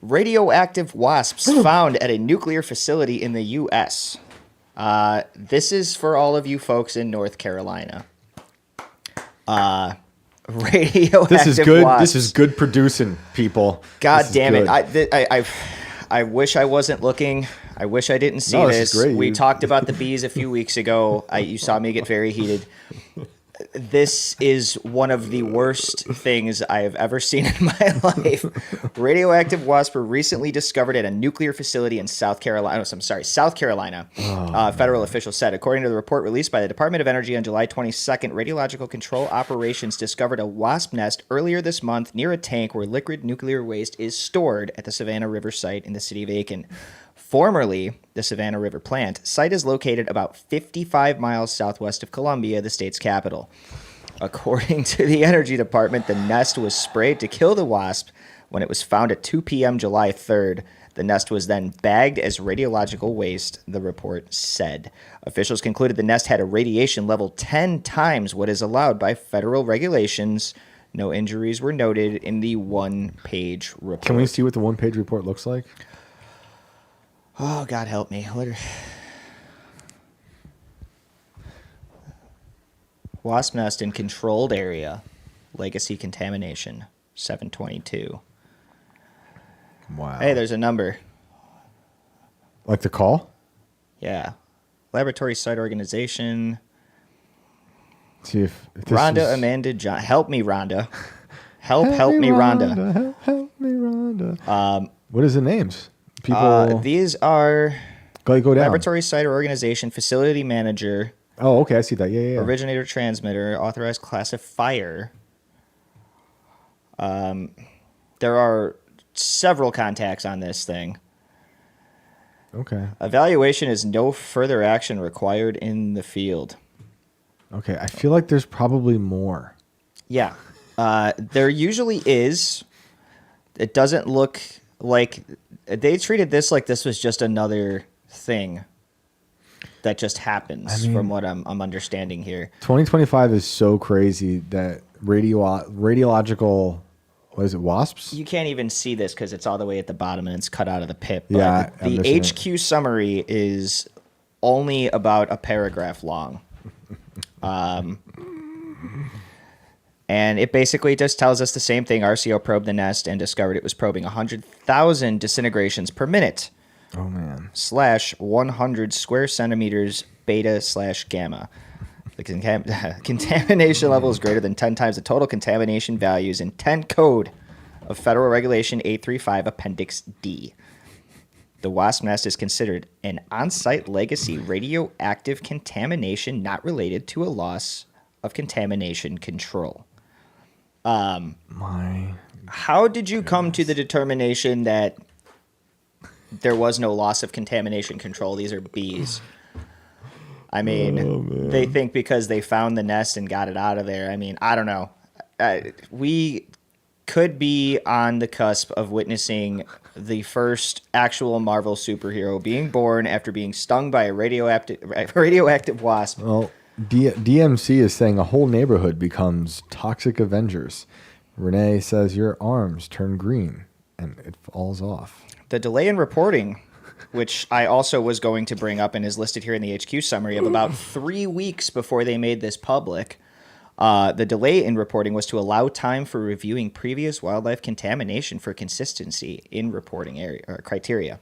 Speaker 2: Radioactive wasps found at a nuclear facility in the U.S. This is for all of you folks in North Carolina. Radioactive
Speaker 1: This is good.
Speaker 2: wasps.
Speaker 1: This is good producing, people.
Speaker 2: God
Speaker 1: This is
Speaker 2: damn it!
Speaker 1: good.
Speaker 2: I wish I wasn't looking. I wish I didn't see
Speaker 1: No,
Speaker 2: this.
Speaker 1: this is great.
Speaker 2: We
Speaker 1: You-
Speaker 2: talked about the bees a few weeks ago. You saw me get very heated. This is one of the worst things I have ever seen in my life. Radioactive wasps were recently discovered at a nuclear facility in South Carolina. South Carolina. Federal officials said, according to the report released by the Department of Energy on July 22nd, Radiological Control Operations discovered a wasp nest earlier this month near a tank where liquid nuclear waste is stored at the Savannah River site in the city of Aiken. Formerly the Savannah River plant, site is located about 55 miles southwest of Columbia, the state's capital. According to the Energy Department, the nest was sprayed to kill the wasp when it was found at 2 p.m. July 3rd. The nest was then bagged as radiological waste, the report said. Officials concluded the nest had a radiation level 10 times what is allowed by federal regulations. No injuries were noted in the one-page report.
Speaker 1: Can we see what the one-page report looks like?
Speaker 2: Oh, God help me. Wasp nest in controlled area. Legacy contamination. 722.
Speaker 1: Wow.
Speaker 2: Hey, there's a number.
Speaker 1: Like the call?
Speaker 2: Yeah. Laboratory site organization.
Speaker 1: See if this
Speaker 2: Rhonda,
Speaker 1: is-
Speaker 2: Amanda, John. Help me, Rhonda. Help me, Rhonda.
Speaker 1: Help me, Rhonda. What is the names? People
Speaker 2: These are
Speaker 1: go down.
Speaker 2: laboratory site or organization, facility manager,
Speaker 1: Oh, okay. I see that. Yeah.
Speaker 2: originator, transmitter, authorized classifier. There are several contacts on this thing.
Speaker 1: Okay.
Speaker 2: Evaluation is no further action required in the field.
Speaker 1: Okay. I feel like there's probably more.
Speaker 2: Yeah. There usually is. It doesn't look like they treated this like this was just another thing that just happens from what I'm understanding here.
Speaker 1: 2025 is so crazy that radiological, what is it, wasps?
Speaker 2: You can't even see this because it's all the way at the bottom and it's cut out of the pip. But
Speaker 1: Yeah, I'm
Speaker 2: the
Speaker 1: missing
Speaker 2: HQ summary is only about a paragraph long. And it basically just tells us the same thing. RCO probed the nest and discovered it was probing 100,000 disintegrations per minute.
Speaker 1: Oh, man.
Speaker 2: / 100 square centimeters beta/gamma. The contamination level is greater than 10 times the total contamination values in 10 code of Federal Regulation 835 Appendix D. The wasp nest is considered an on-site legacy radioactive contamination not related to a loss of contamination control. How did you come to the determination that there was no loss of contamination control? These are bees. I mean, they think because they found the nest and got it out of there. I mean, I don't know. We could be on the cusp of witnessing the first actual Marvel superhero being born after being stung by a radioactive wasp.
Speaker 1: Well, DMC is saying a whole neighborhood becomes toxic Avengers. Renee says your arms turn green and it falls off.
Speaker 2: The delay in reporting, which I also was going to bring up and is listed here in the HQ summary, of about 3 weeks before they made this public. The delay in reporting was to allow time for reviewing previous wildlife contamination for consistency in reporting area criteria.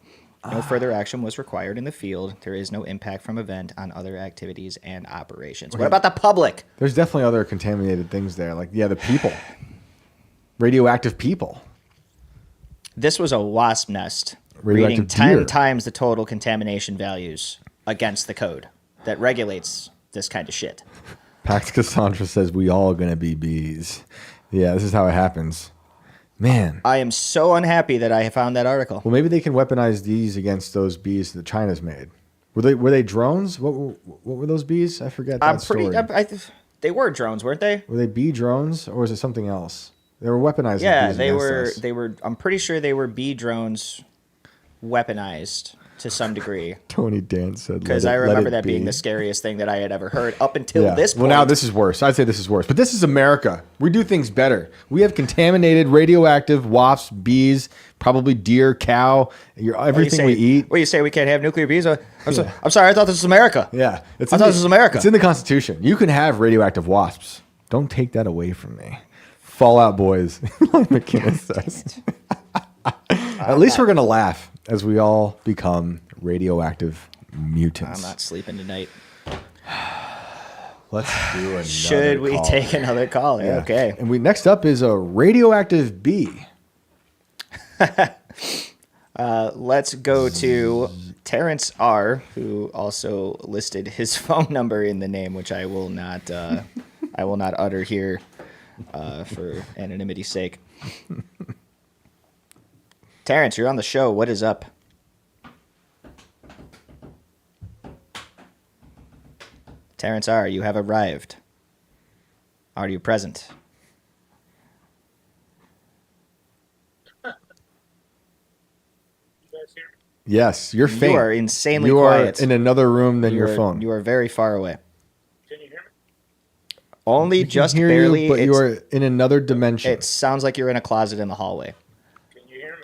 Speaker 2: No further action was required in the field. There is no impact from event on other activities and operations. What about the public?
Speaker 1: There's definitely other contaminated things there. Like, the people. Radioactive people.
Speaker 2: This was a wasp nest
Speaker 1: Radioactive
Speaker 2: reading 10
Speaker 1: deer.
Speaker 2: times the total contamination values against the code that regulates this kind of shit.
Speaker 1: Pax Cassandra says we all gonna be bees. Yeah, this is how it happens. Man.
Speaker 2: I am so unhappy that I found that article.
Speaker 1: Well, maybe they can weaponize these against those bees that China's made. Were they drones? What were those bees? I forget that story.
Speaker 2: They were drones, weren't they?
Speaker 1: Were they bee drones or was it something else? They were weaponizing.
Speaker 2: Yeah,
Speaker 1: bees
Speaker 2: they
Speaker 1: against
Speaker 2: were.
Speaker 1: us.
Speaker 2: They were. I'm pretty sure they were bee drones, weaponized to some degree.
Speaker 1: Tony Dan said,
Speaker 2: Because I remember that being the scariest thing that I had ever heard up until this point.
Speaker 1: Well, now this is worse. I'd say this is worse. But this is America. We do things better. We have contaminated, radioactive wasps, bees, probably deer, cow, everything we eat.
Speaker 2: What, you say we can't have nuclear bees? I'm sorry, I thought this was America.
Speaker 1: Yeah.
Speaker 2: I thought this was America.
Speaker 1: It's in the Constitution. You can have radioactive wasps. Don't take that away from me. Fallout Boys, like McKinnon says. At least we're going to laugh as we all become radioactive mutants.
Speaker 2: I'm not sleeping tonight.
Speaker 1: Let's do another
Speaker 2: Should we
Speaker 1: call.
Speaker 2: take another caller?
Speaker 1: Yeah.
Speaker 2: Okay.
Speaker 1: And next up is a radioactive bee.
Speaker 2: Let's go to Terrence R., who also listed his phone number in the name, which I will not utter here for anonymity's sake. Terrence, you're on the show. What is up? Terrence R., you have arrived. Are you present?
Speaker 1: Yes, you're faint.
Speaker 2: You are insanely
Speaker 1: you
Speaker 2: quiet.
Speaker 1: are in another room than your phone.
Speaker 2: You are very far away.
Speaker 9: Can you hear me?
Speaker 2: Only
Speaker 1: We can
Speaker 2: just
Speaker 1: hear
Speaker 2: barely.
Speaker 1: you, but you are in another dimension.
Speaker 2: It sounds like you're in a closet in the hallway.
Speaker 9: Can you hear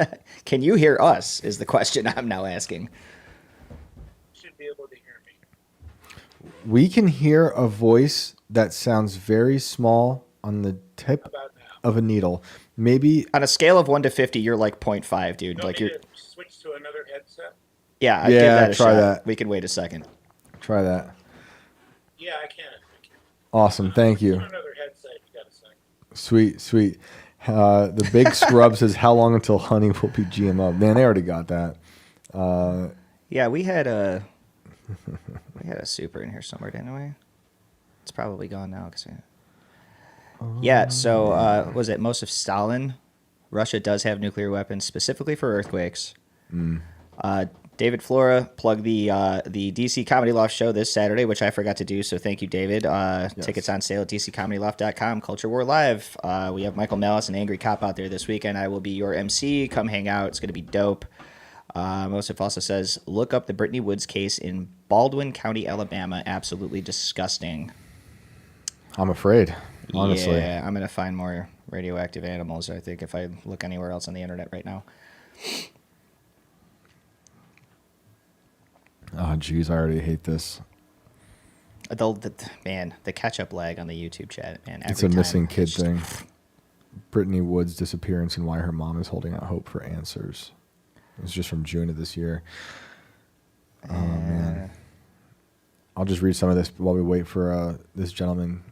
Speaker 9: me?
Speaker 2: Can you hear us? Is the question I'm now asking.
Speaker 9: You should be able to hear me.
Speaker 1: We can hear a voice that sounds very small on the tip
Speaker 9: About now.
Speaker 1: of a needle. Maybe
Speaker 2: On a scale of 1 to 50, you're like 0.5, dude.
Speaker 9: You
Speaker 2: Like
Speaker 9: want
Speaker 2: you're.
Speaker 9: me to switch to another headset?
Speaker 2: Yeah, I'd give
Speaker 1: Yeah,
Speaker 2: that a
Speaker 1: try
Speaker 2: shot.
Speaker 1: that.
Speaker 2: We can wait a second.
Speaker 1: try that.
Speaker 9: Yeah, I can.
Speaker 1: Awesome, thank you.
Speaker 9: Another headset, you got a second.
Speaker 1: Sweet. The big scrub says, "How long until honey will be GMO?" Man, they already got that.
Speaker 2: Yeah, we had a super in here somewhere, didn't we? It's probably gone now. Yeah. So was it most of Stalin? Russia does have nuclear weapons specifically for earthquakes. David Flora plugged the DC Comedy Loft show this Saturday, which I forgot to do, so thank you, David. Tickets on sale at dccomedyloft.com. Culture War Live. We have Michael Malice and Angry Cop out there this weekend. I will be your MC. Come hang out. It's going to be dope. Mosif also says, look up the Brittany Woods case in Baldwin County, Alabama. Absolutely disgusting.
Speaker 1: I'm afraid, honestly.
Speaker 2: Yeah, I'm going to find more radioactive animals, I think, if I look anywhere else on the internet right now.
Speaker 1: Oh, geez, I already hate this.
Speaker 2: The catch-up lag on the YouTube chat, man.
Speaker 1: It's a missing kid thing. Brittany Wood's disappearance and why her mom is holding out hope for answers. It was just from June of this year. Oh, man. I'll just read some of this while we wait for this gentleman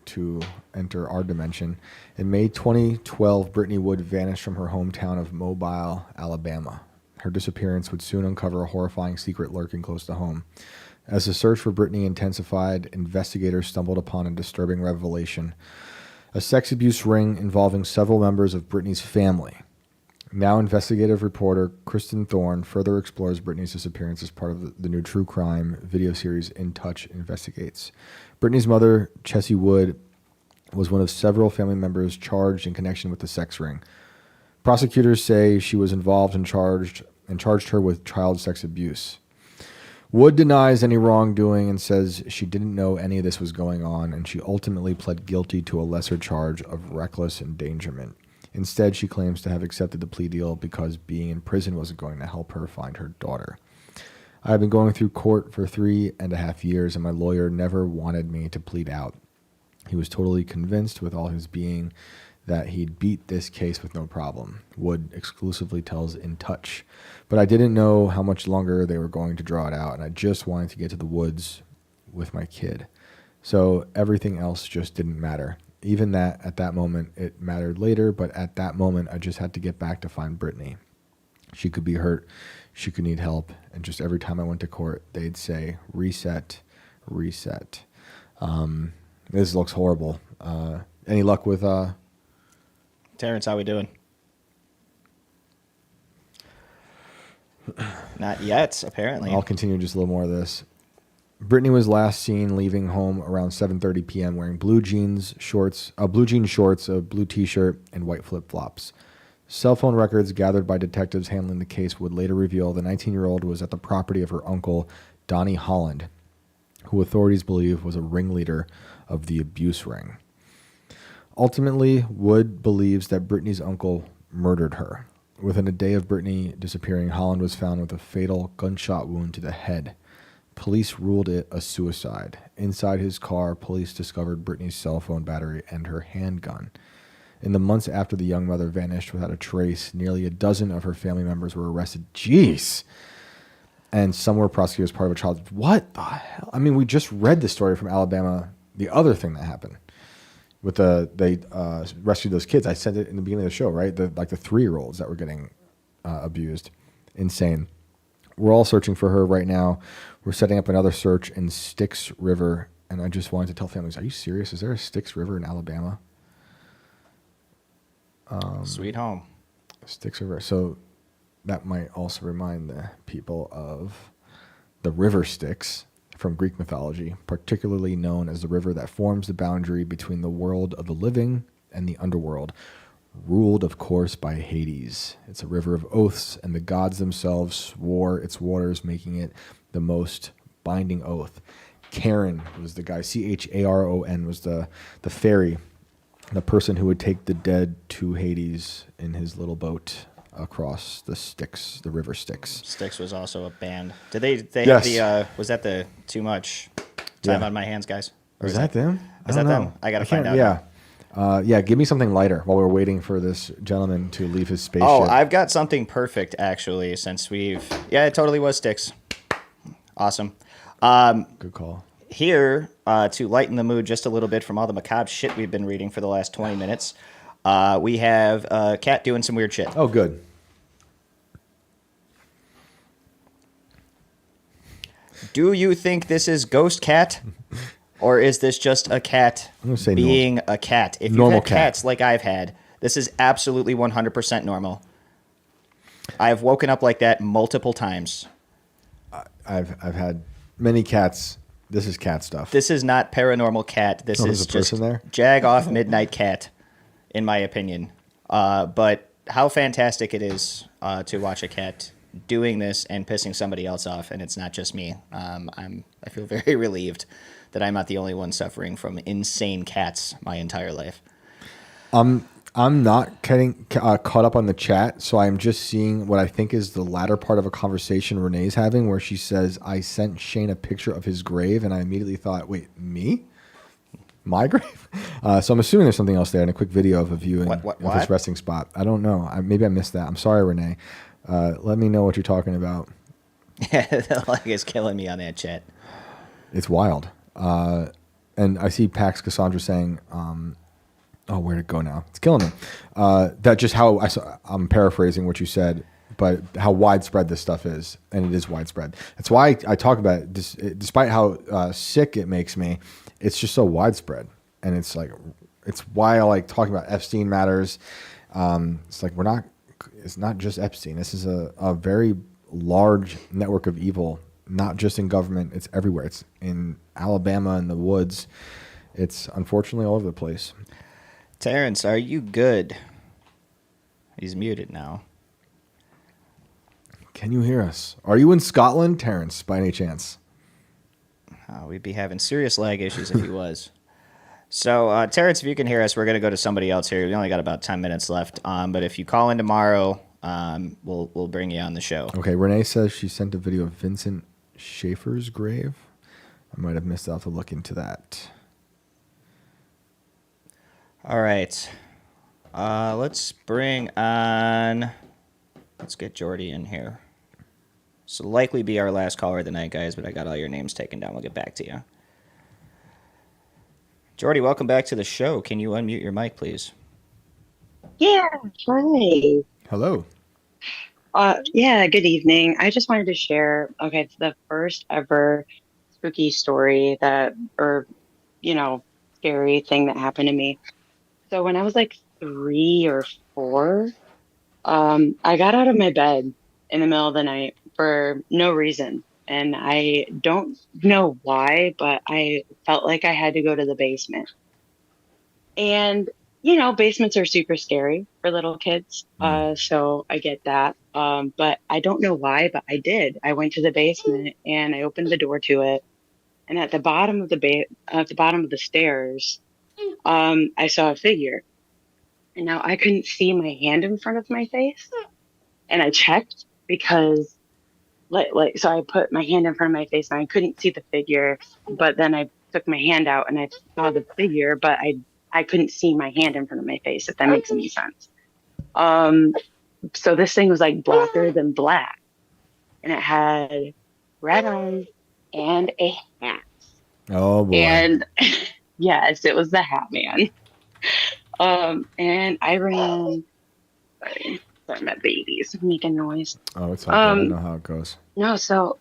Speaker 1: to enter our dimension. In May 2012, Brittany Wood vanished from her hometown of Mobile, Alabama. Her disappearance would soon uncover a horrifying secret lurking close to home. As the search for Brittany intensified, investigators stumbled upon a disturbing revelation: a sex abuse ring involving several members of Brittany's family. Now investigative reporter Kristen Thorne further explores Brittany's disappearance as part of the new true crime video series In Touch Investigates. Brittany's mother, Chessie Wood, was one of several family members charged in connection with the sex ring. Prosecutors say she was involved and charged her with child sex abuse. Wood denies any wrongdoing and says she didn't know any of this was going on, and she ultimately pled guilty to a lesser charge of reckless endangerment. Instead, she claims to have accepted the plea deal because being in prison wasn't going to help her find her daughter. I have been going through court for 3.5 years, and my lawyer never wanted me to plead out. He was totally convinced with all his being that he'd beat this case with no problem, Wood exclusively tells In Touch. But I didn't know how much longer they were going to draw it out, and I just wanted to get to the woods with my kid. So everything else just didn't matter. Even that, at that moment, it mattered later, but at that moment, I just had to get back to find Brittany. She could be hurt, she could need help, and just every time I went to court, they'd say, reset, reset. This looks horrible. Any luck with...
Speaker 2: Terrence, how we doing? Not yet, apparently.
Speaker 1: I'll continue just a little more of this. Brittany was last seen leaving home around 7:30 p.m. wearing blue jean shorts, a blue t-shirt, and white flip-flops. Cell phone records gathered by detectives handling the case would later reveal the 19-year-old was at the property of her uncle, Donnie Holland, who authorities believe was a ringleader of the abuse ring. Ultimately, Wood believes that Brittany's uncle murdered her. Within a day of Brittany disappearing, Holland was found with a fatal gunshot wound to the head. Police ruled it a suicide. Inside his car, police discovered Brittany's cell phone battery and her handgun. In the months after the young mother vanished without a trace, nearly a dozen of her family members were arrested. Jeez. And some were prosecuted as part of a child. What the hell? I mean, we just read the story from Alabama, the other thing that happened. With they rescued those kids. I said it in the beginning of the show, right? The 3-year-olds that were getting abused. Insane. We're all searching for her right now. We're setting up another search in Styx River, and I just wanted to tell families, are you serious? Is there a Styx River in Alabama?
Speaker 2: Sweet home.
Speaker 1: Styx River. So that might also remind the people of the river Styx from Greek mythology, particularly known as the river that forms the boundary between the world of the living and the underworld, ruled, of course, by Hades. It's a river of oaths, and the gods themselves swore its waters, making it the most binding oath. Charon was the guy. Charon was the fairy, the person who would take the dead to Hades in his little boat across the Styx, the river Styx.
Speaker 2: Styx was also a band. Did they
Speaker 1: Yes.
Speaker 2: have the was that the Too Much Time on My Hands guys? Or
Speaker 1: Is that them?
Speaker 2: Is that them? I gotta find out.
Speaker 1: Yeah. Give me something lighter while we're waiting for this gentleman to leave his spaceship.
Speaker 2: Oh, I've got something perfect actually. Since it totally was Styx. Awesome.
Speaker 1: Good call.
Speaker 2: Here, to lighten the mood just a little bit from all the macabre shit we've been reading for the last 20 minutes, we have a cat doing some weird shit.
Speaker 1: Oh, good.
Speaker 2: Do you think this is Ghost Cat? Or is this just a cat
Speaker 1: I'm gonna say
Speaker 2: being a cat? If you've
Speaker 1: normal
Speaker 2: had
Speaker 1: cat.
Speaker 2: cats like I've had, this is absolutely 100% normal. I have woken up like that multiple times.
Speaker 1: I've had many cats. This is cat stuff.
Speaker 2: This is not paranormal cat. This
Speaker 1: there's
Speaker 2: is
Speaker 1: a person
Speaker 2: just
Speaker 1: there?
Speaker 2: jag off midnight cat, in my opinion. But how fantastic it is to watch a cat doing this and pissing somebody else off, and it's not just me. I feel very relieved that I'm not the only one suffering from insane cats my entire life.
Speaker 1: I'm not getting caught up on the chat, so I'm just seeing what I think is the latter part of a conversation Renee's having, where she says, I sent Shane a picture of his grave, and I immediately thought, wait, me? My grave? So I'm assuming there's something else there, and a quick video of a view of his resting spot. I don't know. Maybe I missed that. I'm sorry, Renee. Let me know what you're talking about.
Speaker 2: Yeah, the lag is killing me on that chat.
Speaker 1: It's wild. and I see Pax Cassandra saying, oh, where'd it go now? It's killing me. That just how I'm paraphrasing what you said, but how widespread this stuff is, and it is widespread. That's why I talk about it. Despite how sick it makes me, it's just so widespread, and it's like, it's why I like talking about Epstein matters. It's like it's not just Epstein. This is a very large network of evil, not just in government. It's everywhere. It's in Alabama, in the woods. It's unfortunately all over the place.
Speaker 2: Terrence, are you good? He's muted now.
Speaker 1: Can you hear us? Are you in Scotland, Terrence, by any chance?
Speaker 2: We'd be having serious lag issues if he was. So, Terrence, if you can hear us, we're going to go to somebody else here. We only got about 10 minutes left. But if you call in tomorrow, we'll bring you on the show.
Speaker 1: Okay, Renee says she sent a video of Vincent Schaefer's grave. I might have missed out to look into that.
Speaker 2: All right. Let's get Jordy in here. This will likely be our last caller of the night, guys, but I got all your names taken down. We'll get back to you. Jordy, welcome back to the show. Can you unmute your mic, please?
Speaker 10: Yeah, hi.
Speaker 1: Hello.
Speaker 10: Yeah, good evening. I just wanted to share, okay, it's the first ever spooky story scary thing that happened to me. So when I was like 3 or 4, I got out of my bed in the middle of the night for no reason. And I don't know why, but I felt like I had to go to the basement. And, basements are super scary for little kids. So I get that. But I don't know why, but I did. I went to the basement and I opened the door to it. And at the bottom of the stairs, I saw a figure. And now I couldn't see my hand in front of my face. And I checked because so I put my hand in front of my face and I couldn't see the figure, but then I took my hand out and I saw the figure, but I couldn't see my hand in front of my face, if that makes any sense. So this thing was like blacker than black, and it had red eyes and a hat.
Speaker 1: Oh boy.
Speaker 10: And yes, it was the Hatman. And I ran. Sorry, my baby's making noise.
Speaker 1: Oh, it's okay. I don't know how it goes.
Speaker 10: No, that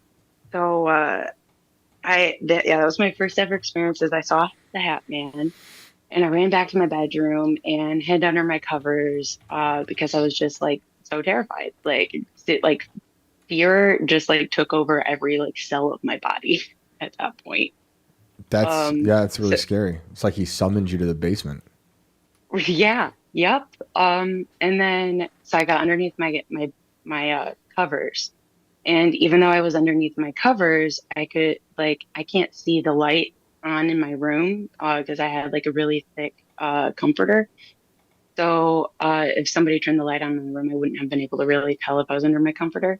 Speaker 10: was my first ever experience. Is I saw the Hatman, and I ran back to my bedroom and hid under my covers because I was just like so terrified. Fear just like took over every like cell of my body at that point.
Speaker 1: It's really scary. It's like he summoned you to the basement.
Speaker 10: Yeah. Yep. And then so I got underneath my covers, and even though I was underneath my covers, I can't see the light on in my room because I had like a really thick comforter. So if somebody turned the light on in the room, I wouldn't have been able to really tell if I was under my comforter.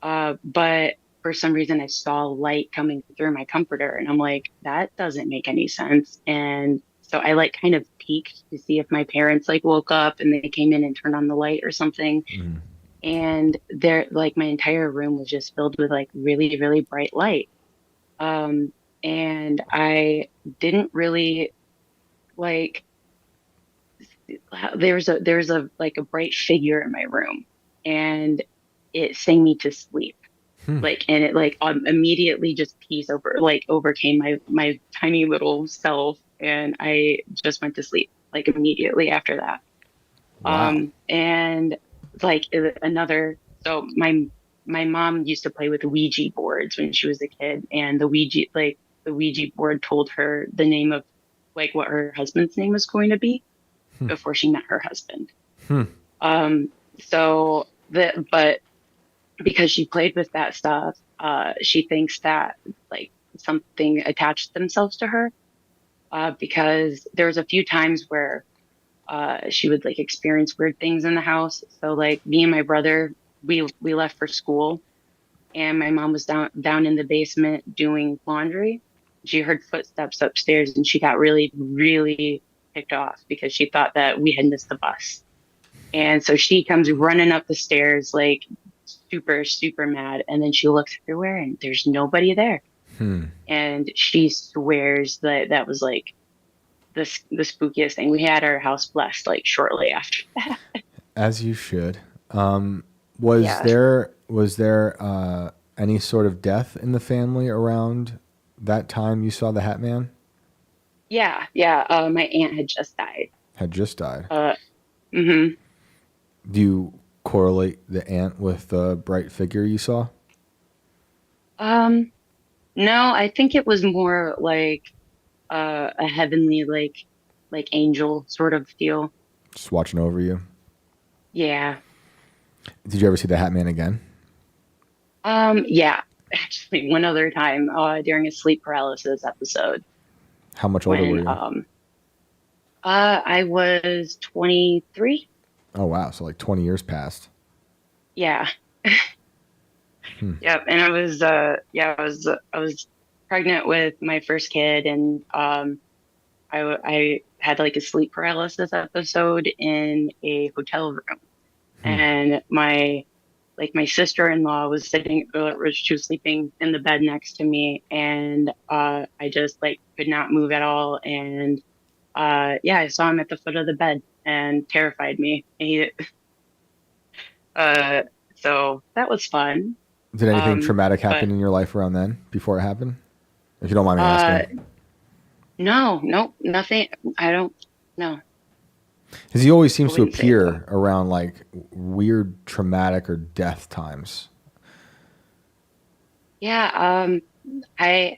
Speaker 10: But for some reason, I saw light coming through my comforter, and I'm like, that doesn't make any sense. And so I like kind of peeked to see if my parents like woke up and they came in and turned on the light or something.
Speaker 1: Mm.
Speaker 10: And my entire room was just filled with like really, really bright light. And I didn't really there was a bright figure in my room, and it sang me to sleep. And it immediately just overcame my tiny little self, and I just went to sleep like immediately after that.
Speaker 1: Wow.
Speaker 10: And so my mom used to play with Ouija boards when she was a kid, and the Ouija board told her the name of like what her husband's name was going to be before she met her husband. But because she played with that stuff, she thinks that like something attached themselves to her, because there was a few times where she would like experience weird things in the house. So like me and my brother, we left for school, and my mom was down in the basement doing laundry. She heard footsteps upstairs, and she got really, really ticked off because she thought that we had missed the bus. And so she comes running up the stairs like super, super mad. And then she looks everywhere and there's nobody there. And she swears that that was like the spookiest thing. We had our house blessed like shortly after that.
Speaker 1: As you should. Was
Speaker 10: Yeah.
Speaker 1: there any sort of death in the family around that time you saw the Hatman?
Speaker 10: Yeah. My aunt had just died.
Speaker 1: Had just died.
Speaker 10: Mm-hmm.
Speaker 1: Do you correlate the aunt with the bright figure you saw?
Speaker 10: No, I think it was more like a heavenly like angel sort of deal.
Speaker 1: Just watching over you.
Speaker 10: Yeah.
Speaker 1: Did you ever see the Hatman again?
Speaker 10: Yeah. Actually, one other time during a sleep paralysis episode
Speaker 1: How much older were
Speaker 10: when
Speaker 1: you?
Speaker 10: I was 23.
Speaker 1: Oh wow, so like 20 years passed.
Speaker 10: Yeah. Yep, and I was pregnant with my first kid, and I had like a sleep paralysis episode in a hotel room, and my sister-in-law was she was sleeping in the bed next to me, and I just like could not move at all, and I saw him at the foot of the bed and terrified me. And so that was fun.
Speaker 1: Did anything traumatic
Speaker 10: but
Speaker 1: happen in your life around then, before it happened? If you don't mind me asking.
Speaker 10: no, nothing. I don't know.
Speaker 1: Because he always seems to
Speaker 10: Wouldn't say
Speaker 1: appear around like weird traumatic or death times.
Speaker 10: Yeah, I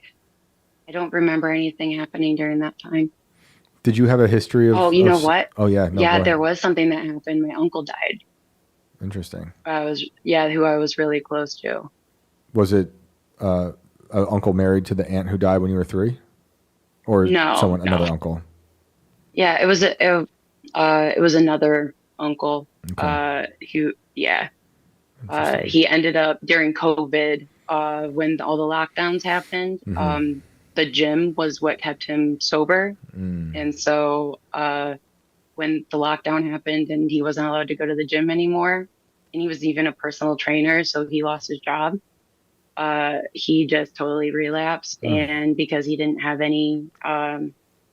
Speaker 10: don't remember anything happening during that time.
Speaker 1: Did you have a history of...
Speaker 10: Oh, you know what?
Speaker 1: Oh yeah. No,
Speaker 10: Yeah,
Speaker 1: go
Speaker 10: there
Speaker 1: ahead.
Speaker 10: was something that happened. My uncle died.
Speaker 1: Interesting.
Speaker 10: Who I was really close to.
Speaker 1: Was it an uncle married to the aunt who died when you were 3? Or
Speaker 10: No.
Speaker 1: another uncle?
Speaker 10: Yeah, it was another uncle.
Speaker 1: Okay.
Speaker 10: He ended up during COVID, when all the lockdowns happened.
Speaker 1: Mhm.
Speaker 10: The gym was what kept him sober,
Speaker 1: Mm.
Speaker 10: and so when the lockdown happened and he wasn't allowed to go to the gym anymore, and he was even a personal trainer, so he lost his job. He just totally relapsed, and because he didn't have any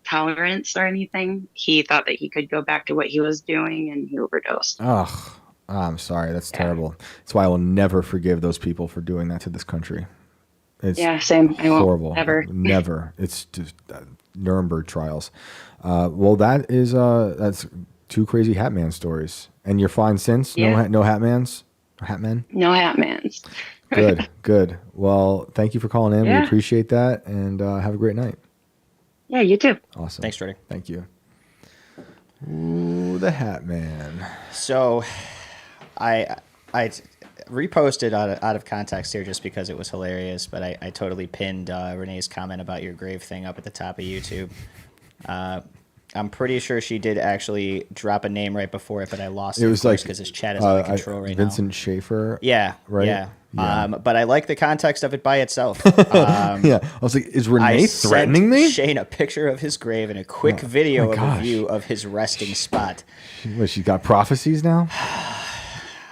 Speaker 10: tolerance or anything, he thought that he could go back to what he was doing, and he overdosed.
Speaker 1: Ugh. I'm sorry. That's terrible. That's why I will never forgive those people for doing that to this country. It's
Speaker 10: Same. I won't
Speaker 1: horrible.
Speaker 10: ever.
Speaker 1: Never. It's just Nuremberg trials. Well, that's 2 crazy Hatman stories. And you're fine since?
Speaker 10: Yeah.
Speaker 1: No Hatmans? Hatmen?
Speaker 10: No Hatmans.
Speaker 1: Good. Well, thank you for calling in.
Speaker 10: Yeah.
Speaker 1: We appreciate that. And have a great night.
Speaker 10: Yeah, you too.
Speaker 1: Awesome.
Speaker 2: Thanks, Jordy.
Speaker 1: Thank you. Ooh, the Hatman.
Speaker 2: So, I reposted out of context here just because it was hilarious, but I totally pinned Renee's comment about your grave thing up at the top of YouTube. I'm pretty sure she did actually drop a name right before it, but I lost it.
Speaker 1: It was like
Speaker 2: because his chat is out of control right now.
Speaker 1: Vincent Schaefer.
Speaker 2: Yeah.
Speaker 1: Right?
Speaker 2: Yeah.
Speaker 1: Yeah.
Speaker 2: But I like the context of it by itself.
Speaker 1: Yeah. I was like, is Renee threatening me?
Speaker 2: Shane a picture of his grave and a quick video of a view of his resting spot.
Speaker 1: She got prophecies now?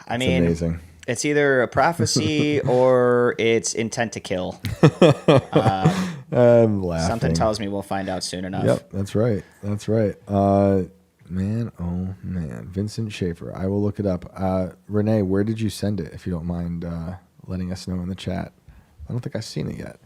Speaker 2: I mean,
Speaker 1: amazing.
Speaker 2: It's either a prophecy or it's intent to kill.
Speaker 1: I'm laughing.
Speaker 2: Something tells me we'll find out soon enough.
Speaker 1: Yep, that's right. Man, oh man, Vincent Schaefer. I will look it up. Renee, where did you send it? If you don't mind letting us know in the chat. I don't think I've seen it yet.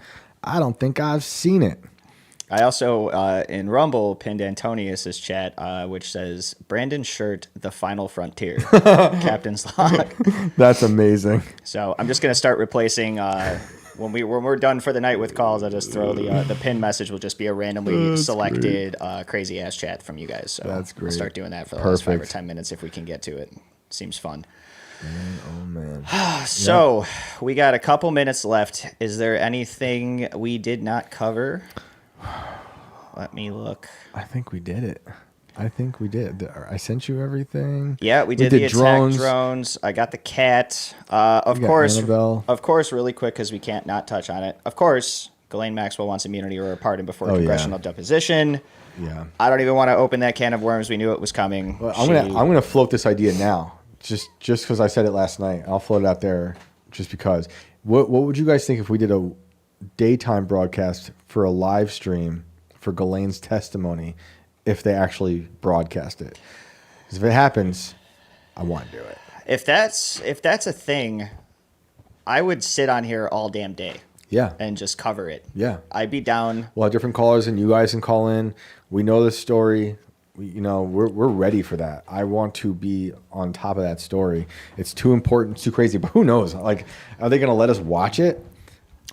Speaker 2: I also, in Rumble, pinned Antonius's chat, which says, Brandon Shirt, The Final Frontier, Captain's Log.
Speaker 1: That's amazing.
Speaker 2: So I'm just going to start replacing, when we're done for the night with calls, I'll just throw the pin message will just be a randomly selected crazy-ass chat from you guys. So
Speaker 1: that's great.
Speaker 2: We'll start doing that for the last 5 or 10 minutes if we can get to it. Seems fun.
Speaker 1: Oh, man.
Speaker 2: So we got a couple minutes left. Is there anything we did not cover? Let me look.
Speaker 1: I think we did it. I I sent you everything.
Speaker 2: Yeah, we did the attack drones. I got the cat. Of course, really quick because we can't not touch on it. Of course, Ghislaine Maxwell wants immunity or a pardon before congressional deposition.
Speaker 1: Yeah.
Speaker 2: I don't even want to open that can of worms. We knew it was coming.
Speaker 1: Well, I'm gonna float this idea now. Just because I said it last night. I'll float it out there just because. What would you guys think if we did daytime broadcast for a live stream for Ghislaine's testimony if they actually broadcast it. Because if it happens, I want to do it.
Speaker 2: If that's a thing, I would sit on here all damn day.
Speaker 1: Yeah.
Speaker 2: And just cover it.
Speaker 1: Yeah.
Speaker 2: I'd be down.
Speaker 1: We'll have different callers, and you guys can call in. We know this story. We're ready for that. I want to be on top of that story. It's too important, it's too crazy. But who knows? Like, are they going to let us watch it?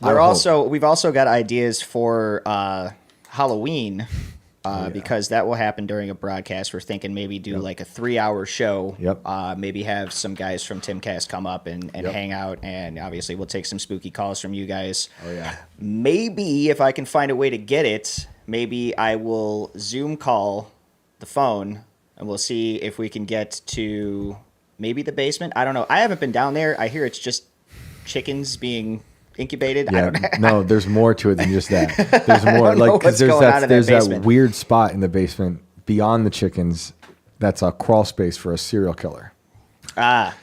Speaker 2: We've also got ideas for Halloween. Because that will happen during a broadcast. We're thinking maybe do like a 3-hour show.
Speaker 1: Yep.
Speaker 2: Maybe have some guys from Timcast come up and hang out. And obviously we'll take some spooky calls from you guys.
Speaker 1: Oh, yeah.
Speaker 2: Maybe if I can find a way to get it, maybe I will Zoom call the phone and we'll see if we can get to maybe the basement. I don't know. I haven't been down there. I hear it's just chickens being incubated.
Speaker 1: Yeah, no, there's more to it than just that. There's more.
Speaker 2: I don't know what's going on in
Speaker 1: there's
Speaker 2: that
Speaker 1: that
Speaker 2: basement.
Speaker 1: weird spot in the basement beyond the chickens. That's a crawl space for a serial killer.
Speaker 2: Ah,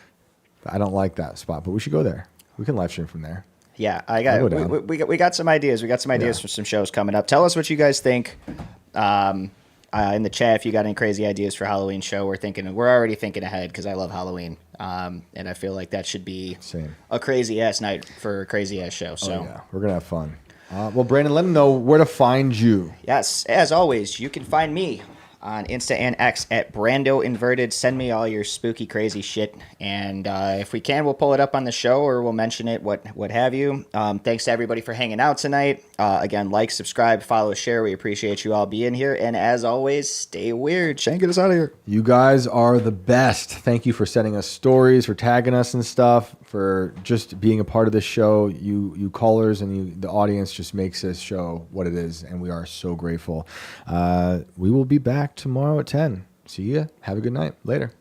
Speaker 1: I don't like that spot, but we should go there. We can live stream from there.
Speaker 2: yeah.
Speaker 1: I'll go down.
Speaker 2: We got some ideas. We got some ideas for some shows coming up. Tell us what you guys think. In the chat, if you got any crazy ideas for Halloween show, we're already thinking ahead because I love Halloween, and I feel like that should be a crazy ass night for a crazy ass show. So
Speaker 1: yeah, we're gonna have fun. Well, Brandon, let them know where to find you.
Speaker 2: yes, as always, you can find me on Insta and X at Brando Inverted. Send me all your spooky, crazy shit, and if we can, we'll pull it up on the show or we'll mention it, what have you. Thanks to everybody for hanging out tonight. Again, like, subscribe, follow, share. We appreciate you all being here, and as always, stay weird. Shane, get us out of here.
Speaker 1: You guys are the best. Thank you for sending us stories, for tagging us and stuff, for just being a part of this show. You callers and the audience just makes this show what it is, and we are so grateful. We will be back tomorrow at 10. See ya. Have a good night. Later.